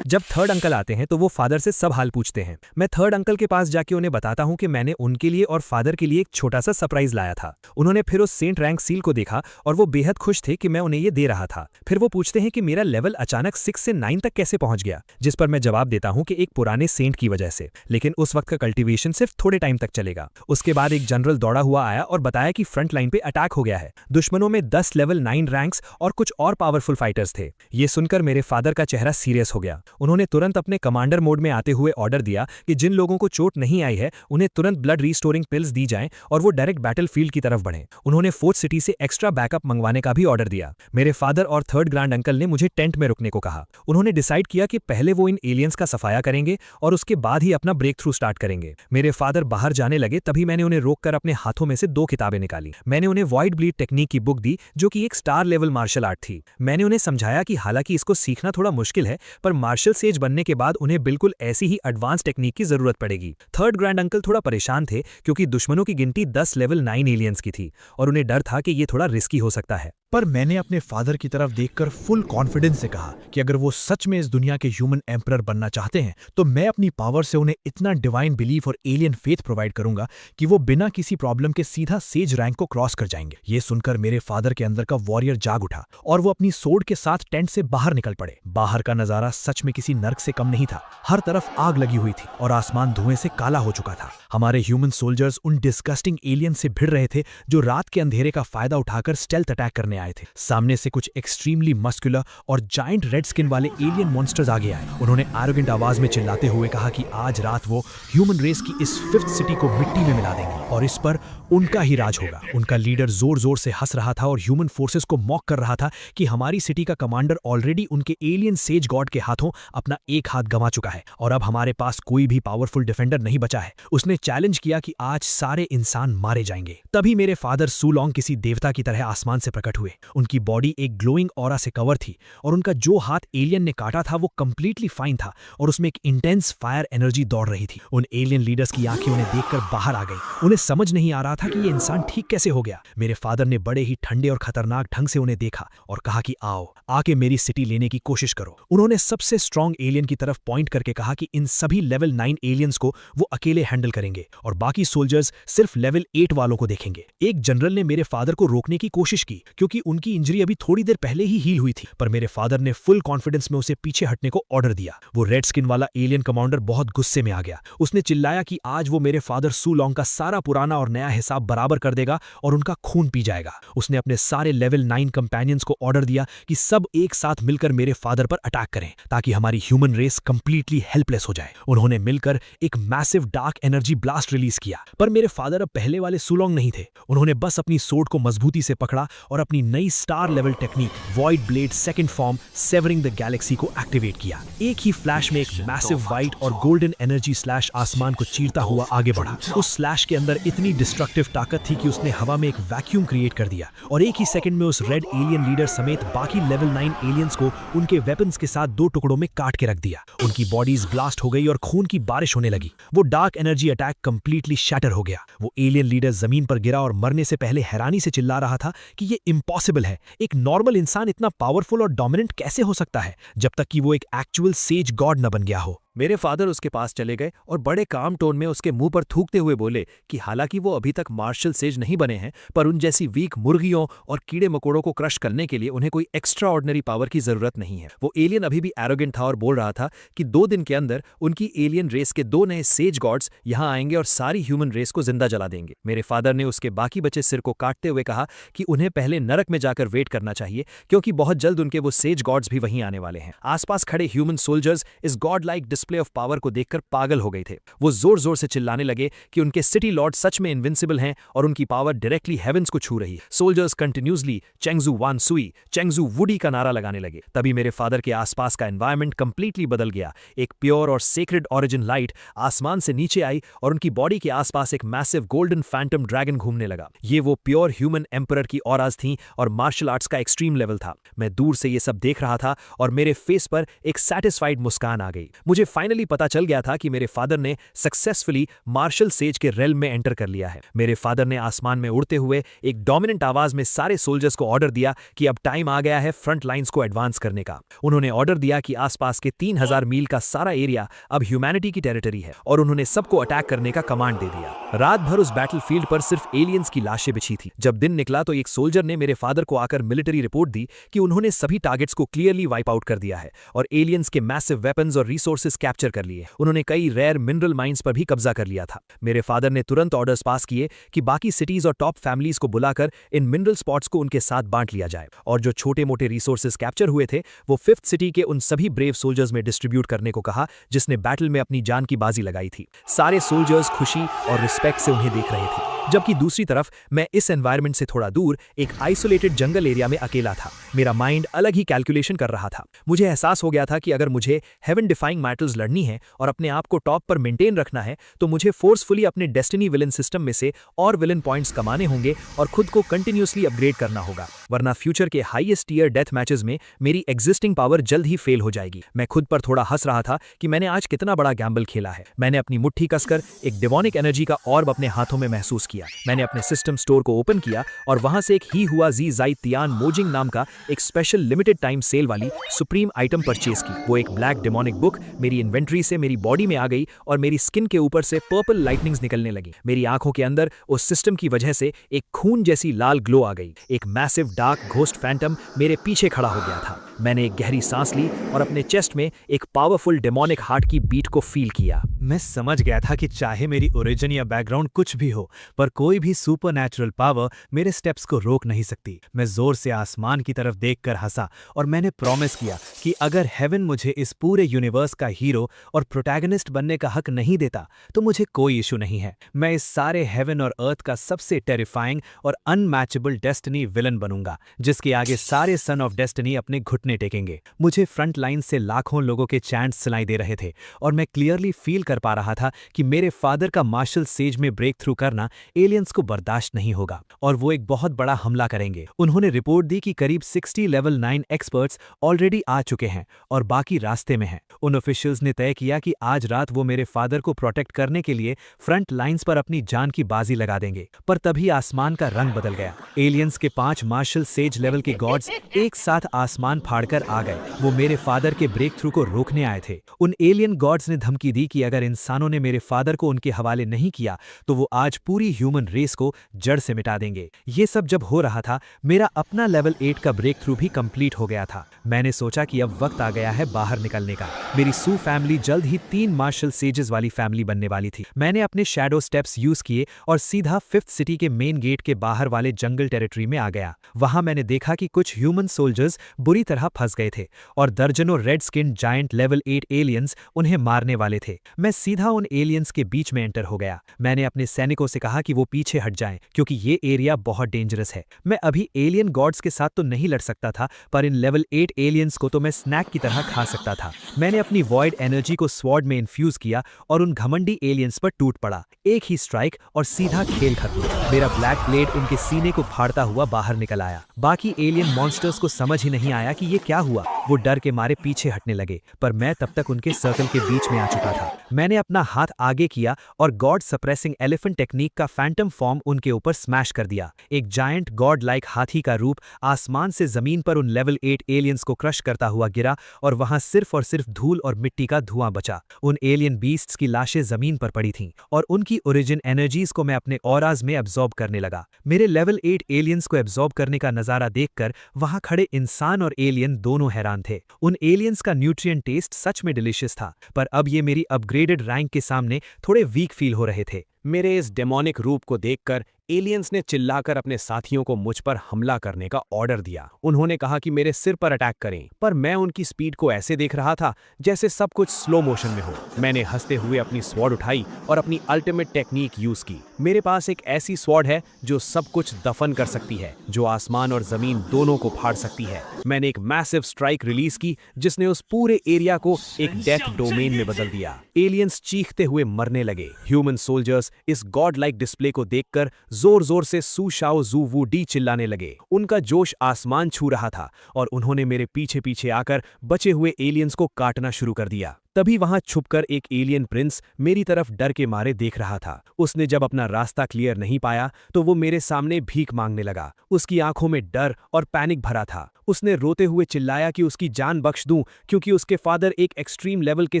जब थर्ड अंकल आते हैं तो वो फादर से सब हाल पूछते हैं। मैं थर्ड अंकल के पास जाके उन्हें बताता हूं कि मैंने उनके लिए और फादर के लिए एक छोटा सा सरप्राइज लाया था। उन्होंने फिर उस सेंट रैंक सील को देखा और वो बेहद खुश थे कि मैं उन्हें ये दे रहा था। फिर वो पूछते हैं कि मेरा लेवल अचानक 6 से 9 तक कैसे पहुंच गया, जिस पर मैं जवाब देता हूं कि एक पुराने सेंट की वजह से, लेकिन उस वक्त का कल्टीवेशन सिर्फ थोड़े टाइम तक चलेगा। उसके बाद एक जनरल दौड़ा हुआ आया और बताया कि फ्रंट लाइन पे अटैक हो गया है। दुश्मनों में 10 लेवल 9 रैंक्स और कुछ और पावरफुल फाइटर्स थे। ये सुनकर मेरे फादर का चेहरा सीरियस हो गया। उन्होंने तुरंत अपने कमांडर मोड में आते हुए ऑर्डर दिया कि जिन लोगों को चोट नहीं आई है उन्हें तुरंत ब्लड रीस्टोरिंग पिल्स दी जाएं और वो डायरेक्ट बैटलफील्ड की तरफ बढ़ें। उन्होंने फोर्थ सिटी से एक्स्ट्रा बैकअप मंगवाने का भी ऑर्डर दिया। मेरे फादर और थर्ड ग्रैंड अंकल ने मुझे टेंट में रुकने को कहा। उन्होंने डिसाइड किया कि पहले वो इन एलियंस का सफाया करेंगे और उसके बाद ही अपना ब्रेक थ्रू स्टार्ट करेंगे। मेरे फादर बाहर जाने लगे तभी मैंने उन्हें रोककर अपने हाथों में से 2 किताबें निकाली। मैंने उन्हें वॉइड ब्लीड टेक्निक की बुक दी जो कि एक स्टार लेवल मार्शल आर्ट थी। मैंने उन्हें समझाया कि हालांकि इसको सीखना थोड़ा मुश्किल है पर मार्शल सेज बनने के बाद उन्हें बिल्कुल ऐसी ही एडवांस टेक्निक की जरूरत पड़ेगी। थर्ड ग्रैंड अंकल थोड़ा परेशान थे क्योंकि दुश्मनों की गिनती 10 लेवल 9 एलियंस की थी और उन्हें डर था कि ये थोड़ा रिस्की हो सकता है। पर मैंने अपने फादर की तरफ देखकर फुल कॉन्फिडेंस से कहा कि अगर वो सच में इस दुनिया के ह्यूमन एम्परर बनना चाहते हैं तो मैं अपनी पावर से उन्हें इतना डिवाइन बिलीफ और एलियन फेथ प्रोवाइड करूंगा कि वो बिना किसी प्रॉब्लम के सीधा सेज रैंक को क्रॉस कर जाएंगे। ये सुनकर मेरे फादर के अंदर का वॉरियर जाग उठा और वो अपनी सोर्ड के साथ टेंट से बाहर निकल पड़े। बाहर का नजारा सच में किसी नर्क से कम नहीं था। हर तरफ आग लगी हुई थी और आसमान धुएं से काला हो चुका था। हमारे ह्यूमन सोल्जर्स उन डिस्गस्टिंग एलियन से भिड़ रहे थे जो रात के अंधेरे का फायदा उठाकर स्टेल्थ अटैक करने आए थे। सामने से कुछ एक्सट्रीमली मस्कुलर और जायंट रेड स्किन वाले एलियन मॉन्स्टर्स आगे आए। उन्होंने एरोगेंट आवाज में चिल्लाते हुए कहा कि आज रात वो ह्यूमन रेस की इस 5th सिटी को मिट्टी में मिला देंगे और इस पर उनका ही राज होगा। उनका लीडर जोर जोर से हंस रहा था और ह्यूमन फोर्सेस को मॉक कर रहा था कि हमारी सिटी का कमांडर ऑलरेडी उनके एलियन सेज गॉड के हाथों अपना एक हाथ गंवा चुका है और अब हमारे पास कोई भी पावरफुल डिफेंडर नहीं बचा है। उसने चैलेंज किया कि आज सारे इंसान मारे जाएंगे। तभी मेरे फादर सूलोंग किसी देवता की तरह आसमान से प्रकट हुए। उनकी बॉडी एक ग्लोइंग ऑरा से कवर थी और उनका जो हाथ एलियन ने काटा था वो कंप्लीटली फाइन था और उसमें एक इंटेंस फायर एनर्जी दौड़ रही थी। उन एलियन लीडर्स की आंखें उन्हें देखकर बाहर आ गई। उन्हें समझ नहीं आ रहा था कि ये इंसान ठीक कैसे हो गया। मेरे फादर ने बड़े ही ठंडे और खतरनाक ढंग से उन्हें देखा और कहा कि आओ आके मेरी सिटी लेने की कोशिश करो। उन्होंने सबसे स्ट्रॉन्ग एलियन की तरफ पॉइंट करके कहा कि इन सभी लेवल 9 एलियंस को वो अकेले हैंडल करेंगे और बाकी सोल्जर्स सिर्फ लेवल 8 वालों को देखेंगे। एक जनरल ने मेरे फादर को रोकने की कोशिश की क्योंकि उनकी इंजरी अभी थोड़ी देर पहले ही हील हुई थी, पर मेरे फादर ने फुल कॉन्फिडेंस में उसे पीछे हटने को ऑर्डर दिया। वो रेड स्किन वाला एलियन कमांडर बहुत गुस्से में आ गया। उसने चिल्लाया कि आज वो मेरे फादर सूलोंग का सारा पुराना और नया हिसाब बराबर कर देगा और उनका खून पी जाएगा। उसने अपने सारे लेवल 9 कंपेनियंस को ऑर्डर दिया कि सब एक साथ मिलकर मेरे फादर पर अटैक करें ताकि हमारी ह्यूमन रेस कंप्लीटली हेल्पलेस हो जाए। उन्होंने मिलकर एक massive dark energy blast release किया, पर मेरे फादर अब पहले वाले सूलोंग नहीं थे। उन्होंने बस अपनी सोर्ड को मजबूती से पकड़ा और अपनी नई star level technique void blade second form savouring the Galaxy को एक्टिवेट किया। एक ही फ्लैश में एक मैसिव व्हाइट और गोल्डन एनर्जी स्लैश आसमान को चीरता हुआ आगे बढ़ा। उस स्लैश के अंदर इतनी डिस्ट्रक्टिव ताकत थी कि उसने हवा में एक वैक्यूम क्रिएट कर दिया और एक ही सेकंड में उस रेड एलियन लीडर समेत बाकी लेवल 9 एलियंस को उनके वेपन्स के साथ 2 टुकड़ों में काट के रख दिया। उनकी बॉडीज ब्लास्ट हो गई और खून की बारिश होने लगी। वो dark energy attack completely shatter हो गया। वो एलियन लीडर जमीन पर गिरा और मरने से पहले हैरानी से चिल्ला रहा था कि ये इम्पॉसिबल है। एक नॉर्मल इंसान इतना पावरफुल और डोमिनेंट कैसे हो सकता है जब तक कि वो एक एक्चुअल सेज गॉड न बन गया हो। मेरे फादर उसके पास चले गए और बड़े काम टोन में उसके मुंह पर थूकते हुए बोले कि हालांकि वो अभी तक मार्शल सेज नहीं बने हैं, पर उन जैसी वीक मुर्गियों और कीड़े मकोड़ों को क्रश करने के लिए उन्हें कोई एक्स्ट्रा ऑर्डिनरी पावर की जरूरत नहीं है। वो एलियन अभी भी एरोगेंट था और बोल रहा था कि 2 दिन के अंदर उनकी एलियन रेस के 2 नए सेज गॉड्स यहां आएंगे और सारी ह्यूमन रेस को जिंदा जला देंगे। मेरे फादर ने उसके बाकी बचे सिर को काटते हुए कहा कि उन्हें पहले नरक में जाकर वेट करना चाहिए, क्योंकि बहुत जल्द उनके वो सेज गॉड्स भी वहीं आने वाले हैं। आसपास खड़े ह्यूमन सोल्जर्स इस God like display of power को देखकर पागल हो गए थे। वो जोर जोर से चिल्लाने लगे कि उनके सिटी लॉर्ड सच में इनविंसिबल हैं और उनकी पावर डायरेक्टली हेवेंस को छू रही है। सोल्जर्स कंटिन्यूसली चेंगजू वान सुई, चेंगजू वुडी का नारा लगाने लगे। तभी मेरे फादर के आसपास का एनवायरनमेंट कंप्लीटली बदल गया। एक प्योर और सेक्रेड ऑरिजिन लाइट आसमान से नीचे आई और उनकी बॉडी के आसपास एक मैसिव गोल्डन फैंटम ड्रैगन घूमने लगा। ये वो प्योर ह्यूमन एम्परर की ऑराज थीं और मार्शल आर्ट्स का एक्सट्रीम लेवल था। मैं दूर से ये सब देख रहा था और मेरे फेस पर एक सैटिस्फाइड मुस्कान आ गई। मुझे फाइनली पता चल गया था कि मेरे फादर ने सक्सेसफुली मार्शल सेज के रेल्म में एंटर कर लिया है। मेरे फादर ने आसमान में उड़ते हुए एक डोमिनेंट आवाज में सारे सोल्जर्स को ऑर्डर दिया कि अब टाइम आ गया है फ्रंट लाइंस को एडवांस करने का। उन्होंने ऑर्डर दिया कि आसपास के 3000 मील का सारा एरिया अब ह्यूमैनिटी की टेरिटरी है और उन्होंने सबको अटैक करने का कमांड दे दिया। रात भर उस बैटलफील्ड पर सिर्फ एलियंस की लाशें बिछी थी। जब दिन निकला तो एक सोल्जर ने मेरे फादर को आकर मिलिट्री रिपोर्ट दी कि उन्होंने सभी टारगेट्स को क्लियरली वाइप आउट कर दिया है और एलियंस के मैसिव वेपन्स और रिसोर्सेज कैप्चर कर लिए। उन्होंने कई रेयर मिनरल माइंस पर भी कब्जा कर लिया था। मेरे फादर ने तुरंत ऑर्डर्स पास किए कि बाकी सिटीज और टॉप फैमिलीज को बुलाकर इन मिनरल स्पॉट्स को उनके साथ बांट लिया जाए और जो छोटे मोटे रिसोर्सेज कैप्चर हुए थे वो 5th सिटी के उन सभी ब्रेव सोल्जर्स में डिस्ट्रीब्यूट करने को कहा जिसने बैटल में अपनी जान की बाजी लगाई थी। सारे सोल्जर्स खुशी और रिस्पेक्ट से उन्हें देख रहे थे, जबकि दूसरी तरफ मैं इस एनवायरनमेंट से थोड़ा दूर एक आइसोलेटेड जंगल एरिया में अकेला था। मेरा माइंड अलग ही कैलकुलेशन कर रहा था। मुझे एहसास हो गया था कि अगर मुझे हेवन डिफाइंग बैटल्स लड़नी है और अपने आप को टॉप पर मेंटेन रखना है तो मुझे फोर्सफुली अपने डेस्टिनी विलन सिस्टम में से और विलन पॉइंट्स कमाने होंगे और खुद को कंटिन्यूसली अपग्रेड करना होगा, वरना फ्यूचर के हाईएस्ट टीयर डेथ मैचेस में मेरी एग्जिस्टिंग पावर जल्द ही फेल हो जाएगी। मैं खुद पर थोड़ा हंस रहा था कि मैंने आज कितना बड़ा गैम्बल खेला है। मैंने अपनी मुट्ठी कसकर एक डिवॉनिक एनर्जी का ऑर्ब अपने हाथों में महसूस किया। मैंने अपने सिस्टम स्टोर को ओपन किया और वहां से एक ही हुआ जी जाई तियान मोजिंग नाम का एक स्पेशल लिमिटेड टाइम सेल वाली सुप्रीम आइटम परचेज की। वो एक ब्लैक डेमोनिक बुक मेरी इन्वेंट्री से मेरी बॉडी में आ गई और मेरी स्किन के ऊपर से पर्पल लाइटनिंग्स निकलने लगी। मेरी आंखों के अंदर उस सिस्टम की वजह से एक खून जैसी लाल ग्लो आ गई। एक मैसिव डार्क घोस्ट फैंटम मेरे पीछे खड़ा हो गया था। मैंने एक गहरी सांस ली और अपने चेस्ट में एक पावरफुल डेमोनिक हार्ट की बीट को फील किया। मैं समझ गया था कि चाहे मेरी ओरिजिन या बैकग्राउंड कुछ भी हो, पर कोई भी सुपरनैचुरल पावर मेरे स्टेप्स को रोक नहीं सकती। मैं जोर से आसमान की तरफ देखकर हंसा और मैंने प्रॉमिस किया कि अगर हेवन मुझे इस पूरे यूनिवर्स का हीरो और प्रोटैगनिस्ट बनने का हक नहीं देता तो मुझे कोई इशू नहीं है। मैं इस सारे हेवन और अर्थ का सबसे टेरिफाइंग और अनमैचेबल डेस्टिनी विलन बनूंगा, जिसके आगे सारे सन ऑफ डेस्टिनी अपने घुटने टेकेंगे। मुझे फ्रंट लाइन से लाखों लोगों के चैंट्स सुनाई दे रहे थे और मैं क्लियरली फील कर पा रहा था कि मेरे फादर का मार्शल सेज में ब्रेक थ्रू करना एलियंस को बर्दाश्त नहीं होगा और वो एक बहुत बड़ा हमला करेंगे। उन्होंने रिपोर्ट दी कि करीब 60 लेवल 9 एक्सपर्ट्स ऑलरेडी आ चुके हैं और बाकी रास्ते में हैं। उन ऑफिशियल्स ने तय किया कि आज रात वो मेरे फादर को प्रोटेक्ट करने के लिए फ्रंट लाइंस पर अपनी जान की बाजी लगा देंगे। पर तभी आसमान का रंग बदल गया। एलियंस के 5 मार्शल सेज लेवल के गॉड्स एक साथ आसमान फाड़कर आ गए। वो मेरे फादर के ब्रेक थ्रू को रोकने आए थे। उन एलियन गॉड्स ने धमकी दी कि अगर इंसानों ने मेरे फादर को उनके हवाले नहीं किया तो वो आज पूरी ह्यूमन रेस को जड़ से मिटा देंगे। ये सब जब हो रहा था, मेरा अपना लेवल 8 का ब्रेक थ्रू भी कंप्लीट हो गया था। मैंने सोचा कि अब वक्त आ गया है बाहर निकलने का। मेरी सू फैमिली जल्द ही 3 मार्शल सेजेस वाली फैमिली बनने वाली थी। मैंने अपने शैडो स्टेप्स यूज किए और सीधा 5th सिटी के मेन गेट के बाहर वाले जंगल टेरिटरी में आ गया। वहां मैंने देखा कि कुछ ह्यूमन सोल्जर्स बुरी तरह फंस गए थे और दर्जनों red skin giant level 8 aliens उन्हें मारने वाले थे। मैं सीधा उन एलियंस के बीच में एंटर हो गया। मैंने अपने सैनिकों से कहा कि वो पीछे हट जाएं क्योंकि ये एरिया बहुत डेंजरस है। मैं अभी एलियन गॉड्स के साथ तो नहीं लड़ सकता था, पर इन लेवल 8 एलियंस को तो मैं स्नैक की तरह खा सकता था। मैंने अपनी वॉइड एनर्जी को स्वॉर्ड में इन्फ्यूज किया और उन घमंडी एलियंस पर टूट पड़ा। एक ही स्ट्राइक और सीधा खेल खत्म। मेरा ब्लैक ब्लेड उनके सीने को फाड़ता हुआ बाहर निकल आया। बाकी एलियन मॉन्स्टर्स को समझ ही नहीं आया कि ये क्या हुआ। वो डर के मारे पीछे हटने लगे, पर मैं तब तक उनके सर्कल के बीच में आ चुका था। मैंने अपना हाथ आगे किया और गॉड सप्रेसिंग एलिफेंट टेक्निक का फैंटम फॉर्म उनके ऊपर स्मैश कर दिया। एक जायंट गॉड लाइक हाथी का रूप आसमान से जमीन पर उन लेवल 8 एलियंस को क्रश करता हुआ गिरा और वहां सिर्फ और सिर्फ धूल और मिट्टी का धुआं बचा। उन एलियन बीस्ट्स की लाशें जमीन पर पड़ी थीं और उनकी ओरिजिन एनर्जीज को मैं अपने ऑराज में एब्जॉर्ब करने लगा। मेरे लेवल 8 एलियंस को एब्जॉर्ब करने का नजारा देखकर वहां खड़े इंसान और एलियन दोनों हैरान थे। उन एलियंस का न्यूट्रिएंट टेस्ट सच में डिलीशियस था, पर अब ये मेरी अपग्रेडेड रैंक के सामने थोड़े वीक फील हो रहे थे। मेरे इस डेमोनिक रूप को देखकर एलियंस ने चिल्लाकर अपने साथियों को मुझ पर हमला करने का ऑर्डर दिया। उन्होंने कहा कि मेरे सिर पर अटैक करें, पर मैं उनकी स्पीड को ऐसे देख रहा था जैसे सब कुछ स्लो मोशन में हो। मैंने हंसते हुए अपनी स्वॉर्ड उठाई और अपनी अल्टीमेट टेक्निक यूज की। मेरे पास एक ऐसी स्वॉर्ड है जो सब कुछ दफन कर सकती है, जो आसमान और जमीन दोनों को फाड़ सकती है। मैंने एक मैसिव स्ट्राइक रिलीज की जिसने उस पूरे एरिया को एक डेथ डोमेन में बदल दिया। एलियंस चीखते हुए मरने लगे। ह्यूमन सोल्जर्स इस गॉड लाइक डिस्प्ले को देखकर जोर जोर से सू शाओ जू वू डी चिल्लाने लगे। उनका जोश आसमान छू रहा था और उन्होंने मेरे पीछे पीछे आकर बचे हुए एलियंस को काटना शुरू कर दिया। तभी वहां छुपकर एक एलियन प्रिंस मेरी तरफ डर के मारे देख रहा था। उसने जब अपना रास्ता क्लियर नहीं पाया तो वो मेरे सामने भीख मांगने लगा। उसकी आंखों में डर और पैनिक भरा था। उसने रोते हुए चिल्लाया कि उसकी जान बख्श दूं क्योंकि उसके फादर एक एक्सट्रीम लेवल के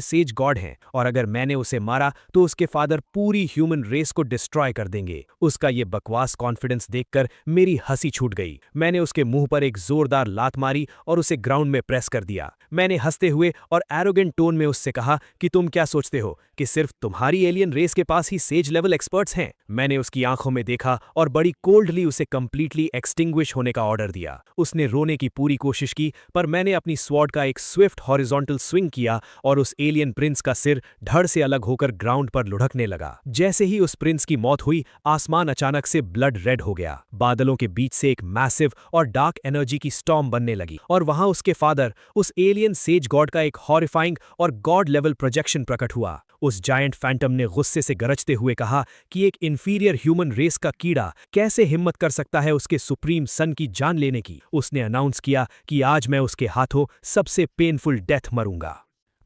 सेज गॉड हैं और अगर मैंने उसे मारा तो उसके फादर पूरी ह्यूमन रेस को डिस्ट्रॉय कर देंगे। उसका ये बकवास कॉन्फिडेंस देखकर मेरी हंसी छूट गई। मैंने उसके मुंह पर एक जोरदार लात मारी और उसे ग्राउंड में प्रेस कर दिया। मैंने हंसते हुए और एरोगेंट टोन में उससे कहा कि तुम क्या सोचते हो कि सिर्फ तुम्हारी एलियन रेस के पास ही सेज लेवल एक्सपर्ट्स हैं। मैंने उसकी आंखों में देखा और बड़ी कोल्डली उसे कंप्लीटली एक्सटिंग्विश होने का ऑर्डर दिया। उसने रोने की पूरी कोशिश की, पर मैंने अपनी स्वॉर्ड का एक स्विफ्ट हॉरिजॉन्टल स्विंग किया और उस एलियन प्रिंस का सिर धड़ से अलग होकर ग्राउंड पर लुढ़कने लगा। जैसे ही उस प्रिंस की मौत हुई, आसमान अचानक से ब्लड रेड हो गया। बादलों के बीच से एक मैसिव और डार्क एनर्जी की स्टॉर्म बनने लगी और वहां उसके फादर, उस एलियन सेज गॉड का एक हॉरिफाइंग और गॉड लेवल प्रोजेक्शन प्रकट हुआ। उस जायंट फैंटम ने गुस्से से गरजते हुए कहा कि एक इंफीरियर ह्यूमन रेस का कीड़ा कैसे हिम्मत कर सकता है उसके सुप्रीम सन की जान लेने की। उसने अनाउंस किया कि आज मैं उसके हाथों सबसे पेनफुल डेथ मरूंगा।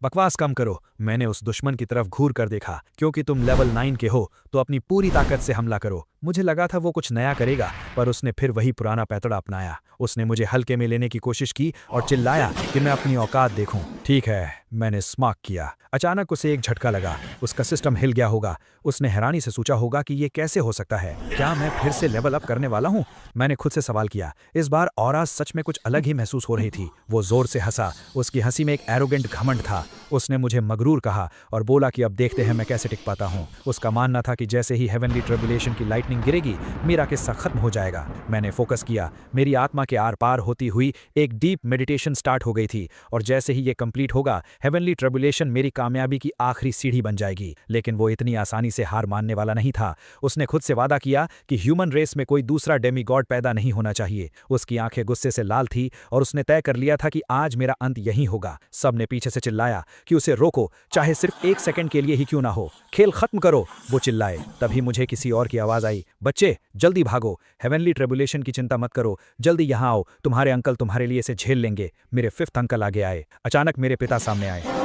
बकवास कम करो। मैंने उस दुश्मन की तरफ घूर कर देखा। क्योंकि तुम लेवल 9 के हो तो अपनी पूरी ताकत से हमला करो। मुझे लगा था वो कुछ नया करेगा, पर उसने फिर वही पुराना पैतड़ा अपनाया। उसने मुझे हल्के में लेने की कोशिश की और चिल्लाया कि मैं अपनी औकात देखूं। ठीक है, मैंने स्मार्क किया। अचानक उसे एक झटका लगा। उसका सिस्टम हिल गया होगा। उसने हैरानी से सोचा होगा कि ये कैसे हो सकता है। क्या मैं फिर से लेवल अप करने वाला हूँ? मैंने खुद से सवाल किया। इस बार ऑरा सच में कुछ अलग ही महसूस हो रही थी। वो जोर से हंसा। उसकी हंसी में एक एरोगेंट घमंड था। उसने मुझे मगरूर कहा और बोला कि अब देखते हैं मैं कैसे टिक पाता हूँ। उसका मानना था कि जैसे ही हेवनली ट्रिब्यूलेशन की लाइटनिंग गिरेगी, मेरा किस्सा खत्म हो जाएगा। मैंने फोकस किया। मेरी आत्मा के आर पार होती हुई एक डीप मेडिटेशन स्टार्ट हो गई थी और जैसे ही ये कंप्लीट होगा, हेवनली ट्रिब्यूलेशन मेरी कामयाबी की आखिरी सीढ़ी बन जाएगी। लेकिन वो इतनी आसानी से हार मानने वाला नहीं था। उसने खुद से वादा किया कि ह्यूमन रेस में कोई दूसरा डेमीगॉड पैदा नहीं होना चाहिए। उसकी आंखें गुस्से से लाल थी और उसने तय कर लिया था कि आज मेरा अंत यहीं होगा। सबने पीछे से चिल्लाया कि उसे रोको, चाहे सिर्फ 1 सेकंड के लिए ही क्यों ना हो। खेल खत्म करो, वो चिल्लाए। तभी मुझे किसी और की आवाज आई, बच्चे जल्दी भागो, हेवनली ट्रिब्यूलेशन की चिंता मत करो, जल्दी यहाँ आओ, तुम्हारे अंकल तुम्हारे लिए इसे झेल लेंगे। मेरे 5th अंकल आगे आए। अचानक मेरे पिता सामने आए।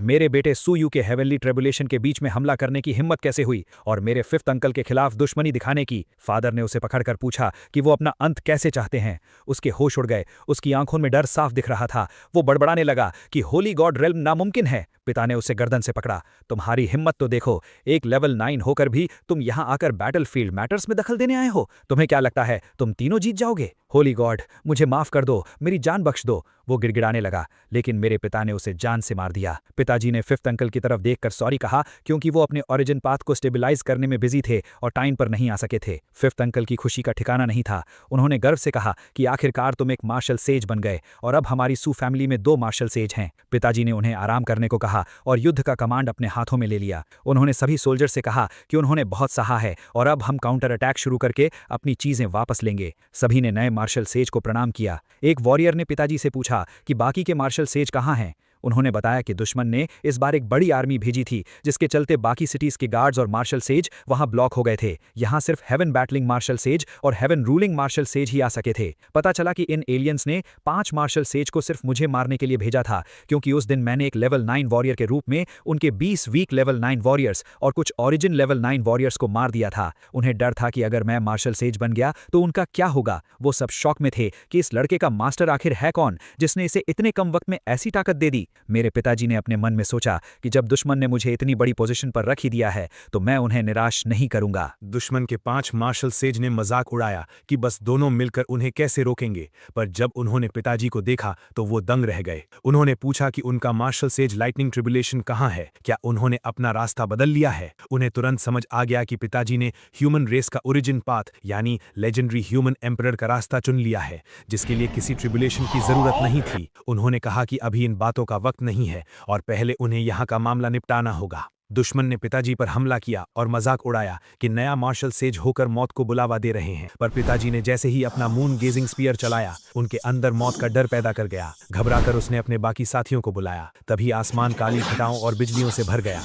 मेरे बेटे सुयू के हेवनली ट्रिब्यूलेशन के बीच में हमला करने की हिम्मत कैसे हुई और मेरे 5th अंकल के खिलाफ दुश्मनी दिखाने की? फादर ने उसे पकड़कर पूछा कि वो अपना अंत कैसे चाहते हैं। उसके होश उड़ गए। उसकी आंखों में डर साफ दिख रहा था। वो बड़बड़ाने लगा कि होली गॉड रेल्म नामुमकिन है। पिता ने उसे गर्दन से पकड़ा। तुम्हारी हिम्मत तो देखो, एक लेवल 9 होकर भी तुम यहाँ आकर बैटलफील्ड मैटर्स में दखल देने आए हो। तुम्हें क्या लगता है तुम तीनों जीत जाओगे? होली गॉड, मुझे माफ कर दो, मेरी जान बख्श दो। वो गिड़गिड़ाने लगा, लेकिन मेरे पिता ने उसे जान से मार दिया। पिताजी ने 5th अंकल की तरफ देखकर सॉरी कहा क्योंकि वो अपने ओरिजिन पाथ को स्टेबलाइज करने में बिजी थे और टाइम पर नहीं आ सके थे। 5th अंकल की खुशी का ठिकाना नहीं था। उन्होंने गर्व से कहा कि आखिरकार तुम एक मार्शल सेज बन गए और अब हमारी सू फैमिली में 2 मार्शल सेज हैं। पिताजी ने उन्हें आराम करने को कहा और युद्ध का कमांड अपने हाथों में ले लिया। उन्होंने सभी सोल्जर से कहा कि उन्होंने बहुत सहा है और अब हम काउंटर अटैक शुरू करके अपनी चीजें वापस लेंगे। सभी ने नए मार्शल सेज को प्रणाम किया। एक वॉरियर ने पिताजी से पूछा कि बाकी के मार्शल सेज कहाँ हैं। उन्होंने बताया कि दुश्मन ने इस बार एक बड़ी आर्मी भेजी थी, जिसके चलते बाकी सिटीज के गार्ड्स और मार्शल सेज वहां ब्लॉक हो गए थे। यहां सिर्फ हेवन बैटलिंग मार्शल सेज और हेवन रूलिंग मार्शल सेज ही आ सके थे। पता चला कि इन एलियंस ने 5 मार्शल सेज को सिर्फ मुझे मारने के लिए भेजा था, क्योंकि उस दिन मैंने एक लेवल 9 वॉरियर के रूप में उनके 20 वीक लेवल 9 वॉरियर्स और कुछ ओरिजिन लेवल 9 वॉरियर्स को मार दिया था। उन्हें डर था कि अगर मैं मार्शल सेज बन गया तो उनका क्या होगा। वो सब शॉक में थे कि इस लड़के का मास्टर आखिर है कौन, जिसने इसे इतने कम वक्त में ऐसी ताकत दे दी। मेरे पिताजी ने अपने मन में सोचा कि जब दुश्मन ने मुझे इतनी बड़ी पोजीशन पर रख ही दिया है तो मैं उन्हें निराश नहीं करूंगा। दुश्मन के 5 मार्शल सेज ने मजाक उड़ाया कि बस दोनों मिलकर उन्हें कैसे रोकेंगे, पर जब उन्होंने पिताजी को देखा तो वो दंग रह गए। उन्होंने पूछा कि उनका मार्शल सेज लाइटनिंग ट्रिब्यूलेशन कहाँ है, क्या उन्होंने अपना रास्ता बदल लिया है। उन्हें तुरंत समझ आ गया कि पिताजी ने ह्यूमन रेस का ओरिजिन पाथ यानी लेजेंडरी ह्यूमन एम्परर का रास्ता चुन लिया है, जिसके लिए किसी ट्रिब्यूलेशन की जरूरत नहीं थी। उन्होंने कहा कि अभी इन बातों का वक्त नहीं है और पहले उन्हें यहाँ का मामला निपटाना होगा। दुश्मन ने पिताजी पर हमला किया और मजाक उड़ाया कि नया मार्शल सेज होकर मौत को बुलावा दे रहे हैं, पर पिताजी ने जैसे ही अपना मून गेजिंग स्पीयर चलाया, उनके अंदर मौत का डर पैदा कर गया। घबराकर उसने अपने बाकी साथियों को बुलाया। तभी आसमान काली घटाओं और बिजलियों से भर गया।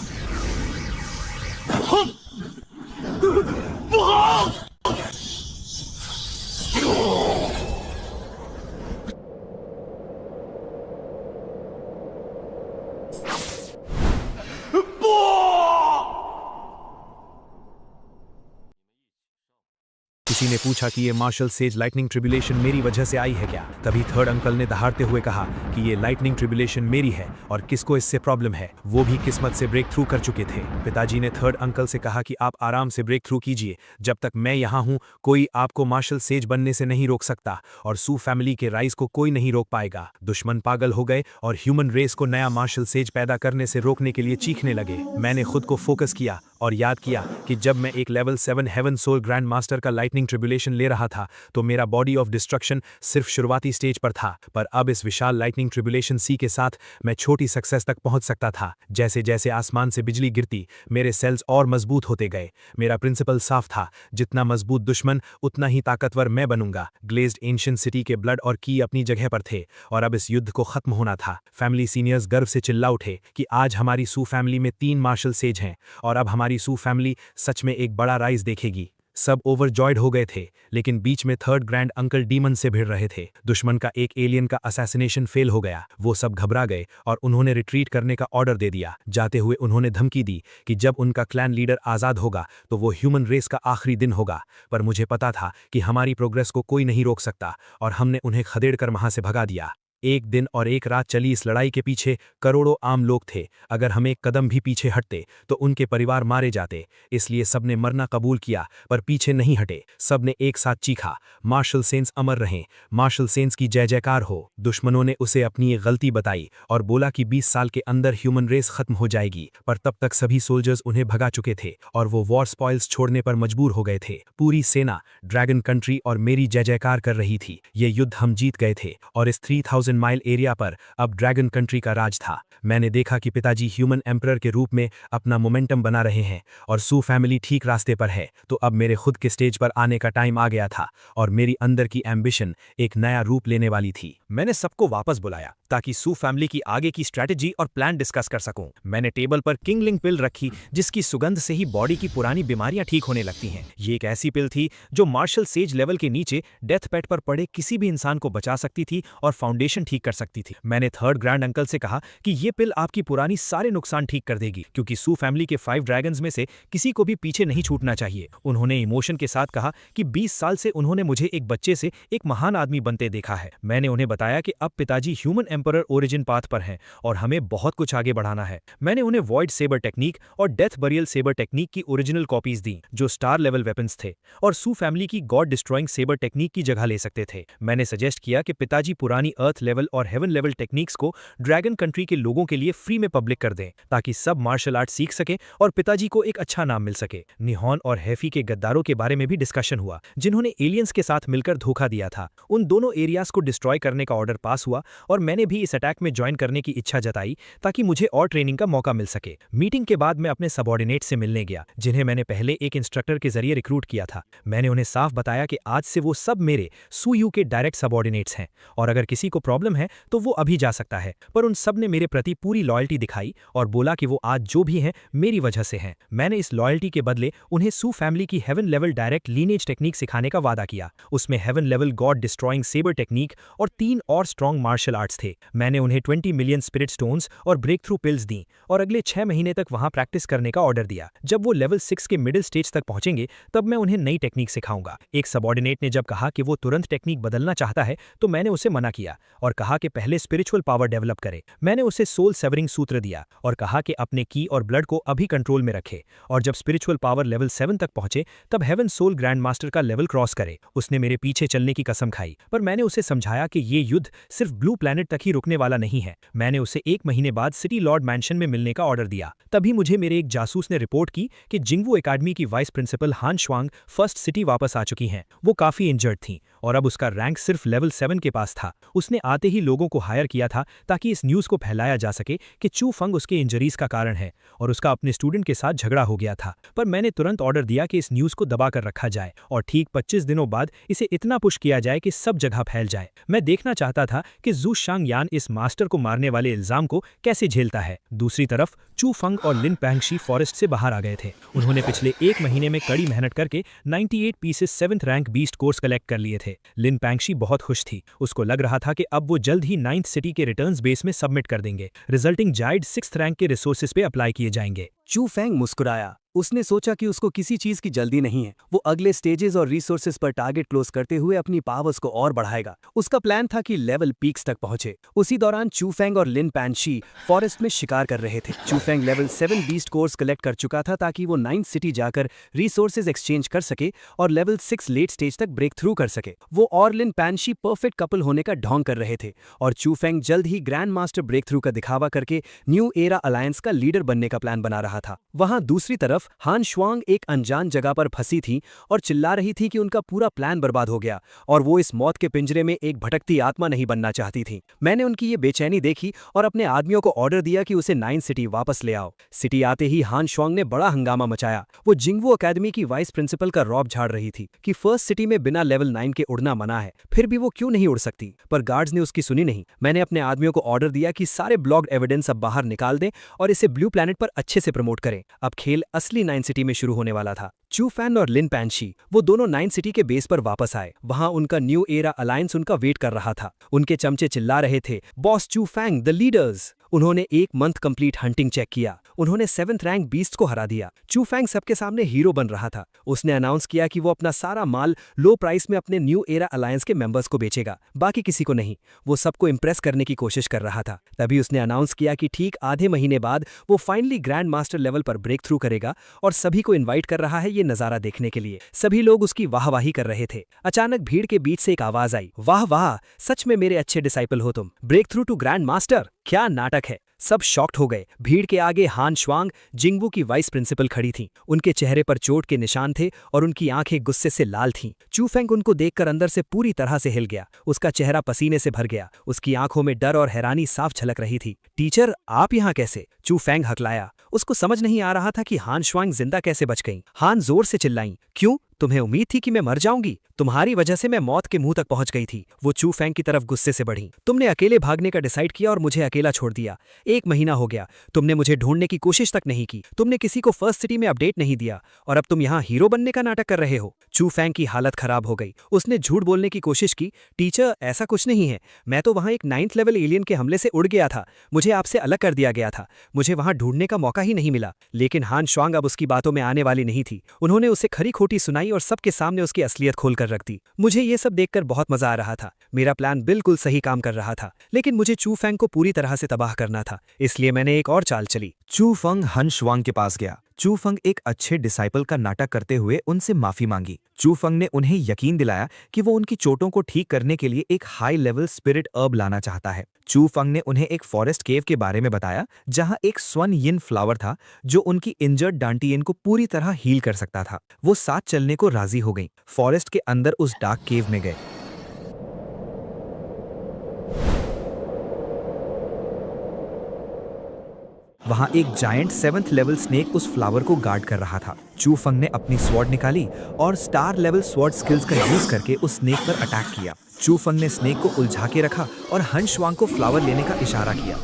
किसी ने पूछा कि ये मार्शल सेज लाइटनिंग ट्रिब्यूलेशन मेरी वजह से आई है क्या। तभी थर्ड अंकल ने दहाड़ते हुए कहा कि ये लाइटनिंग ट्रिब्यूलेशन मेरी है और किसको इससे प्रॉब्लम है, वो भी किस्मत से ब्रेक थ्रू कर चुके थे। पिताजी ने थर्ड अंकल से कहा कि आप आराम से ब्रेक थ्रू कीजिए, जब तक मैं यहाँ हूँ कोई आपको मार्शल सेज बनने से नहीं रोक सकता और सू फैमिली के राइज को कोई नहीं रोक पाएगा। दुश्मन पागल हो गए और ह्यूमन रेस को नया मार्शल सेज पैदा करने से रोकने के लिए चीखने लगे। मैंने खुद को फोकस किया और याद किया कि जब मैं एक level 7 heaven soul grand master का लाइटनिंग ट्रिब्यूलेशन ले रहा था तो मेरा बॉडी ऑफ डिस्ट्रक्शन सिर्फ शुरुआती स्टेज पर था, पर अब इस विशाल लाइटनिंग ट्रिब्यूलेशन सी के साथ मैं छोटी सक्सेस तक पहुंच सकता था। जैसे जैसे आसमान से बिजली गिरती मेरे सेल्स और मजबूत होते गए। मेरा प्रिंसिपल साफ था, जितना मजबूत दुश्मन उतना ही ताकतवर मैं बनूंगा। ग्लेज्ड एंशिएंट सिटी के ब्लड और की अपनी जगह पर थे और अब इस युद्ध को खत्म होना था। फैमिली सीनियर्स गर्व से चिल्ला उठे कि आज हमारी सू फैमिली में 3 मार्शल सेज हैं और अब हमारी सू फैमिली सच में एक बड़ा राइज देखेगी। सब ओवरजॉयड हो गए थे, लेकिन बीच में थर्ड ग्रैंड अंकल डीमन से भिड़ रहे थे। दुश्मन का एक एलियन का असैसिनेशन फेल हो गया। वो सब घबरा गए और उन्होंने रिट्रीट करने का ऑर्डर दे दिया। जाते हुए उन्होंने धमकी दी कि जब उनका क्लैन लीडर आज़ाद होगा तो वो ह्यूमन रेस का आखिरी दिन होगा। पर मुझे पता था कि हमारी प्रोग्रेस को कोई नहीं रोक सकता और हमने उन्हें खदेड़कर वहां से भगा दिया। एक दिन और एक रात चली इस लड़ाई के पीछे करोड़ों आम लोग थे। अगर हम एक कदम भी पीछे हटते तो उनके परिवार मारे जाते, इसलिए सबने मरना कबूल किया पर पीछे नहीं हटे। सबने एक साथ चीखा, मार्शल सेंस अमर रहें, मार्शल सेंस की जय जयकार हो। दुश्मनों ने उसे अपनी एक गलती बताई और बोला कि 20 साल के अंदर ह्यूमन रेस खत्म हो जाएगी, पर तब तक सभी सोल्जर्स उन्हें भगा चुके थे और वो वॉर स्पॉइल्स छोड़ने पर मजबूर हो गए थे। पूरी सेना ड्रैगन कंट्री और मेरी जय जयकार कर रही थी। ये युद्ध हम जीत गए थे और इस 3000 माइल एरिया पर अब ड्रैगन कंट्री का राज था। मैंने देखा कि पिताजी ह्यूमन एम्परर के रूप में अपना मोमेंटम बना रहे हैं और सू फैमिली ठीक रास्ते पर है। तो अब मेरे खुद के स्टेज पर आने का टाइम आ गया था और मेरी अंदर की एम्बिशन एक नया रूप लेने वाली थी। मैंने सबको वापस बुलाया ताकि सू फैमिली की आगे की स्ट्रैटेजी और प्लान डिस्कस कर सकूं। मैंने टेबल पर किंगलिंग पिल रखी, जिसकी सुगंध से ही बॉडी की पुरानी बीमारियां ठीक होने लगती हैं। ये एक ऐसी पिल थी जो मार्शल सेज लेवल के नीचे डेथ बेड पर पड़े किसी भी इंसान को बचा सकती थी और फाउंडेशन ठीक कर सकती थी। मैंने थर्ड ग्रैंड अंकल से कहा कि ये पिल आपकी पुरानी सारे नुकसान ठीक कर देगी, क्योंकि सू फैमिली के 5 ड्रैगन्स में से किसी को भी पीछे नहीं छूटना चाहिए। उन्होंने इमोशन के साथ कहा कि 20 साल से उन्होंने मुझे एक बच्चे से एक महान आदमी बनते देखा है। मैंने उन्हें बताया कि अब पिताजी ह्यूमन एम्परर ओरिजिन पाथ पर हैं और हमें बहुत कुछ आगे बढ़ाना है। मैंने उन्हें वॉइड सेबर टेक्निक और डेथ बरियल सेबर टेक्निक की ओरिजिनल कॉपीज दी, जो स्टार लेवल वेपन्स थे और सू फैमिली की गॉड डिस्ट्रॉइंग सेबर टेक्निक की जगह ले सकते थे। मैंने सजेस्ट किया कि पिताजी पुरानी अर्थ लेवल और हेवन लेवल टेक्निक्स को ड्रैगन कंट्री के लोगों के लिए फ्री में पब्लिक कर दें, ताकि सब मार्शल आर्ट सीख सके और पिताजी को एक अच्छा नाम मिल सके। निहॉन और हैफी के गद्दारों के बारे में भी डिस्कशन हुआ, जिन्होंने एलियंस के साथ मिलकर धोखा दिया था। उन दोनों एरियाज को डिस्ट्रॉय करने का ऑर्डर पास हुआ और मैंने उन्होंने भी इस अटैक में ज्वाइन करने की इच्छा जताई ताकि मुझे और ट्रेनिंग का मौका मिल सके। मीटिंग के बाद मैं अपने सबॉर्डिनेट से मिलने गया, जिन्हें मैंने पहले एक इंस्ट्रक्टर के जरिए रिक्रूट किया था। मैंने उन्हें साफ बताया कि आज से वो सब मेरे सूयू के डायरेक्ट सबॉर्डिनेट्स हैं और अगर किसी को प्रॉब्लम है तो वो अभी जा सकता है। पर उन सब ने मेरे प्रति पूरी लॉयल्टी दिखाई और बोला कि वो आज जो भी हैं मेरी वजह से हैं। मैंने इस लॉयल्टी के बदले उन्हें सू फैमिली की heaven level direct lineage technique सिखाने का वादा किया। उसमें heaven level god destroying sabre technique और 3 और स्ट्रॉन्ग मार्शल आर्ट्स थे। मैंने उन्हें 20 मिलियन स्पिरिट स्टोन्स और ब्रेक थ्रू पिल्स दी और अगले 6 महीने तक वहां प्रैक्टिस करने का ऑर्डर दिया। जब वो लेवल 6 के मिडिल स्टेज तक पहुंचेंगे तब मैं उन्हें नई टेक्निक सिखाऊंगा। एक सबॉर्डिनेट ने जब कहा कि वो तुरंत टेक्निक बदलना चाहता है तो मैंने उसे मना किया और कहा कि पहले स्पिरिचुअल पावर डेवलप करे। मैंने उसे सोल सेवरिंग सूत्र दिया और कहा कि अपने की और ब्लड को अभी कंट्रोल में रखे और जब स्पिरिचुअल पावर लेवल 7 तक पहुंचे तब हेवन सोल ग्रैंड मास्टर का लेवल क्रॉस करे। उसने मेरे पीछे चलने की कसम खाई, पर मैंने उसे समझाया कि ये युद्ध सिर्फ ब्लू प्लैनेट तक ही रुकने वाला नहीं है। मैंने उसे 1 महीने बाद सिटी लॉर्ड मैंशन में मिलने का ऑर्डर दिया। तभी मुझे मेरे एक जासूस ने रिपोर्ट की कि जिंगवू एकेडमी की वाइस प्रिंसिपल हान श्वांग फर्स्ट सिटी वापस आ चुकी हैं। वो काफी इंजर्ड थीं और अब उसका रैंक सिर्फ लेवल 7 के पास था। उसने आते ही लोगों को हायर किया था ताकि इस न्यूज़ को फैलाया जा सके कि चू फंग उसके इंजरीज का कारण है और उसका अपने स्टूडेंट के साथ झगड़ा हो गया था। पर मैंने तुरंत ऑर्डर दिया कि इस न्यूज़ को दबा कर रखा जाए और ठीक 25 दिनों बाद इसे इतना पुश किया जाए कि सब जगह फैल जाए। मैं देखना चाहता था कि जू शांग यान इस मास्टर को मारने वाले इल्जाम को कैसे झेलता है। दूसरी तरफ चू फंग और लिन पैंगशी फॉरेस्ट से बाहर आ गए थे। उन्होंने पिछले 1 महीने में कड़ी मेहनत करके 98 pieces 7th rank beast cores collect कर लिए थे। लिन पैंगशी बहुत खुश थी। उसको लग रहा था कि अब वो जल्द ही 9th सिटी के रिटर्न्स बेस में सबमिट कर देंगे। रिजल्टिंग जाइड 6th रैंक के रिसोर्सेज पे अप्लाई किए जाएंगे। चू फैंग मुस्कुराया। उसने सोचा कि उसको किसी चीज की जल्दी नहीं है। वो अगले स्टेजेस और रिसोर्सेज पर टारगेट क्लोज करते हुए अपनी पावर्स को और बढ़ाएगा। उसका प्लान था कि लेवल पीक्स तक पहुंचे। उसी दौरान चू फैंग और लिन पैंशी फॉरेस्ट में शिकार कर रहे थे। Chu Fang level 7 beast cores collect कर चुका था ताकि वो 9th सिटी जाकर रिसोर्सेज एक्सचेंज कर सके और लेवल 6 लेट स्टेज तक ब्रेक थ्रू कर सके। वो और लिन पैंशी परफेक्ट कपल होने का ढोंग कर रहे थे और चू फैंग जल्द ही ग्रैंड मास्टर ब्रेक थ्रू का दिखावा करके न्यू एरा अलायंस का लीडर बनने का प्लान बना रहा था। वहां दूसरी तरफ हान श्वांग एक अनजान जगह पर फंसी थी और चिल्ला रही थी कि उनका पूरा प्लान बर्बाद हो गया और वो इस मौत के पिंजरे में एक भटकती आत्मा नहीं बनना चाहती थी। मैंने उनकी ये बेचैनी देखी और अपने आदमियों को ऑर्डर दिया कि उसे 9th सिटी वापस ले आओ। सिटी आते ही हान श्वांग ने बड़ा हंगामा मचाया। वो जिंगवू एकेडमी की वाइस प्रिंसिपल का रौब झाड़ रही थी कि फर्स्ट सिटी में बिना लेवल 9 के उड़ना मना है, फिर भी वो क्यों नहीं उड़ सकती। पर गार्ड्स ने उसकी सुनी नहीं। मैंने अपने आदमियों को ऑर्डर दिया कि सारे ब्लॉग्ड एविडेंस अब बाहर निकाल दें और इसे ब्लू प्लैनेट पर अच्छे से प्रमोट करें। अब खेल असली 9th सिटी में शुरू होने वाला था। चू फैन और लिन पैंशी वो दोनों 9th सिटी के बेस पर वापस आए। वहां उनका न्यू एरा अलायंस उनका वेट कर रहा था। उनके चमचे चिल्ला रहे थे, बॉस चू फैंग द लीडर्स। उन्होंने 1 मंथ कंप्लीट हंटिंग चेक किया। उन्होंने 7th रैंक बीस्ट को हरा दिया। चू फैंग सबके सामने हीरो बन रहा था। उसने अनाउंस किया कि वो अपना सारा माल लो प्राइस में अपने न्यू एरा अलायंस के मेंबर्स को बेचेगा, बाकी किसी को नहीं। वो सबको इंप्रेस करने की कोशिश कर रहा था। तभी उसने अनाउंस किया कि ठीक आधे महीने बाद वो फाइनली ग्रैंड मास्टर लेवल पर ब्रेक थ्रू करेगा और सभी को इन्वाइट कर रहा है ये नजारा देखने के लिए। सभी लोग उसकी वाहवाही कर रहे थे। अचानक भीड़ के बीच से एक आवाज आई, वाह वाह, सच में मेरे अच्छे डिसाइपल हो तुम। Break through to grand master, क्या नाटक है। सब शॉक्ड हो गए। भीड़ के आगे हान श्वांग जिंगवू की वाइस प्रिंसिपल खड़ी थीं। उनके चेहरे पर चोट के निशान थे और उनकी आंखें गुस्से से लाल थीं। चू फैंग उनको देखकर अंदर से पूरी तरह से हिल गया। उसका चेहरा पसीने से भर गया। उसकी आंखों में डर और हैरानी साफ झलक रही थी। टीचर, आप यहाँ कैसे? चू फैंग हकलाया। उसको समझ नहीं आ रहा था कि हान श्वांग जिंदा कैसे बच गईं। हान जोर से चिल्लाईं, क्यों? तुम्हें उम्मीद थी कि मैं मर जाऊंगी? तुम्हारी वजह से मैं मौत के मुंह तक पहुंच गई थी। वो चू फैंग की तरफ गुस्से से बढ़ी। तुमने अकेले भागने का डिसाइड किया और मुझे अकेला छोड़ दिया। 1 महीना हो गया, तुमने मुझे ढूंढने की कोशिश तक नहीं की। तुमने किसी को फर्स्ट सिटी में अपडेट नहीं दिया और अब तुम यहाँ हीरो बनने का नाटक कर रहे हो। चू फैंग की हालत खराब हो गई। उसने झूठ बोलने की कोशिश की। टीचर, ऐसा कुछ नहीं है। मैं तो वहाँ एक 9th लेवल एलियन के हमले से उड़ गया था। मुझे आपसे अलग कर दिया गया था। मुझे वहाँ ढूंढने का मौका ही नहीं मिला। लेकिन हान श्वांग अब उसकी बातों में आने वाली नहीं थी। उन्होंने उसे खरी खोटी सुनाई और सबके सामने उसकी असलियत खोलकर रख दी। मुझे ये सब देखकर बहुत मजा आ रहा था। मेरा प्लान बिल्कुल सही काम कर रहा था, लेकिन मुझे चू फैंग को पूरी तरह से तबाह करना था। इसलिए मैंने एक और चाल चली। चू फंग हान श्वांग के पास गया। चू फंग एक अच्छे डिसाइपल का नाटक करते हुए उनसे माफी मांगी। चू फंग ने उन्हें यकीन दिलाया कि वो उनकी चोटों को ठीक करने के लिए एक हाई लेवल स्पिरिट अर्ब लाना चाहता है। चू फंग ने उन्हें एक फॉरेस्ट केव के बारे में बताया जहां एक स्वन यिन फ्लावर था जो उनकी इंजर्ड डांटियन को पूरी तरह हील कर सकता था। वो साथ चलने को राजी हो गई। फॉरेस्ट के अंदर उस डार्क केव में गए। वहाँ एक जायंट 7th लेवल स्नेक उस फ्लावर को गार्ड कर रहा था। चू फंग ने अपनी स्वॉर्ड निकाली और स्टार लेवल स्वॉर्ड स्किल्स का यूज करके उस स्नेक पर अटैक किया। चू फंग ने स्नेक को उलझा के रखा और हन शुआंग को फ्लावर लेने का इशारा किया।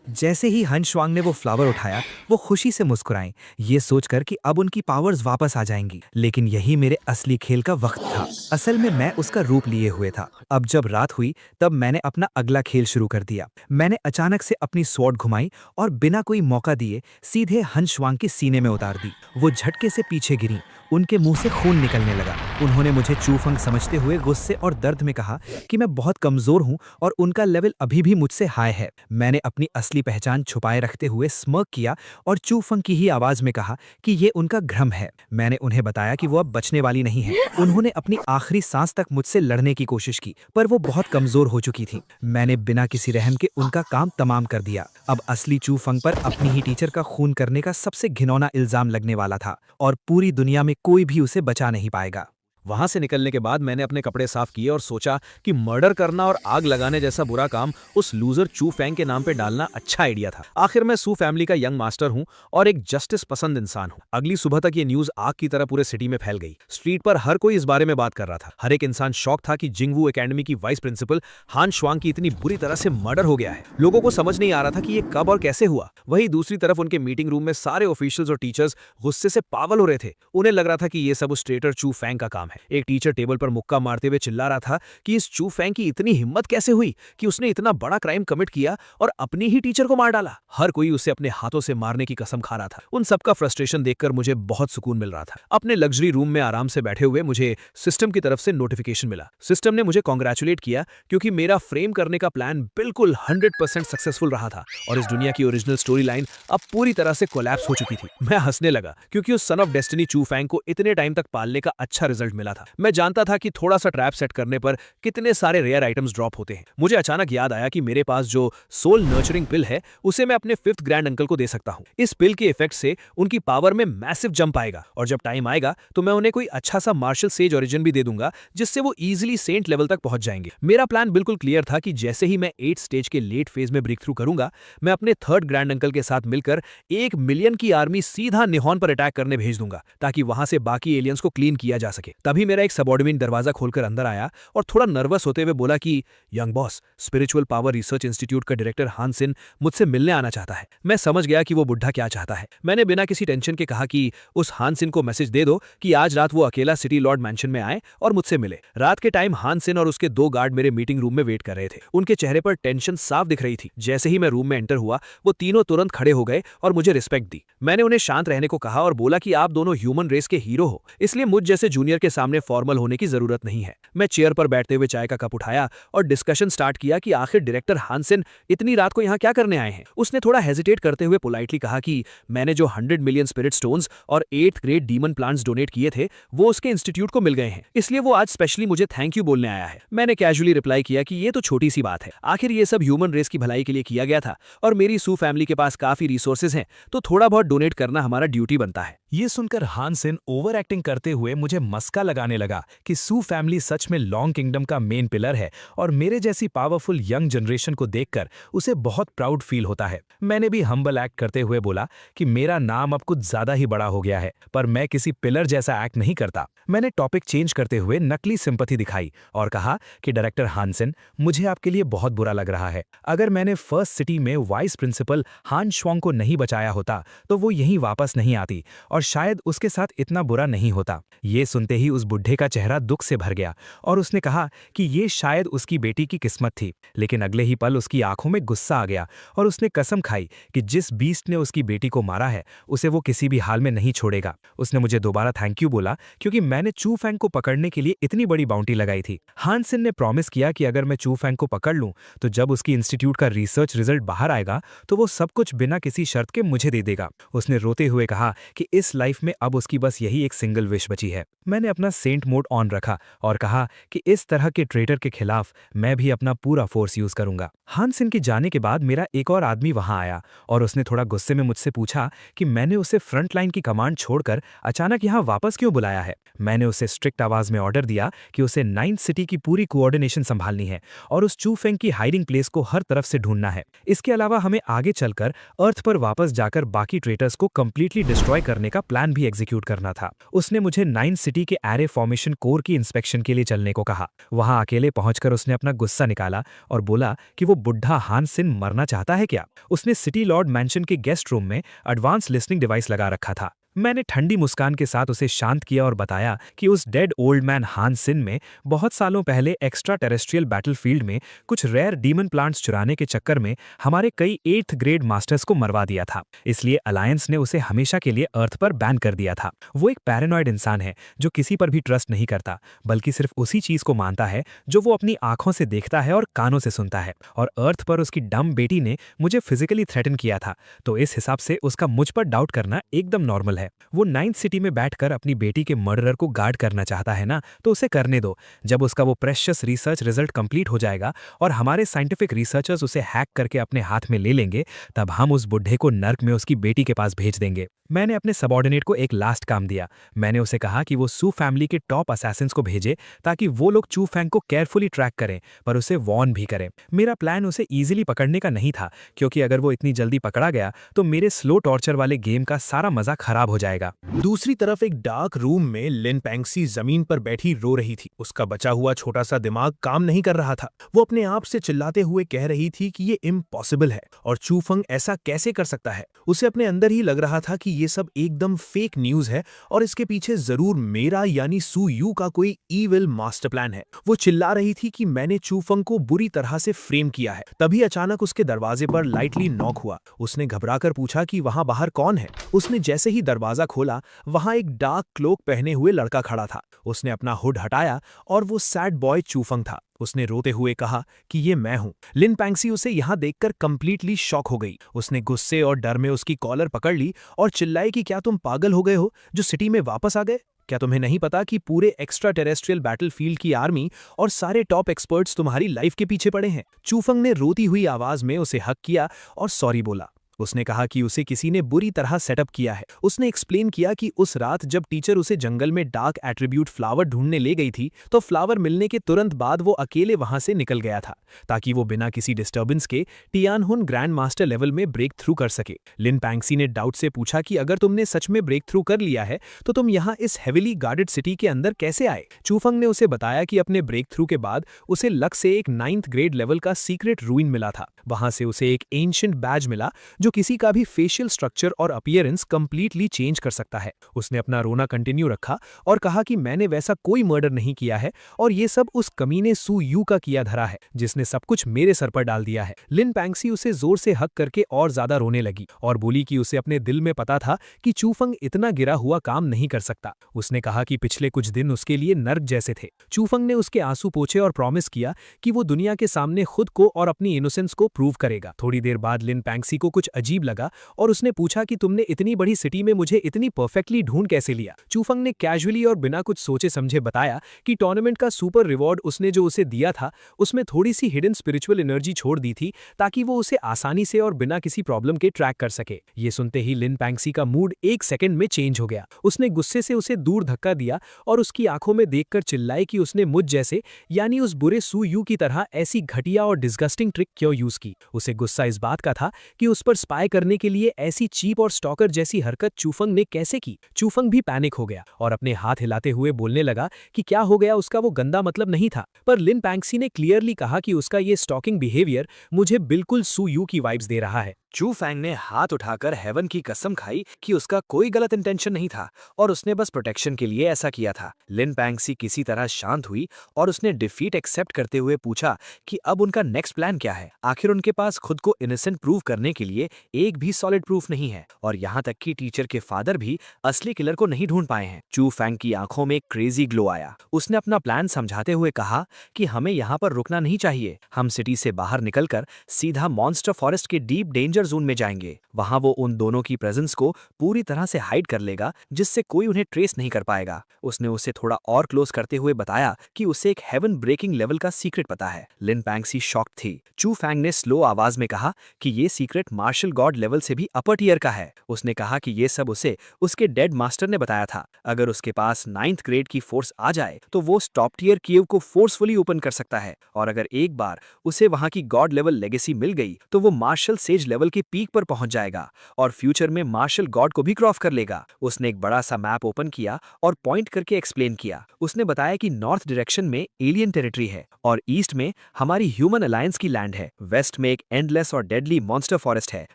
जैसे ही हन शुआंग ने वो फ्लावर उठाया, वो खुशी से मुस्कुराएं, ये सोचकर कि अब उनकी पावर्स वापस आ जाएंगी। लेकिन यही मेरे असली खेल का वक्त था। असल में मैं उसका रूप लिए हुए था। अब जब रात हुई तब मैंने अपना अगला खेल शुरू कर दिया। मैंने अचानक से अपनी स्वॉर्ड घुमाई और बिना कोई मौका दिए सीधे हन शुआंग के सीने में उतार दी। वो झटके से पीछे गिरी, उनके मुंह से खून निकलने लगा। उन्होंने मुझे चू फंग समझते हुए गुस्से और दर्द में कहा कि मैं बहुत कमजोर हूं और उनका लेवल अभी भी मुझसे हाई है। मैंने अपनी असली पहचान छुपाए रखते हुए स्मर्क किया और चू फंग की ही आवाज में कहा कि ये उनका भ्रम है। मैंने उन्हें बताया कि वो अब बचने वाली नहीं है। उन्होंने अपनी आखिरी सांस तक मुझसे लड़ने की कोशिश की, पर वो बहुत कमजोर हो चुकी थी। मैंने बिना किसी रहम के उनका काम तमाम कर दिया। अब असली चू फंग पर अपनी ही टीचर का खून करने का सबसे घिनौना इल्जाम लगने वाला था और पूरी दुनिया में कोई भी उसे बचा नहीं पाएगा। वहां से निकलने के बाद मैंने अपने कपड़े साफ किए और सोचा कि मर्डर करना और आग लगाने जैसा बुरा काम उस लूजर चू फैंग के नाम पे डालना अच्छा आइडिया था। आखिर मैं सू फैमिली का यंग मास्टर हूं और एक जस्टिस पसंद इंसान हूं। अगली सुबह तक ये न्यूज आग की तरह पूरे सिटी में फैल गई। स्ट्रीट पर हर कोई इस बारे में बात कर रहा था। हर एक इंसान शॉक था कि जिंगवू एकेडमी की वाइस प्रिंसिपल हान शुआंग की इतनी बुरी तरह से मर्डर हो गया है। लोगों को समझ नहीं आ रहा था कि ये कब और कैसे हुआ। वहीं दूसरी तरफ उनके मीटिंग रूम में सारे ऑफिशियल्स और टीचर्स गुस्से से पागल हो रहे थे। उन्हें लग रहा था कि ये सब उस ट्रेटर चू फैंग का काम है। एक टीचर टेबल पर मुक्का मारते हुए चिल्ला रहा था कि इस चू फैंग की इतनी हिम्मत कैसे हुई कि उसने इतना बड़ा क्राइम कमिट किया और अपनी ही टीचर को मार डाला। हर कोई उसे अपने हाथों से मारने की कसम खा रहा था। उन सबका फ्रस्ट्रेशन देखकर मुझे बहुत सुकून मिल रहा था। अपने लग्जरी रूम में आराम से बैठे हुए मुझे सिस्टम की तरफ से नोटिफिकेशन मिला। सिस्टम ने मुझे कॉन्ग्रेचुलेट किया क्योंकि मेरा फ्रेम करने का प्लान बिल्कुल 100% सक्सेसफुल रहा था और इस दुनिया की ओरिजिनल स्टोरी लाइन अब पूरी तरह से कोलैप्स हो चुकी थी। मैं हंसने लगा क्योंकि उस सन ऑफ डेस्टिनी चू फैंग को इतने टाइम तक पालने का अच्छा रिजल्ट मिला था। मैं जानता था कि थोड़ा सा ट्रैप सेट करने पर कितने सारे रेयर आइटम्स ड्रॉप होते हैं। मुझे अचानक याद आया कि मेरे पास जो सोल नर्चरिंग पिल है उसे मैं अपने 5th ग्रैंड अंकल को दे सकता हूं। इस पिल के इफेक्ट से उनकी पावर में मैसिव जंप आएगा और जब टाइम आएगा तो मैं उन्हें कोई अच्छा सा मार्शल सेज ओरिजिन भी दे दूंगा जिससे वो इजीली सेंट लेवल तक पहुंच जाएंगे। मेरा प्लान बिल्कुल क्लियर था कि जैसे ही मैं 8th स्टेज के लेट फेज में ब्रेक थ्रू करूंगा, मैं अपने 3rd ग्रैंड अंकल के साथ मिलकर 1 मिलियन की आर्मी सीधा निहॉन पर अटैक करने भेज दूंगा ताकि वहां से बाकी एलियंस को क्लीन किया जा सके। तभी मेरा एक सबऑर्डिनेट दरवाजा खोलकर अंदर आया और थोड़ा नर्वस होते हुए बोला कि young boss, spiritual power research institute का डायरेक्टर हान सिन मुझसे मिलने आना चाहता है। मैं समझ गया कि वो बुढ़ा क्या चाहता है। मैंने बिना किसी टेंशन के कहा कि उस हान सिन को मैसेज दे दो कि आज रात वो अकेला सिटी लॉर्ड मैंशन में आए और मुझसे मिले। रात के टाइम हान सिन और उसके 2 गार्ड मेरे मीटिंग रूम में वेट कर रहे थे। उनके चेहरे पर टेंशन साफ दिख रही थी। जैसे ही मैं रूम में एंटर हुआ, वो तीनों तुरंत खड़े हो गए और मुझे रिस्पेक्ट दी। मैंने उन्हें शांत रहने को कहा और बोला कि आप दोनों ह्यूमन रेस के हीरो हो, इसलिए मुझ जैसे जूनियर के सामने फॉर्मल होने की जरूरत नहीं है। मैं चेयर पर बैठते हुए चाय का कप उठाया और डिस्कशन स्टार्ट किया कि आखिर डायरेक्टर हान सिन इतनी रात को यहाँ क्या करने आए हैं। उसने थोड़ा हेजिटेट करते हुए पोलाइटली कहा कि मैंने जो 100 मिलियन स्पिरिट स्टोन्स और 8th grade demon plants donate किए थे वो उसके इंस्टीट्यूट को मिल गए हैं, इसलिए वो आज स्पेशली मुझे थैंक यू बोलने आया है। मैंने कैजुअली रिप्लाई किया कि ये तो छोटी सी बात है, आखिर ये सब ह्यूमन रेस की भलाई के लिए किया गया था और मेरी सू फैमिली के पास काफी रिसोर्सेज हैं, तो थोड़ा बहुत डोनेट करना हमारा ड्यूटी बनता है। ये सुनकर हान सिन ओवर एक्टिंग करते हुए मुझे मस्का लगाने लगा कि सू फैमिली सच में लॉन्ग किंगडम का मेन पिलर है और मेरे जैसी पावरफुल यंग जनरेशन को देखकर उसे बहुत प्राउड फील होता है। मैंने भी हम्बल एक्ट करते हुए बोला कि मेरा नाम अब कुछ ज्यादा ही बड़ा हो गया है, पर मैं किसी पिलर जैसा एक्ट नहीं करता। मैंने टॉपिक चेंज करते हुए नकली सिंपैथी दिखाई और कहा कि डायरेक्टर हान सिन, मुझे आपके लिए बहुत बुरा लग रहा है। अगर मैंने फर्स्ट सिटी में वाइस प्रिंसिपल हान शुआंग को नहीं बचाया होता तो वो यहीं वापस नहीं आती और शायद उसके साथ इतना बुरा नहीं होता। ये सुनते ही उस बुढ़े का चेहरा दुख से भर गया और उसने कहा कि ये शायद उसकी बेटी की किस्मत थी। लेकिन अगले ही पल उसकी आंखों में गुस्सा आ गया और उसने कसम खाई कि जिस बीस्ट ने उसकी बेटी को मारा है उसे वो किसी भी हाल में नहीं छोड़ेगा। उसने मुझे दोबारा थैंक यू बोला क्योंकि मैंने चू फैंग को पकड़ने के लिए इतनी बड़ी बाउंटी लगाई थी। हान सिन ने प्रॉमिस किया कि अगर मैं चू फैंग को पकड़ लूं तो जब उसकी इंस्टीट्यूट का रिसर्च रिजल्ट बाहर आएगा तो वो सब कुछ बिना किसी शर्त के मुझे दे देगा। उसने रोते हुए कहा कि इस लाइफ में अब उसकी बस यही एक सिंगल विश बची है। मैंने अपना सेंट मोड ऑन रखा और कहा कि इस तरह के ट्रेटर के खिलाफ मैं भी अपना पूरा फोर्स यूज करूंगा। हान सिन के जाने के बाद मेरा एक और आदमी वहां आया और उसने थोड़ा गुस्से में मुझसे पूछा कि मैंने उसे फ्रंट लाइन की कमांड छोड़कर अचानक यहाँ वापस क्यों बुलाया है। मैंने उसे स्ट्रिक्ट आवाज में ऑर्डर दिया कि उसे 9th सिटी की पूरी कोऑर्डिनेशन संभालनी है और उस चू फेंग की हाइडिंग प्लेस को हर तरफ से ढूंढना है। इसके अलावा हमें आगे चलकर अर्थ पर वापस जाकर बाकी ट्रेटर्स को कंप्लीटली डिस्ट्रॉय करने का प्लान भी एग्जीक्यूट करना था। उसने मुझे 9th सिटी के एरे फॉर्मेशन कोर की इंस्पेक्शन के लिए चलने को कहा। वहां अकेले पहुंचकर उसने अपना गुस्सा निकाला और बोला कि वो बुढ़ा हान सिन मरना चाहता है क्या। उसने सिटी लॉर्ड मैंशन के गेस्ट रूम में एडवांस लिसनिंग डिवाइस लगा रखा था। मैंने ठंडी मुस्कान के साथ उसे शांत किया और बताया कि उस डेड ओल्ड मैन हान सिन में बहुत सालों पहले एक्स्ट्रा टेरेस्ट्रियल बैटलफील्ड में कुछ रेयर डीमन प्लांट्स चुराने के चक्कर में हमारे कई 8th ग्रेड मास्टर्स को मरवा दिया था। इसलिए अलायंस ने उसे हमेशा के लिए अर्थ पर बैन कर दिया था। वो एक पैरानॉइड इंसान है जो किसी पर भी ट्रस्ट नहीं करता, बल्कि सिर्फ उसी चीज को मानता है जो वो अपनी आंखों से देखता है और कानों से सुनता है। और अर्थ पर उसकी डम बेटी ने मुझे फिजिकली थ्रेटन किया था, तो इस हिसाब से उसका मुझ पर डाउट करना एकदम नॉर्मल है। वो 9th सिटी में बैठकर अपनी बेटी के मर्डरर को गार्ड करना चाहता है ना, तो उसे करने दो। जब उसका वो प्रेशियस रिसर्च रिजल्ट कंप्लीट हो जाएगा और हमारे साइंटिफिक रिसर्चर्स उसे हैक करके अपने हाथ में ले लेंगे, तब हम उस बुढ़े को नर्क में उसकी बेटी के पास भेज देंगे। मैंने अपने सबऑर्डिनेट को एक लास्ट काम दिया। मैंने उसे कहा कि वो सू फैमिली के टॉप असैसिन्स को भेजे ताकि वो लोग चू फैंग को केयरफुली ट्रैक करें, पर उसे वॉर्न भी करें। मेरा प्लान उसे इजीली पकड़ने का नहीं था, क्योंकि अगर वो इतनी जल्दी पकड़ा गया तो मेरे स्लो टॉर्चर वाले गेम का सारा मजा खराब हो जाएगा। दूसरी तरफ एक डार्क रूम में लिन पैंक्सी जमीन पर बैठी रो रही थी। उसका बचा हुआ छोटा सा दिमाग काम नहीं कर रहा था। वो अपने आप से चिल्लाते हुए कह रही थी कि ये इम्पॉसिबल है और चू फंग ऐसा कैसे कर सकता है। उसे अपने अंदर ही लग रहा था कि ये सब एकदम फेक न्यूज है और इसके पीछे जरूर मेरा यानी सू यू का कोई ईविल मास्टर प्लान है। वो चिल्ला रही थी कि मैंने चू फंग को बुरी तरह से फ्रेम किया है। तभी अचानक उसके दरवाजे पर लाइटली नॉक हुआ। उसने घबराकर पूछा कि वहां बाहर कौन है। उसने जैसे ही दरवाजा खोला, वहां एक डार्क क्लोक पहने हुए लड़का खड़ा था। उसने अपना हुड हटाया और वो सैड बॉय चू फंग था। उसने रोते हुए कहा कि ये मैं हूं। लिन पैंक्सी उसे यहां देखकर कंप्लीटली शॉक हो गई। उसने गुस्से और डर में उसकी कॉलर पकड़ ली और चिल्लाई कि क्या तुम पागल हो गए हो जो सिटी में वापस आ गए? क्या तुम्हें नहीं पता कि पूरे एक्स्ट्रा टेरेस्ट्रियल बैटलफील्ड की आर्मी और सारे टॉप एक्सपर्ट्स तुम्हारी लाइफ के पीछे पड़े हैं? चू फंग ने रोती हुई आवाज में उसे हक किया और सॉरी बोला। उसने कहा कि उसे किसी ने बुरी तरह सेटअप किया है। उसने एक्सप्लेन किया कि उस रात जब टीचर उसे जंगल में डार्क एट्रीब्यूट फ्लावर ढूंढने ले गई थी, तो फ्लावर मिलने के तुरंत बाद वो अकेले वहां से निकल गया था ताकि वो बिना किसी डिस्टर्बेंस के टियानहुन ग्रैंड मास्टर लेवल में ब्रेक थ्रू कर सके। लिन पैंक्सी ने डाउट से पूछा कि अगर तुमने सच में ब्रेक थ्रू कर लिया है तो तुम यहाँ इस हेविली गार्डेड सिटी के अंदर कैसे आए? चूफंग ने उसे बताया कि अपने ब्रेक थ्रू के बाद उसे लक से एक 9th ग्रेड लेवल का सीक्रेट रूइन मिला था। वहां से उसे एक एंशिएंट बैज मिला जो किसी का भी फेशियल स्ट्रक्चर और अपीयरेंस कंप्लीटली चेंज कर सकता है। उसने अपना रोना कंटिन्यू रखा और कहा कि मैंने वैसा कोई मर्डर नहीं किया है और ये सब उस कमीने सू यू का किया धरा है जिसने सब कुछ मेरे सर पर डाल दिया है। लिन पैंक्सी उसे जोर से हक करके और ज्यादा रोने लगी और बोली कि उसे अपने दिल में पता था कि चूफंग इतना गिरा हुआ काम नहीं कर सकता। उसने कहा कि पिछले कुछ दिन उसके लिए नर्क जैसे थे। चूफंग ने उसके आंसू पोंछे और प्रॉमिस किया कि वो दुनिया के सामने खुद को और अपनी इनोसेंस को प्रूव करेगा। थोड़ी देर बाद लिन पैंक्सी को कुछ अजीब लगा और उसने पूछा कि तुमने इतनी बड़ी सिटी में मुझे इतनी परफेक्टली ढूंढ कैसे लिया? चूफंग ने कैजुअली और बिना कुछ सोचे समझे बताया कि टूर्नामेंट का सुपर रिवॉर्ड उसने जो उसे दिया था उसमें थोड़ी सी हिडन स्पिरिचुअल एनर्जी छोड़ दी थी ताकि वो उसे आसानी से और बिना किसी प्रॉब्लम के ट्रैक कर सके। ये सुनते ही लिन पैंक्सी का मूड एक सेकंड में चेंज हो गया। उसने गुस्से से उसे दूर धक्का दिया और उसकी आंखों में देखकर चिल्लाई कि उसने मुझ जैसे यानी उस बुरे सू यू की तरह ऐसी घटिया और डिस्गस्टिंग ट्रिक क्यों यूज की। उसे गुस्सा इस बात का था कि उस पर स्पाई करने के लिए ऐसी चीप और स्टॉकर जैसी हरकत चूफंग ने कैसे की। चूफंग भी पैनिक हो गया और अपने हाथ हिलाते हुए बोलने लगा कि क्या हो गया, उसका वो गंदा मतलब नहीं था। पर लिन पैंक्सी ने क्लियरली कहा कि उसका ये स्टॉकिंग बिहेवियर मुझे बिल्कुल सू यू की वाइब्स दे रहा है। चू फैंग ने हाथ उठाकर हेवन की कसम खाई कि उसका कोई गलत इंटेंशन नहीं था और उसने बस प्रोटेक्शन के लिए ऐसा किया था। लिन पैंक्सी किसी तरह शांत हुई और उसने डिफीट एक्सेप्ट करते हुए पूछा कि अब उनका नेक्स्ट प्लान क्या है। आखिर उनके पास खुद को इनोसेंट प्रूव करने के लिए एक भी सॉलिड प्रूफ नहीं है और यहाँ तक कि टीचर के फादर भी असली किलर को नहीं ढूंढ पाए हैं। चू फैंग की आंखों में एक क्रेजी ग्लो आया। उसने अपना प्लान समझाते हुए कहा कि हमें यहाँ पर रुकना नहीं चाहिए। हम सिटी से बाहर निकलकर सीधा मॉन्स्टर फॉरेस्ट के डीप डेंजर जोन में जाएंगे। वहां वो उन दोनों की प्रेजेंस को पूरी तरह से हाइड कर लेगा, जिससे कोई उन्हें ट्रेस नहीं कर पाएगा। उसने उसे थोड़ा और क्लोज करते हुए बताया कि उसे एक हेवन ब्रेकिंग लेवल का सीक्रेट पता है। लिन पैंगसी शॉक्ड थी। चू फैंग ने स्लो आवाज में कहा कि ये सीक्रेट मार्शल गॉड लेवल से भी अपर टियर का है। उसने कहा कि ये सब उसे उसके डेड मास्टर ने बताया था। अगर उसके पास 9th ग्रेड की फोर्स आ जाए तो वो टॉप टियर केव को फोर्सफुली ओपन कर सकता है, और अगर एक बार उसे वहां की गॉड लेवल लेगेसी मिल गई तो वो मार्शल सेज लेवल के पीक पर पहुंच जाएगा और फ्यूचर में मार्शल गॉड को भी क्रॉस कर लेगा। उसने एक बड़ा सा मैप ओपन किया और पॉइंट करके एक्सप्लेन किया। उसने बताया कि नॉर्थ डायरेक्शन में एलियन टेरिटरी है और ईस्ट में हमारी ह्यूमन अलायंस की लैंड है। वेस्ट में एक एंडलेस और डेडली मॉन्स्टर फॉरेस्ट है,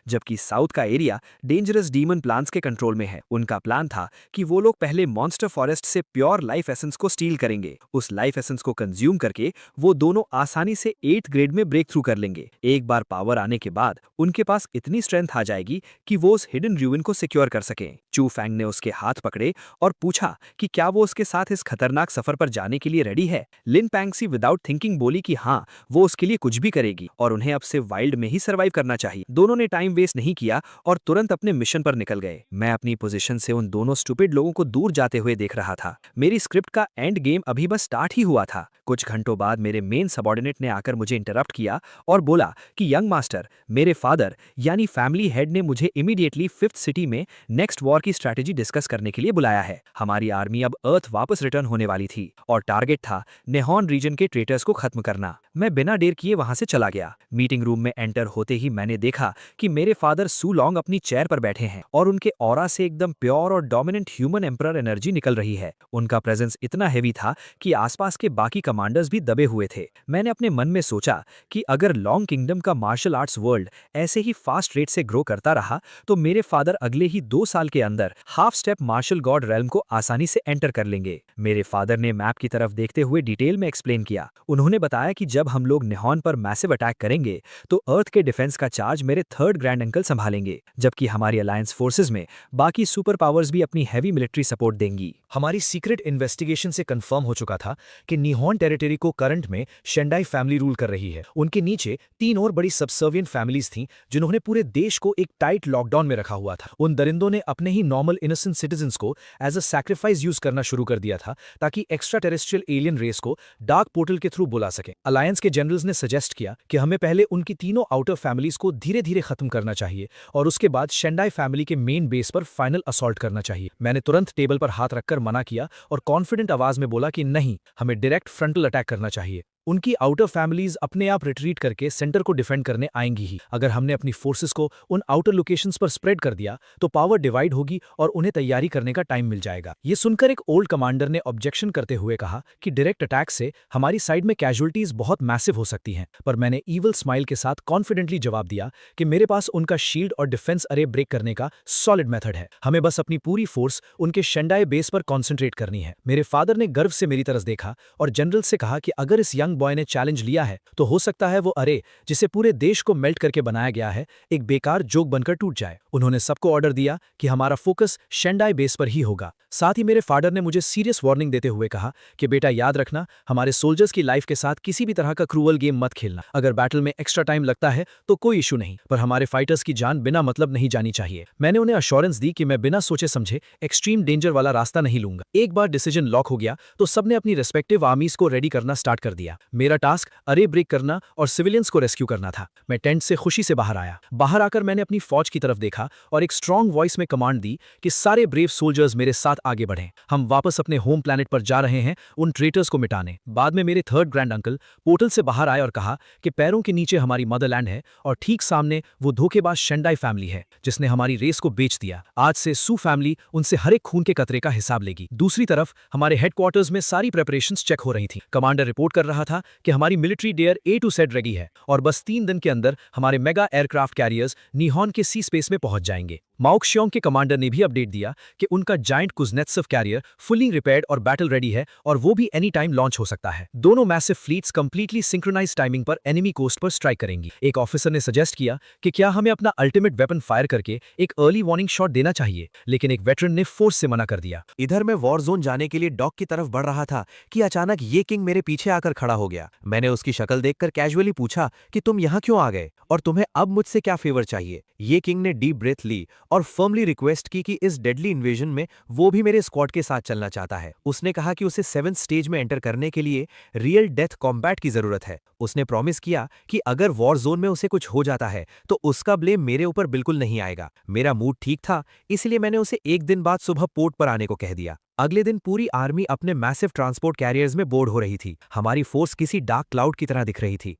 जबकि साउथ का एरिया डेंजरस डीमन प्लांट्स के कंट्रोल में है। उनका प्लान था कि वो लोग पहले मॉन्स्टर फॉरेस्ट से प्योर लाइफ एसेंस को स्टील करेंगे। उस लाइफ एसेंस को कंज्यूम करके वो दोनों आसानी से 8th ग्रेड में ब्रेक थ्रू कर लेंगे। एक बार पावर आने के बाद उनके पास इतनी स्ट्रेंथ आ जाएगी कि वो उस हिडन रूइन को सिक्योर कर सकें। चू फैंग ने उसके हाथ पकड़े और पूछा कि क्या वो उसके साथ इस खतरनाक सफर पर जाने के लिए रेडी है। लिन पैंगसी विदाउट थिंकिंग बोली कि हाँ, वो उसके लिए कुछ भी करेगी और उन्हें अब से वाइल्ड में ही सर्वाइव करना चाहिए। दोनों ने टाइम वेस्ट नहीं किया और तुरंत अपने मिशन पर निकल गए। मैं अपनी पोजीशन से उन दोनों स्टूपिड लोगों को दूर जाते हुए देख रहा था। मेरी स्क्रिप्ट का एंड गेम अभी बस स्टार्ट ही हुआ था। कुछ घंटों बाद मेरे मेन सबऑर्डिनेट ने आकर मुझे इंटरप्ट किया और बोला कि यंग मास्टर, मेरे फादर यानी फैमिली हेड ने मुझे इमीडिएटली 5th सिटी में नेक्स्ट वॉर की स्ट्रैटेजी डिस्कस करने के लिए बुलाया है। हमारी आर्मी अब अर्थ वापस रिटर्न होने वाली थी और टारगेट था नेहॉन रीजन के ट्रेटर्स को खत्म करना। मैं बिना देर किए वहां से चला गया। मीटिंग रूम में एंटर होते ही मैंने देखा कि मेरे फादर सू लॉन्ग अपनी चेयर पर बैठे हैं और उनके ऑरा से एकदम प्योर और डोमिनेंट ह्यूमन एम्परर एनर्जी निकल रही है। उनका प्रेजेंस इतना हेवी था कि आसपास के बाकी कमांडर्स भी दबे हुए थे। मैंने अपने मन में सोचा कि अगर लॉन्ग किंगडम का मार्शल आर्ट्स वर्ल्ड ऐसे ही फास्ट रेट से ग्रो करता रहा तो मेरे फादर अगले ही 2 साल के अंदर half step martial god realm को आसानी से एंटर कर लेंगे। मेरे फादर ने मैप की तरफ देखते हुए डिटेल में एक्सप्लेन किया। उन्होंने बताया कि जब हम लोग नेहॉन पर मैसिव अटैक करेंगे तो अर्थ के डिफेंस का चार्ज मेरे 3rd ग्रैंड अंकल संभालेंगे, जबकि हमारी अलायंस फोर्सेज में बाकी सुपर पावर्स भी अपनी हैवी मिलिट्री सपोर्ट देंगी। हमारी सीक्रेट इन्वेस्टिगेशन से कंफर्म हो चुका था कि निहॉन टेरिटरी को करंट में शेंडाई फैमिली रूल कर रही है। उनके नीचे 3 और बड़ी सबसर्विएंट फैमिलीज थीं जिन्होंने पूरे देश को एक टाइट लॉकडाउन में रखा हुआ था। उन दरिंदों ने अपने ही नॉर्मल इनोसेंट सिटीजन्स को एज अ सैक्रिफाइस यूज करना शुरू कर दिया था ताकि एक्स्ट्रा टेरेस्ट्रियल एलियन रेस को डार्क पोर्टल के थ्रू बुला सके। अलायंस के जनरल्स ने सजेस्ट किया कि हमें पहले उनकी तीनों आउटर फैमिलीज को धीरे धीरे खत्म करना चाहिए और उसके बाद शेंडाई फैमिली के मेन बेस पर फाइनल असॉल्ट करना चाहिए। मैंने तुरंत टेबल पर हाथ रखकर मना किया और कॉन्फिडेंट आवाज में बोला कि नहीं, हमें डायरेक्ट फ्रंटल अटैक करना चाहिए। उनकी आउटर फैमिलीज अपने आप रिट्रीट करके सेंटर को डिफेंड करने आएंगी ही। अगर हमने अपनी फोर्सेस को उन आउटर लोकेशंस पर स्प्रेड कर दिया तो पावर डिवाइड होगी और उन्हें तैयारी करने का टाइम मिल जाएगा। ये सुनकर एक ओल्ड कमांडर ने ऑब्जेक्शन करते हुए कहा कि डायरेक्ट अटैक से हमारी साइड में कैजुअलिटीज बहुत मैसिव हो सकती हैं, पर मैंने ईवल स्माइल के साथ कॉन्फिडेंटली जवाब दिया कि मेरे पास उनका शील्ड और डिफेंस अरे ब्रेक करने का सॉलिड मेथड है। हमें बस अपनी पूरी फोर्स उनके शेंडाई बेस पर कॉन्सेंट्रेट करनी है। मेरे फादर ने गर्व से मेरी तरफ देखा और जनरल से कहा कि अगर इस यंग बॉय ने चैलेंज लिया है तो हो सकता है वो अरे जिसे पूरे देश को मेल्ट करके बनाया गया है एक बेकार जोक बनकर टूट जाए। उन्होंने सबको ऑर्डर दिया कि हमारा फोकस शेंडाई बेस पर ही होगा। साथ ही मेरे फादर ने मुझे सीरियस वार्निंग देते हुए कहा कि बेटा याद रखना, हमारे सोल्जर्स की लाइफ के साथ किसी भी तरह का क्रूअल गेम मत खेलना। अगर बैटल में एक्स्ट्रा टाइम लगता है तो कोई इशू नहीं, पर हमारे फाइटर्स की जान बिना मतलब नहीं जानी चाहिए। मैंने उन्हें अश्योरेंस दी कि मैं बिना सोचे समझे एक्सट्रीम डेंजर वाला रास्ता नहीं लूंगा। एक बार डिसीजन लॉक हो गया तो सबने अपनी रेस्पेक्टिव आर्मीज को रेडी करना स्टार्ट कर दिया। मेरा टास्क अरे ब्रेक करना और सिविलियंस को रेस्क्यू करना था। मैं टेंट से खुशी से बाहर आया। बाहर आकर मैंने अपनी फौज की तरफ देखा और एक स्ट्रांग वॉइस में कमांड दी कि सारे ब्रेव सोल्जर्स मेरे साथ आगे बढ़ें। हम वापस अपने होम प्लैनेट पर जा रहे हैं उन ट्रेटर्स को मिटाने। बाद में मेरे 3rd ग्रैंड अंकल पोर्टल से बाहर आए और कहा कि पैरों के नीचे हमारी मदरलैंड है और ठीक सामने वो धोखेबाज शेंडाई फैमिली है जिसने हमारी रेस को बेच दिया। आज से सू फैमिली उनसे हर एक खून के कतरे का हिसाब लेगी। दूसरी तरफ हमारे हेडक्वार्टर्स में सारी प्रेपरेशंस चेक हो रही थी। कमांडर रिपोर्ट कर रहा था कि हमारी military dare A to Z ready है और बस 3 दिन के अंदर हमारे मेगा एयरक्राफ्ट कैरियर्स निहॉन के सी स्पेस में पहुंच जाएंगे। माओक्शियोंग के कमांडर ने भी अपडेट दिया कि उनका जायंट कुज़नेत्सव कैरियर फुली रिपेयर्ड और बैटल रेडी है और वो भी एनी टाइम लॉन्च हो सकता है। दोनों massive fleets completely synchronise timing पर एनिमी कोस्ट पर स्ट्राइक करेंगी। एक ऑफिसर ने सजेस्ट किया कि क्या हमें अपना अल्टीमेट वेपन फायर करके एक अर्ली वार्निंग शॉट देना चाहिए, लेकिन एक वेटरन ने फोर्स से मना कर दिया। इधर मैं वॉर जोन जाने के लिए डॉक की तरफ बढ़ रहा था कि अचानक ये किंग मेरे पीछे आकर खड़ा हो गया। मैंने उसकी शक्ल देखकर कैजुअली पूछा कि तुम यहाँ क्यों आ गए और तुम्हें अब मुझसे क्या फेवर चाहिए। ये किंग ने डीप ब्रेथ ली और फर्मली रिक्वेस्ट की कि इस डेडली इन्वेजन में वो भी मेरे स्क्वाड के साथ चलना चाहता है। उसने कहा कि उसे 7th स्टेज में एंटर करने के लिए रियल डेथ कॉम्बैट की जरूरत है। उसने प्रॉमिस किया कि अगर वॉर जोन में उसे कुछ हो जाता है तो उसका ब्लेम मेरे ऊपर बिल्कुल नहीं आएगा। मेरा मूड ठीक था, इसलिए मैंने उसे एक दिन बाद सुबह पोर्ट पर आने को कह दिया। अगले दिन पूरी आर्मी अपने मैसिव ट्रांसपोर्ट कैरियर्स में बोर्ड हो रही थी। हमारी फोर्स किसी डार्क क्लाउड की तरह दिख रही थी।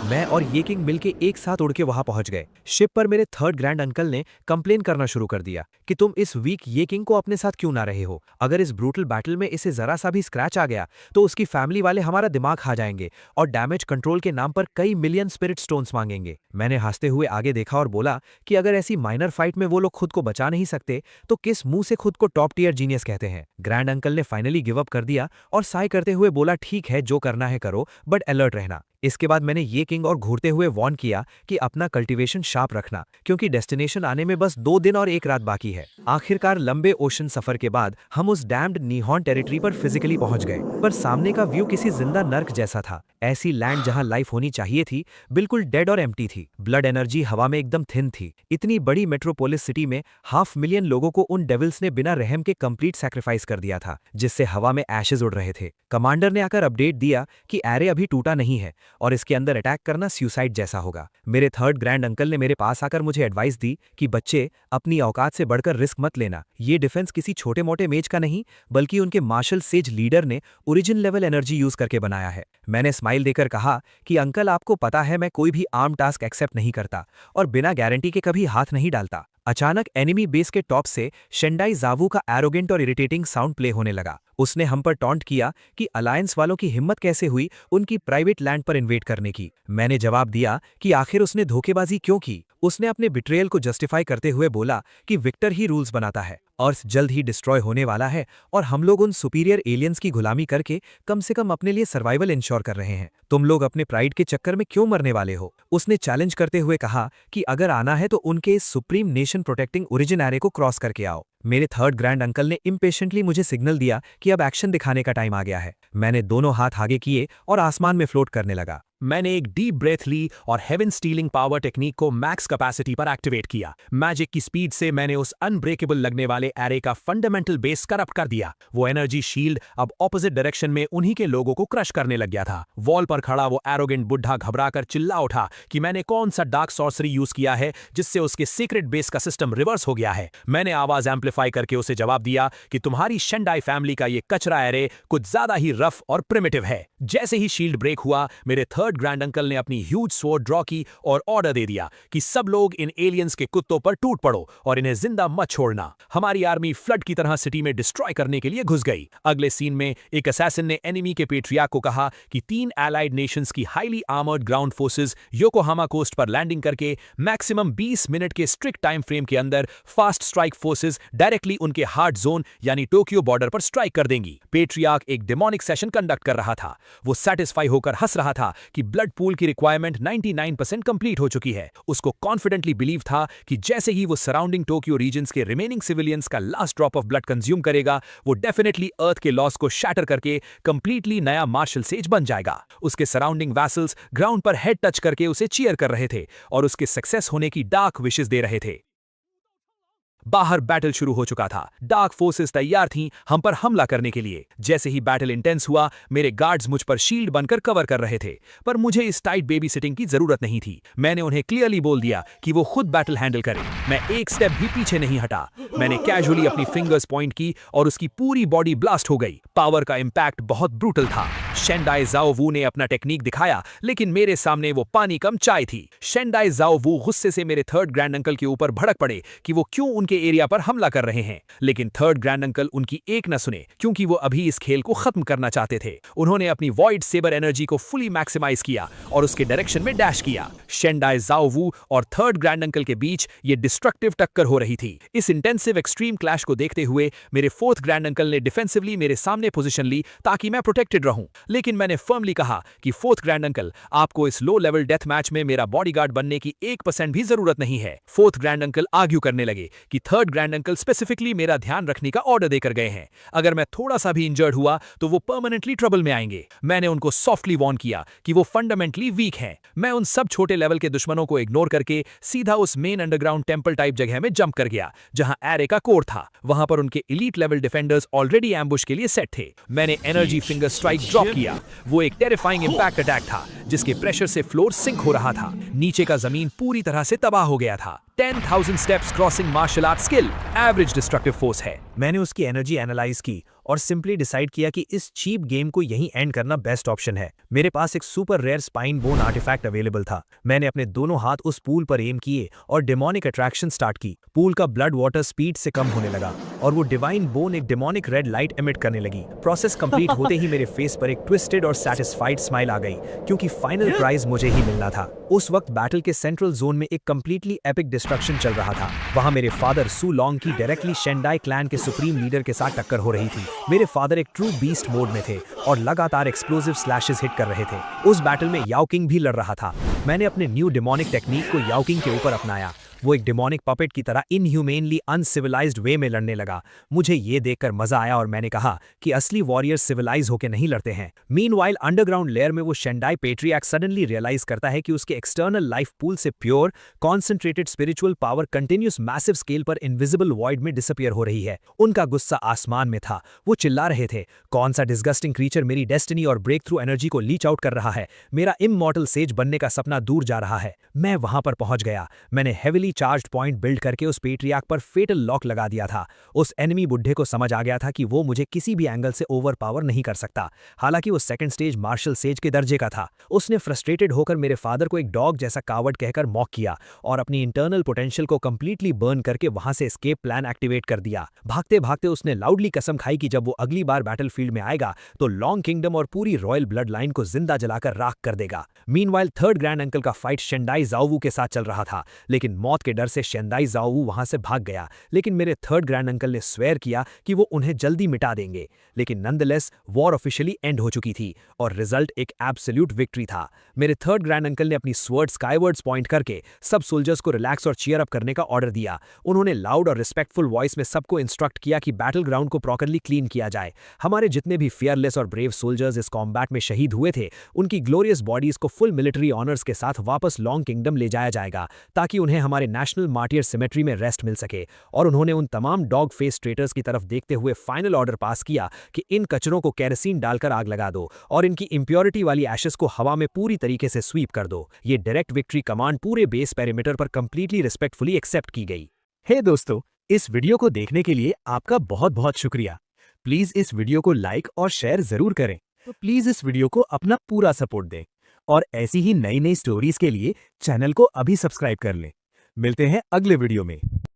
मैं और ये किंग मिलके एक साथ उड़ के वहां पहुंच गए। शिप पर मेरे 3rd ग्रैंड अंकल ने कंप्लेन करना शुरू कर दिया कि तुम इस वीक ये किंग को अपने साथ क्यों ना रहे हो। अगर इस ब्रूटल बैटल में इसे जरा सा भी स्क्रैच आ गया तो उसकी फैमिली वाले हमारा दिमाग खा जाएंगे और डैमेज कंट्रोल के नाम पर कई मिलियन स्पिरिट स्टोन्स मांगेंगे। मैंने हंसते हुए आगे देखा और बोला कि अगर ऐसी माइनर फाइट में वो लोग खुद को बचा नहीं सकते तो किस मुंह से खुद को टॉप टियर जीनियस कहते हैं। ग्रैंड अंकल ने फाइनली गिव अप कर दिया और साय करते हुए बोला, ठीक है जो करना है करो, बट अलर्ट रहना। इसके बाद मैंने ये किंग और घूरते हुए वार्न किया कि अपना कल्टीवेशन शार्प रखना, क्योंकि डेस्टिनेशन आने में बस 2 दिन और 1 रात बाकी है। आखिरकार लंबे ओशन सफर के बाद हम उस डैम्ड नीहॉन टेरिटरी पर फिजिकली पहुंच गए, पर सामने का व्यू किसी जिंदा नर्क जैसा था। ऐसी लैंड जहां लाइफ होनी चाहिए थी बिल्कुल डेड और एम्प्टी थी। ब्लड एनर्जी हवा में एकदम थिन थी। इतनी बड़ी मेट्रोपोलिस सिटी में 500,000 लोगों को उन डेविल्स ने बिना रहम के कंप्लीट सैक्रिफाइस कर दिया था, जिससे हवा में एशेज उड़ रहे थे। कमांडर ने आकर अपडेट दिया कि एरे अभी टूटा नहीं है और इसके अंदर अटैक करना सुसाइड जैसा होगा। मेरे 3rd ग्रैंड अंकल ने मेरे पास आकर मुझे एडवाइस दी कि बच्चे, अपनी औकात से बढ़कर रिस्क मत लेना। ये डिफेंस किसी छोटे मोटे मेज का नहीं, बल्कि उनके मार्शल सेज लीडर ने ओरिजिन लेवल एनर्जी यूज करके बनाया है। मैंने स्माइल देकर कहा कि अंकल, आपको पता है मैं कोई भी आर्म टास्क एक्सेप्ट नहीं करता और बिना गारंटी के कभी हाथ नहीं डालता। अचानक एनिमी बेस के टॉप से शेंडाई जावू का एरोगेंट और इरिटेटिंग साउंड प्ले होने लगा। उसने हम पर टॉन्ट किया कि अलायंस वालों की हिम्मत कैसे हुई उनकी प्राइवेट लैंड पर इन्वेट करने की। मैंने जवाब दिया कि आखिर उसने धोखेबाजी क्यों की। उसने अपने बिट्रेयल को जस्टिफाई करते हुए बोला कि विक्टर ही रूल्स बनाता है, अर्थ जल्द ही डिस्ट्रॉय होने वाला है और हम लोग उन सुपीरियर एलियंस की गुलामी करके कम से कम अपने लिए सर्वाइवल इंश्योर कर रहे हैं। तुम लोग अपने प्राइड के चक्कर में क्यों मरने वाले हो। उसने चैलेंज करते हुए कहा कि अगर आना है तो उनके इस supreme nation protecting origin array को क्रॉस करके आओ। मेरे 3rd ग्रैंड अंकल ने इम्पेशेंटली मुझे सिग्नल दिया कि अब एक्शन दिखाने का टाइम आ गया है। मैंने दोनों हाथ आगे किए और आसमान में फ्लोट करने लगा। मैंने एक डीप ब्रेथ ली और हेवन स्टीलिंग पावर टेक्निक को मैक्स कैपेसिटी पर एक्टिवेट किया। मैजिक की स्पीड से मैंने उस अनब्रेकेबल लगने वाले एरे का फंडामेंटल बेस करप्ट कर दिया। वो एनर्जी शील्ड अब ऑपोजिट डायरेक्शन में उन्हीं के लोगों को क्रश करने लग गया था। वॉल पर खड़ा वो एरोगेंट बुढ़ा घबराकर चिल्ला उठा कि मैंने कौन सा डार्क सॉर्सरी यूज किया है जिससे उसके सीक्रेट बेस का सिस्टम रिवर्स हो गया है। मैंने आवाज एम्पलीफाई करके उसे जवाब दिया कि तुम्हारी शेंडाई फैमिली का ये कचरा एरे कुछ ज्यादा ही रफ और प्रिमिटिव है। जैसे ही शील्ड ब्रेक हुआ, मेरे 3rd ग्रैंड अंकल ने अपनी ह्यूज स्वॉर्ड ड्रॉ की और ऑर्डर दे दिया कि सब लोग इन एलियंस के कुत्तों पर टूट पड़ो और इन्हें जिंदा मत छोड़ना। हमारी आर्मी फ्लड की तरह सिटी में डिस्ट्रॉय करने के लिए घुस गई। अगले सीन में एक असैसिन ने एनिमी के पेट्रियार्क को कहा कि 3 एलाइड नेशंस की highly armoured ground forces Yokohama coast पर लैंडिंग करके मैक्सिमम 20 मिनट के स्ट्रिक्ट टाइम फ्रेम के अंदर फास्ट स्ट्राइक फोर्सेस डायरेक्टली उनके हार्ड जोन यानी टोक्यो बॉर्डर पर स्ट्राइक कर देंगी। पेट्रियार्क एक डेमोनिक सेशन कंडक्ट कर रहा था। वो सेटिस्फाई होकर हंस रहा था कि ब्लड पूल की रिक्वायरमेंट 99% कंप्लीट हो चुकी है। उसको कॉन्फिडेंटली बिलीव था कि जैसे ही वो सराउंडिंग टोक्यो रीजन्स के रिमेनिंग सिविलियंस का last drop of blood consume करेगा, वो डेफिनेटली अर्थ के लॉस को शैटर करके कंप्लीटली नया मार्शल सेज बन जाएगा। उसके सराउंडिंग वैसल्स ग्राउंड पर हेड टच करके उसे चीयर कर रहे थे और उसके सक्सेस होने की डार्क विशेस दे रहे थे। बाहर बैटल शुरू हो चुका था। डार्क फोर्सेस तैयार थीं हम पर हमला करने के लिए। जैसे ही बैटल इंटेंस हुआ, मेरे गार्ड्स मुझ पर शील्ड बनकर कवर कर रहे थे, पर मुझे इस टाइट बेबी सिटिंग की जरूरत नहीं थी। मैंने उन्हें क्लियरली बोल दिया कि वो खुद बैटल हैंडल करें। मैं एक स्टेप भी पीछे नहीं हटा। मैंने कैजुअली अपनी फिंगर्स पॉइंट की और उसकी पूरी बॉडी ब्लास्ट हो गई। पावर का इंपैक्ट बहुत ब्रूटल था। शेंडाई जाओ वू ने अपना टेक्निक दिखाया, लेकिन मेरे सामने वो पानी कम चाय थी। शेंडाई जाओ वू गुस्से से मेरे थर्ड ग्रैंड अंकल के ऊपर भड़क पड़े कि वो क्यों उनके एरिया पर हमला कर रहे हैं, लेकिन थर्ड ग्रैंड अंकल उनकी एक न सुने, क्योंकि वो अभी इस खेल को खत्म करना चाहते थे। उन्होंने अपनी वॉइड सेबर एनर्जी को फुली मैक्सिमाइज किया और उसके डायरेक्शन में डैश किया। शेंडाई जाओ वू और थर्ड ग्रैंड अंकल के बीच ये डिस्ट्रक्टिव टक्कर हो रही थी। इस इंटेंसिव एक्सट्रीम क्लैश को देखते हुए मेरे फोर्थ ग्रैंड अंकल ने डिफेंसिवली मेरे सामने पोजीशन ली ताकि मैं प्रोटेक्टेड रहूं, लेकिन मैंने फर्मली कहा कि फोर्थ ग्रैंड अंकल, आपको इस लो लेवल डेथ मैच में मेरा बॉडीगार्ड बनने की 1% भी जरूरत नहीं है। फोर्थ ग्रैंड अंकल आर्ग्यू करने लगे कि थर्ड ग्रैंड अंकल स्पेसिफिकली मेरा ध्यान रखने का ऑर्डर देकर गए हैं। अगर मैं थोड़ा सा भी इंजर्ड हुआ तो वो परमानेंटली ट्रबल में आएंगे। मैंने उनको सॉफ्टली वॉर्न किया कि वो फंडामेंटली वीक हैं। मैं उन सब छोटे लेवल के दुश्मनों को इग्नोर करके सीधा उस मेन अंडरग्राउंड टेंपल टाइप जगह में जंप कर गया जहां एरे का कोर था। वहां पर उनके elite level defenders already ambush के लिए सेट थे। मैंने एनर्जी फिंगर स्ट्राइक ड्रॉप किया। वो एक टेरिफाइंग इंपैक्ट अटैक था जिसके प्रेशर से फ्लोर सिंक हो रहा था। नीचे का जमीन पूरी तरह से तबाह हो गया था। 10,000 steps crossing martial art skill average destructive force है। मैंने उसकी एनर्जी एनालाइज की और सिंपली डिसाइड किया कि इस चीप गेम को यहीं एंड करना बेस्ट ऑप्शन है। मेरे पास एक super rare spine bone artefact available था। मैंने अपने दोनों हाथ उस पूल पर एम किए और डेमोनिक अट्रैक्शन स्टार्ट की। पूल का ब्लड वाटर स्पीड से कम होने लगा और वो डिवाइन बोन एक डेमोनिक रेड लाइट एमिट करने लगी। प्रोसेस कंप्लीट होते ही मेरे फेस पर एक ट्विस्टेड और सैटिस्फाइड स्माइल आ गई, क्योंकि फाइनल प्राइज मुझे ही मिलना था। उस वक्त बैटल के सेंट्रल जोन में एक कंप्लीटली एपिक डिस्ट्रक्शन चल रहा था। वहां मेरे फादर सू लॉन्ग की डायरेक्टली शेंडाई क्लैन के सुप्रीम लीडर के साथ टक्कर हो रही थी। मेरे फादर एक ट्रू बीस्ट मोड में थे और लगातार एक्सप्लोसिव स्लैशेस हिट कर रहे थे। उस बैटल में याओ किंग भी लड़ रहा था। मैंने अपने न्यू डेमोनिक टेक्निक को याओ किंग के ऊपर अपनाया। वो एक डेमोनिक पपेट की तरह इनह्यूमेनली अनसिविलाइज्ड वे में लड़ने लगा। मुझे ये देखकर मजा आया और मैंने कहा कि असली वॉरियर्स सिविलाइज होकर नहीं लड़ते हैं। मीनवाइल अंडरग्राउंड लेयर में वो शेंडाई पेट्रियार्क सडनली रियलाइज करता है कि उसके एक्सटर्नल लाइफ पूल से pure concentrated spiritual power continuous massive scale पर इनविजिबल वॉइड में डिसअपियर हो रही है। उनका गुस्सा आसमान में था। वो चिल्ला रहे थे, कौन सा डिस्गस्टिंग क्रीचर मेरी डेस्टिनी और ब्रेक थ्रू एनर्जी को लीच आउट कर रहा है। मेरा इममॉर्टल सेज बनने का सपना दूर जा रहा है। मैं वहां पर पहुंच गया। मैंने हेविली चार्ज्ड पॉइंट बिल्ड करके उस पेट्रियार्क पर फेटल लॉक लगा दिया था। उस एनिमी बुड्ढे को समझ आ गया था कि वो मुझे किसी भी एंगल से ओवरपावर नहीं कर सकता। हालांकि वो सेकंड स्टेज मार्शल सेज के दर्जे का था। उसने फ्रस्ट्रेटेड होकर मेरे फादर को एक डॉग जैसा कावर्ड कहकर मॉक किया और अपनी इंटरनल पोटेंशियल को कंप्लीटली बर्न करके वहां से एस्केप प्लान एक्टिवेट कर दिया। भागते भागते उसने लाउडली कसम खाई कि जब वो अगली बार बैटलफील्ड में आएगा तो लॉन्ग किंगडम और पूरी रॉयल ब्लड लाइन को जिंदा जलाकर राख कर देगा। मीनवाइल थर्ड ग्रैंड अंकल का फाइट शेंडाई जाओवू के साथ चल रहा था, लेकिन मौत के डर से शेंडाई जाओवू वहां से भाग गया। लेकिन मेरे थर्ड ग्रैंड अंकल ने स्वेयर किया कि वो उन्हें जल्दी मिटा देंगे। लेकिन नंदलेस वॉर ऑफिशियली एंड हो चुकी थी और रिजल्ट एक एब्सोल्यूट विक्ट्री था। मेरे थर्ड ग्रैंड अंकल ने अपनी स्वर्ड स्काईवर्ड्स पॉइंट करके सब सोल्जर्स को रिलैक्स और चीयर अप करने का ऑर्डर दिया। उन्होंने लाउड और रिस्पेक्टफुल वॉइस में सबको इंस्ट्रक्ट किया कि बैटल ग्राउंड को प्रॉपरली क्लीन किया जाए। हमारे जितने भी फियरलेस और ब्रेव सोल्जर्स इस कॉम्बैट में शहीद हुए थे, उनकी ग्लोरियस बॉडीज को फुल मिलिट्री ऑनर्स के साथ वापस लॉन्ग किंगडम ले जाया जाएगा ताकि उन्हें हमारे नेशनल मार्टियर सिमेट्री में रेस्ट मिल सके। और उन्होंने उन तमाम डॉग फेस ट्रेटर्स की तरफ देखते हुए फाइनल ऑर्डर पास किया कि इन कचरों को केरोसिन डालकर आग लगा दो और इनकी इंप्योरिटी वाली एशेस को हवा में पूरी तरीके से स्वीप कर दो। ये डायरेक्ट विक्ट्री कमांड पूरे बेस पेरीमीटर पर कंप्लीटली रिस्पेक्टफुली एक्सेप्ट की गई। हे दोस्तों, इस वीडियो को देखने के लिए आपका बहुत बहुत शुक्रिया। प्लीज इस वीडियो को लाइक और शेयर जरूर करें। तो प्लीज इस वीडियो को अपना पूरा सपोर्ट दें और ऐसी ही नई नई स्टोरीज के लिए चैनल को अभी सब्सक्राइब कर लें। मिलते हैं अगले वीडियो में।